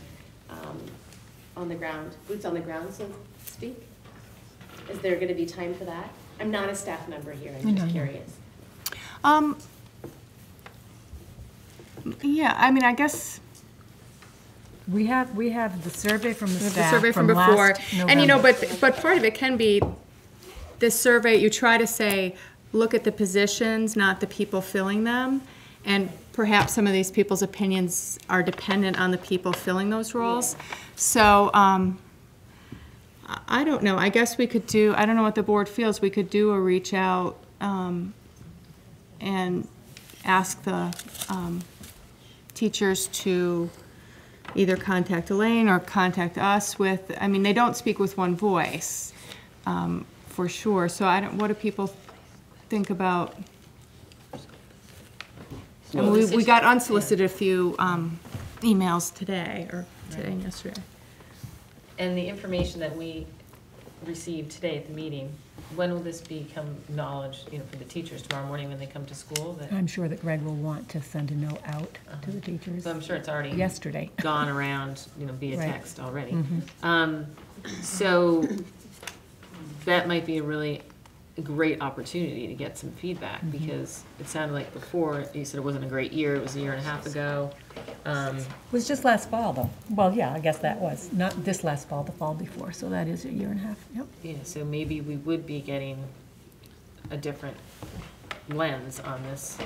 S21: on the ground, boots on the ground, so to speak? Is there going to be time for that? I'm not a staff member here, I'm just curious.
S1: Yeah, I mean, I guess
S5: we have the survey from the staff
S1: the survey from before,
S5: last
S1: and you know,
S5: November.
S1: but part of it can be this survey. You try to say, look at the positions, not the people filling them, and perhaps some of these people's opinions are dependent on the people filling those roles. So I don't know. I guess we could do. I don't know what the board feels. We could do a reach out and ask the teachers to either contact Elaine or contact us with, I mean, they don't speak with one voice, for sure. So I don't, what do people think about?
S4: Well,
S1: we got unsolicited a few emails today, or today and yesterday.
S4: And the information that we received today at the meeting, when will this become knowledge, you know, for the teachers tomorrow morning when they come to school? That
S5: I'm sure that Greg will want to send a note out to the teachers.
S4: So I'm sure it's already
S5: yesterday
S4: gone around, you know, via
S5: Right.
S4: text already.
S5: Mhm.
S4: So that might be a really great opportunity to get some feedback, because it sounded like before you said it wasn't a great year. It was a year and a half ago.
S5: It was just last fall, though. Well, yeah, I guess that was. Not this last fall, the fall before. So that is a year and a half. Yep.
S4: Yeah, so maybe we would be getting a different lens on this.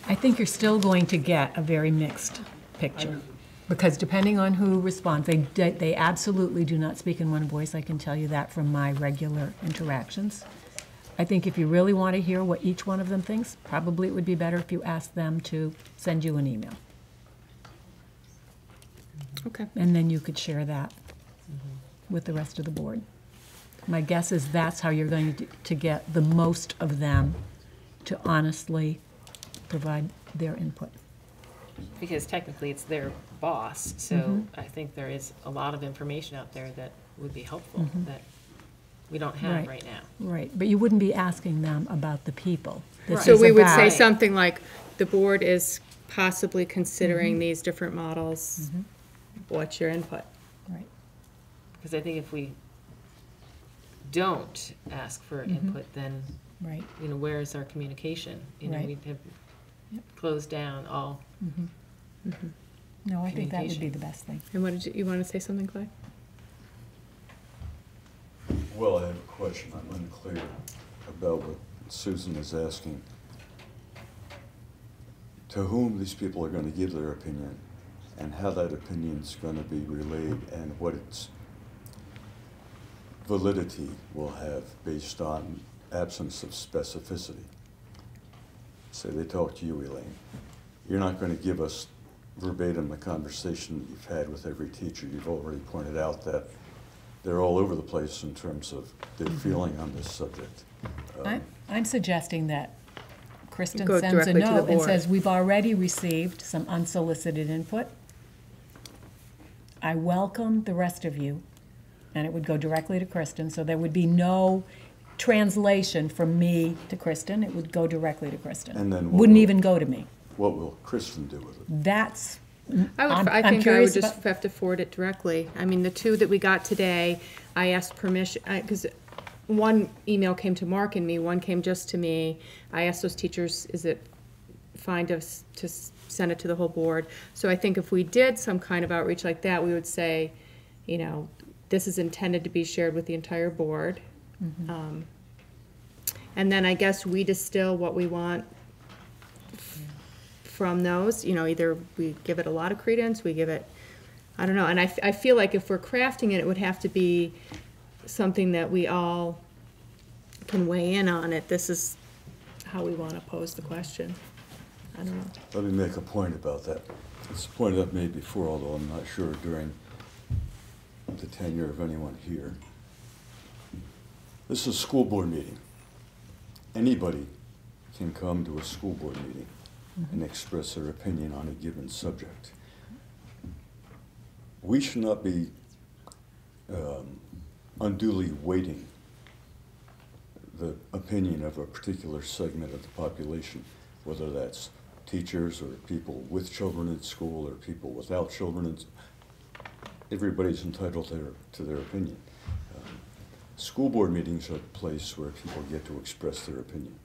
S5: I think you're still going to get a very mixed picture. Because depending on who responds, they absolutely do not speak in one voice. I can tell you that from my regular interactions. I think if you really want to hear what each one of them thinks, probably it would be better if you asked them to send you an email.
S1: Okay.
S5: And then you could share that with the rest of the board. My guess is that's how you're going to get the most of them to honestly provide their input.
S4: Because technically it's their boss, so I think there is a lot of information out there that would be helpful, that we don't have right now.
S5: Right, but you wouldn't be asking them about the people. This
S1: So
S5: is
S1: we would say
S5: about-
S1: something like, the board is possibly considering
S5: Mhm.
S1: these different models. What's your input?
S5: Right.
S4: Because I think if we don't ask for input, then,
S5: Right.
S4: you know, where is our communication? You know,
S5: Right.
S4: we'd have closed down all
S5: No, I think that would be
S4: communication.
S5: the best thing.
S1: And what did you want to say something, Clay?
S6: Well, I have a question. I'm unclear about what Susan is asking. To whom these people are going to give their opinion, and how that opinion is going to be relayed, and what its validity will have based on absence of specificity. Say they talk to you, Elaine. You're not going to give us verbatim a conversation that you've had with every teacher. You've already pointed out that they're all over the place in terms of their feeling on this subject.
S5: I'm suggesting that Kristen
S1: Go
S5: sends a
S1: directly to the
S5: note and
S1: board.
S5: says, we've already received some unsolicited input. I welcome the rest of you, and it would go directly to Kristen, so there would be no translation from me to Kristen. It would go directly to Kristen.
S6: And then what
S5: Wouldn't
S6: will-
S5: even go to me.
S6: What will Kristen do with it?
S5: That's,
S1: I think I would just have to forward it directly. I mean, the two that we got today, I asked permission, because one email came to Mark and me, one came just to me. I asked those teachers, is it fine to send it to the whole board? So I think if we did some kind of outreach like that, we would say, you know, this is intended to be shared with the entire board. And then I guess we distill what we want from those, you know, either we give it a lot of credence, we give it, I don't know, and I feel like if we're crafting it, it would have to be something that we all can weigh in on it. This is how we want to pose the question. I don't know.
S6: Let me make a point about that. It's a point I've made before, although I'm not sure during the tenure of anyone here. This is a school board meeting. Anybody can come to a school board meeting and express their opinion on a given subject. We should not be unduly weighting the opinion of a particular segment of the population, whether that's teachers or people with children in school or people without children. Everybody's entitled to their opinion. School board meetings are a place where people get to express their opinion.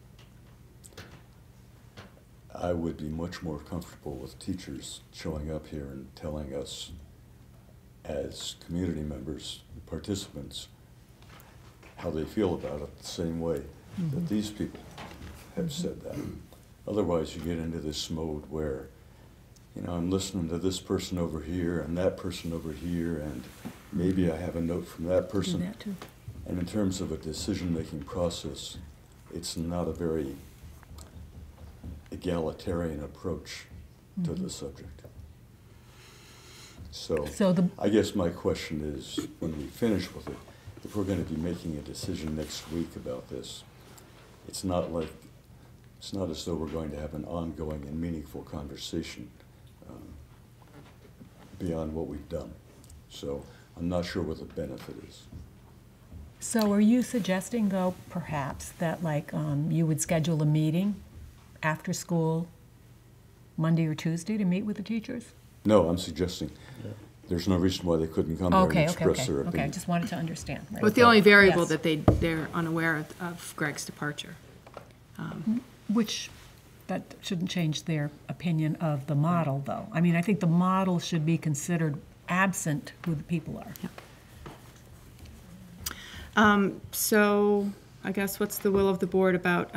S6: I would be much more comfortable with teachers showing up here and telling us as community members, participants, how they feel about it the same way that these people have said that. Otherwise, you get into this mode where, you know, I'm listening to this person over here and that person over here, and maybe I have a note from that person.
S5: that too.
S6: And in terms of a decision-making process, it's not a very egalitarian approach to the subject. So I guess my question is, when we finish with it, if we're going to be making a decision next week about this, it's not as though we're going to have an ongoing and meaningful conversation beyond what we've done. So I'm not sure what the benefit is.
S5: So are you suggesting, though, perhaps, that like you would schedule a meeting after school Monday or Tuesday to meet with the teachers?
S6: No, I'm suggesting there's no reason why they couldn't come here and express their opinion.
S5: Okay, I just wanted to understand. Right.
S1: With the only variable
S5: Yes.
S1: that they're unaware of Greg's departure.
S5: Which, that shouldn't change their opinion of the model, though. I mean, I think the model should be considered absent who the people are.
S1: So I guess what's the will of the board about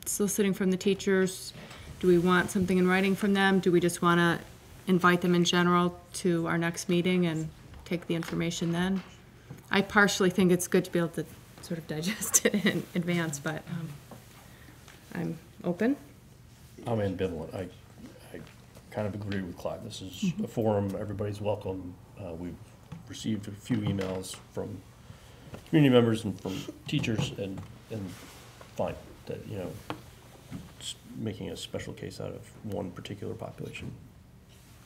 S1: soliciting from the teachers? Do we want something in writing from them? Do we just want to invite them in general to our next meeting and take the information then? I partially think it's good to be able to sort of digest it in advance, but I'm open.
S2: I'm ambivalent. I kind of agree with Clive. This is a forum, everybody's welcome. We've received a few emails from community members and from teachers, and fine, that, you know, just making a special case out of one particular population.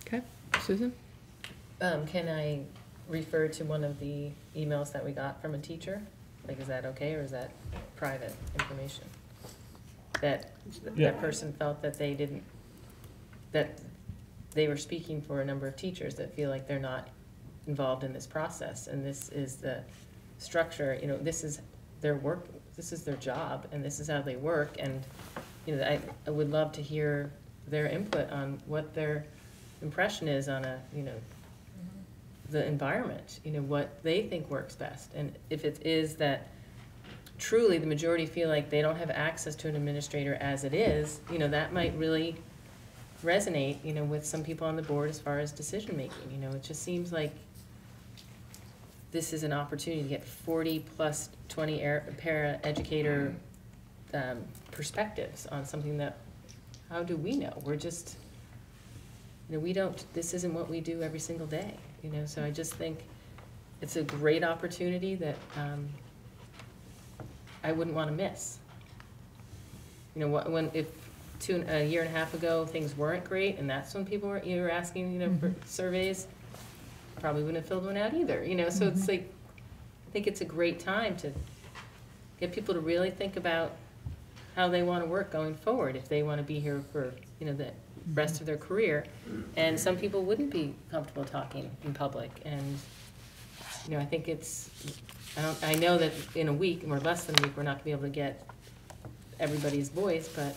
S1: Okay, Susan?
S4: Can I refer to one of the emails that we got from a teacher? Like, is that okay, or is that private information? That
S9: Yeah.
S4: that person felt that they didn't, that they were speaking for a number of teachers that feel like they're not involved in this process, and this is the structure, you know, this is their work, this is their job, and this is how they work, and, you know, I would love to hear their input on what their impression is on a, you know, the environment, you know, what they think works best. And if it is that truly the majority feel like they don't have access to an administrator as it is, you know, that might really resonate, you know, with some people on the board as far as decision-making. You know, it just seems like this is an opportunity to get 40 plus 20 para-educator perspectives on something that, how do we know? We're just, you know, we don't, this isn't what we do every single day, you know, so I just think it's a great opportunity that I wouldn't want to miss. You know, when, if a year and a half ago things weren't great, and that's when people were, you were asking, you know, for surveys, probably wouldn't have filled one out either, you know, so it's like, I think it's a great time to get people to really think about how they want to work going forward, if they want to be here for, you know, the rest of their career. And some people wouldn't be comfortable talking in public, and, you know, I think it's, I know that in a week, or less than a week, we're not gonna be able to get everybody's voice, but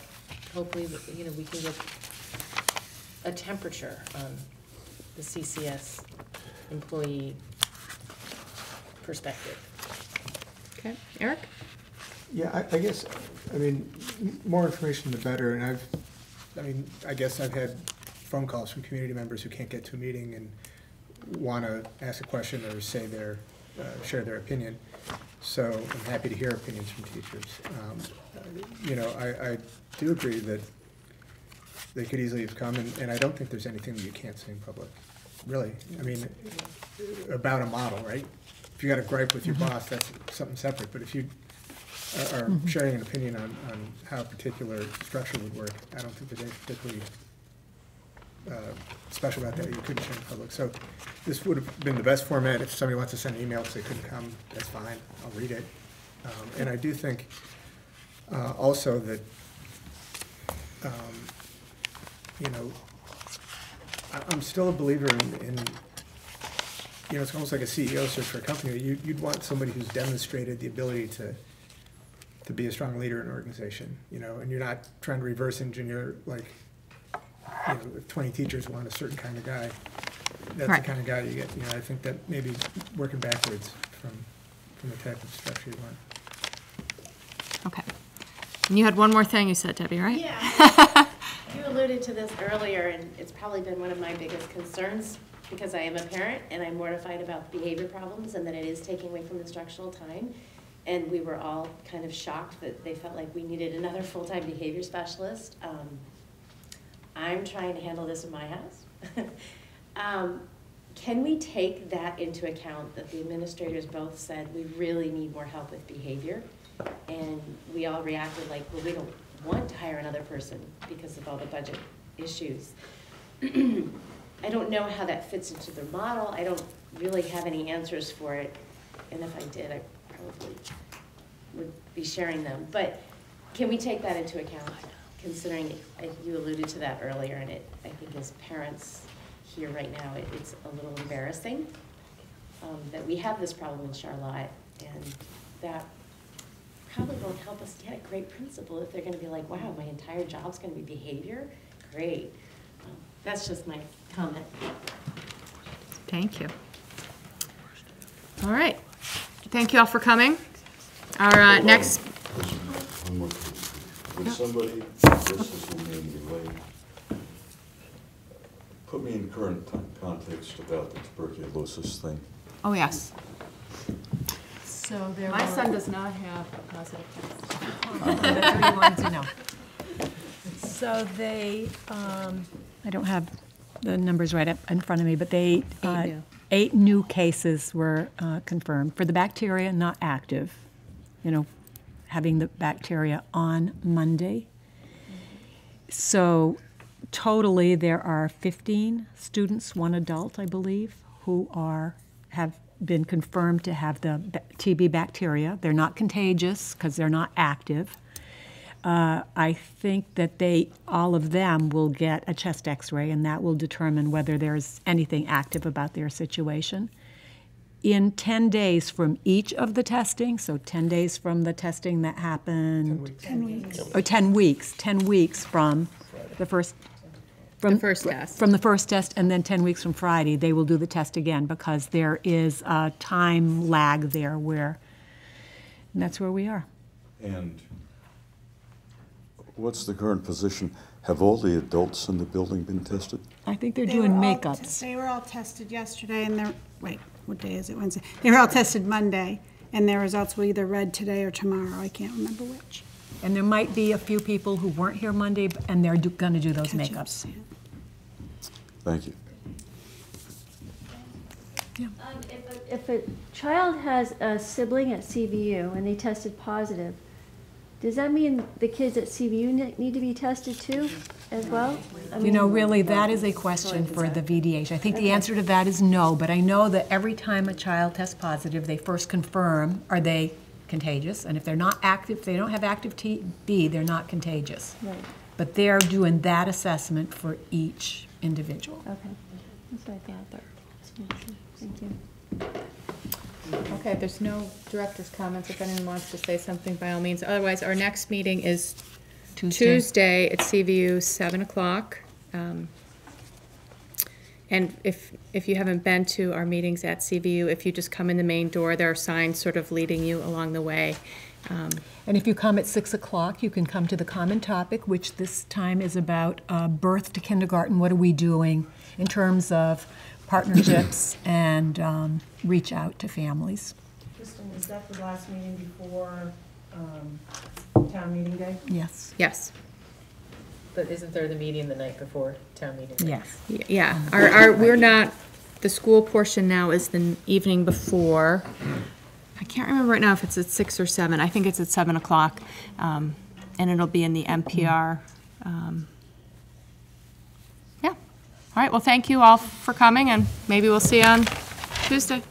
S4: hopefully, you know, we can get a temperature on the CCS employee perspective.
S1: Okay, Eric?
S3: Yeah, I guess, I mean, more information the better, and I guess I've had phone calls from community members who can't get to a meeting and want to ask a question or say their, share their opinion. So I'm happy to hear opinions from teachers. You know, I do agree that they could easily have come, and I don't think there's anything that you can't say in public, really. I mean, about a model, right? If you got a gripe with your boss, that's something separate, but if you are sharing an opinion on how a particular structure would work, I don't think there's anything particularly special about that you couldn't share in public. So this would have been the best format. If somebody wants to send an email because they couldn't come, that's fine. I'll read it. And I do think also that, you know, I'm still a believer in you know, it's almost like a CEO search for a company. You'd want somebody who's demonstrated the ability to be a strong leader in an organization, you know, and you're not trying to reverse engineer, like, you know, if 20 teachers want a certain kind of guy, that's the kind of guy you get. You know, I think that maybe working backwards from the type of structure you want.
S1: Okay. And you had one more thing you said, Debbie, right?
S21: Yeah. You alluded to this earlier, and it's probably been one of my biggest concerns because I am a parent and I'm mortified about behavior problems and that it is taking away from the instructional time. And we were all kind of shocked that they felt like we needed another full-time behavior specialist. I'm trying to handle this in my house. Can we take that into account, that the administrators both said we really need more help with behavior? And we all reacted like, well, we don't want to hire another person because of all the budget issues. I don't know how that fits into their model. I don't really have any answers for it. And if I did, I probably would be sharing them. But can we take that into account, considering you alluded to that earlier, and I think as parents here right now, it's a little embarrassing that we have this problem in Charlotte, and that probably won't help us get a great principal if they're going to be like, wow, my entire job's going to be behavior? Great. That's just my comment.
S1: Thank you. All right. Thank you all for coming. Our next...
S6: One more thing. Would somebody, this will name delay, put me in current context about the tuberculosis thing?
S1: Oh, yes.
S5: So there
S1: My
S5: were-
S1: son does not have a positive test.
S5: That's what you wanted to know. So they, I don't have the numbers right up in front of me, but they, 8 new cases were confirmed for the bacteria not active, you know, having the bacteria on Monday. So totally there are 15 students, 1 adult, I believe, who have been confirmed to have the TB bacteria. They're not contagious because they're not active. I think that all of them will get a chest x-ray, and that will determine whether there's anything active about their situation. In 10 days from each of the testing, so 10 days from the testing that happened.
S7: 10 weeks.
S5: Or 10 weeks. 10 weeks from the first. From
S1: The first test.
S5: From the first test, and then 10 weeks from Friday, they will do the test again, because there is a time lag there and that's where we are.
S6: And what's the current position? Have all the adults in the building been tested?
S5: I think they're
S7: They
S5: doing
S7: were all
S5: makeups.
S7: They were all tested yesterday, and wait, what day is it, Wednesday? They were all tested Monday, and their results were either read today or tomorrow, I can't remember which.
S5: And there might be a few people who weren't here Monday, and they're going to do those makeups.
S6: Thank you.
S16: If a child has a sibling at CVU and they tested positive, does that mean the kids at CVU need to be tested too, as well?
S5: You know, really, that is a question for the VDH. I think the answer to that is no, but I know that every time a child tests positive, they first confirm, are they contagious? And if they're not active, if they don't have active TB, they're not contagious.
S16: Right.
S5: But they're doing that assessment for each individual.
S16: Okay, that's what I thought. Thank you.
S1: Okay, there's no director's comments. If anyone wants to say something, by all means. Otherwise, our next meeting is Tuesday at CVU, 7 o'clock. And if you haven't been to our meetings at CVU, if you just come in the main door, there are signs sort of leading you along the way.
S5: And if you come at 6 o'clock, you can come to the common topic, which this time is about birth to kindergarten. What are we doing in terms of partnerships and reach out to families?
S14: Kristen, is that the last meeting before town meeting day?
S5: Yes.
S1: Yes.
S4: But isn't there the meeting the night before town meeting?
S5: Yes.
S1: Yeah, we're not, the school portion now is the evening before. I can't remember right now if it's at 6 or 7. I think it's at 7 o'clock, and it'll be in the MPR. Yeah. All right, well, thank you all for coming, and maybe we'll see you on Tuesday.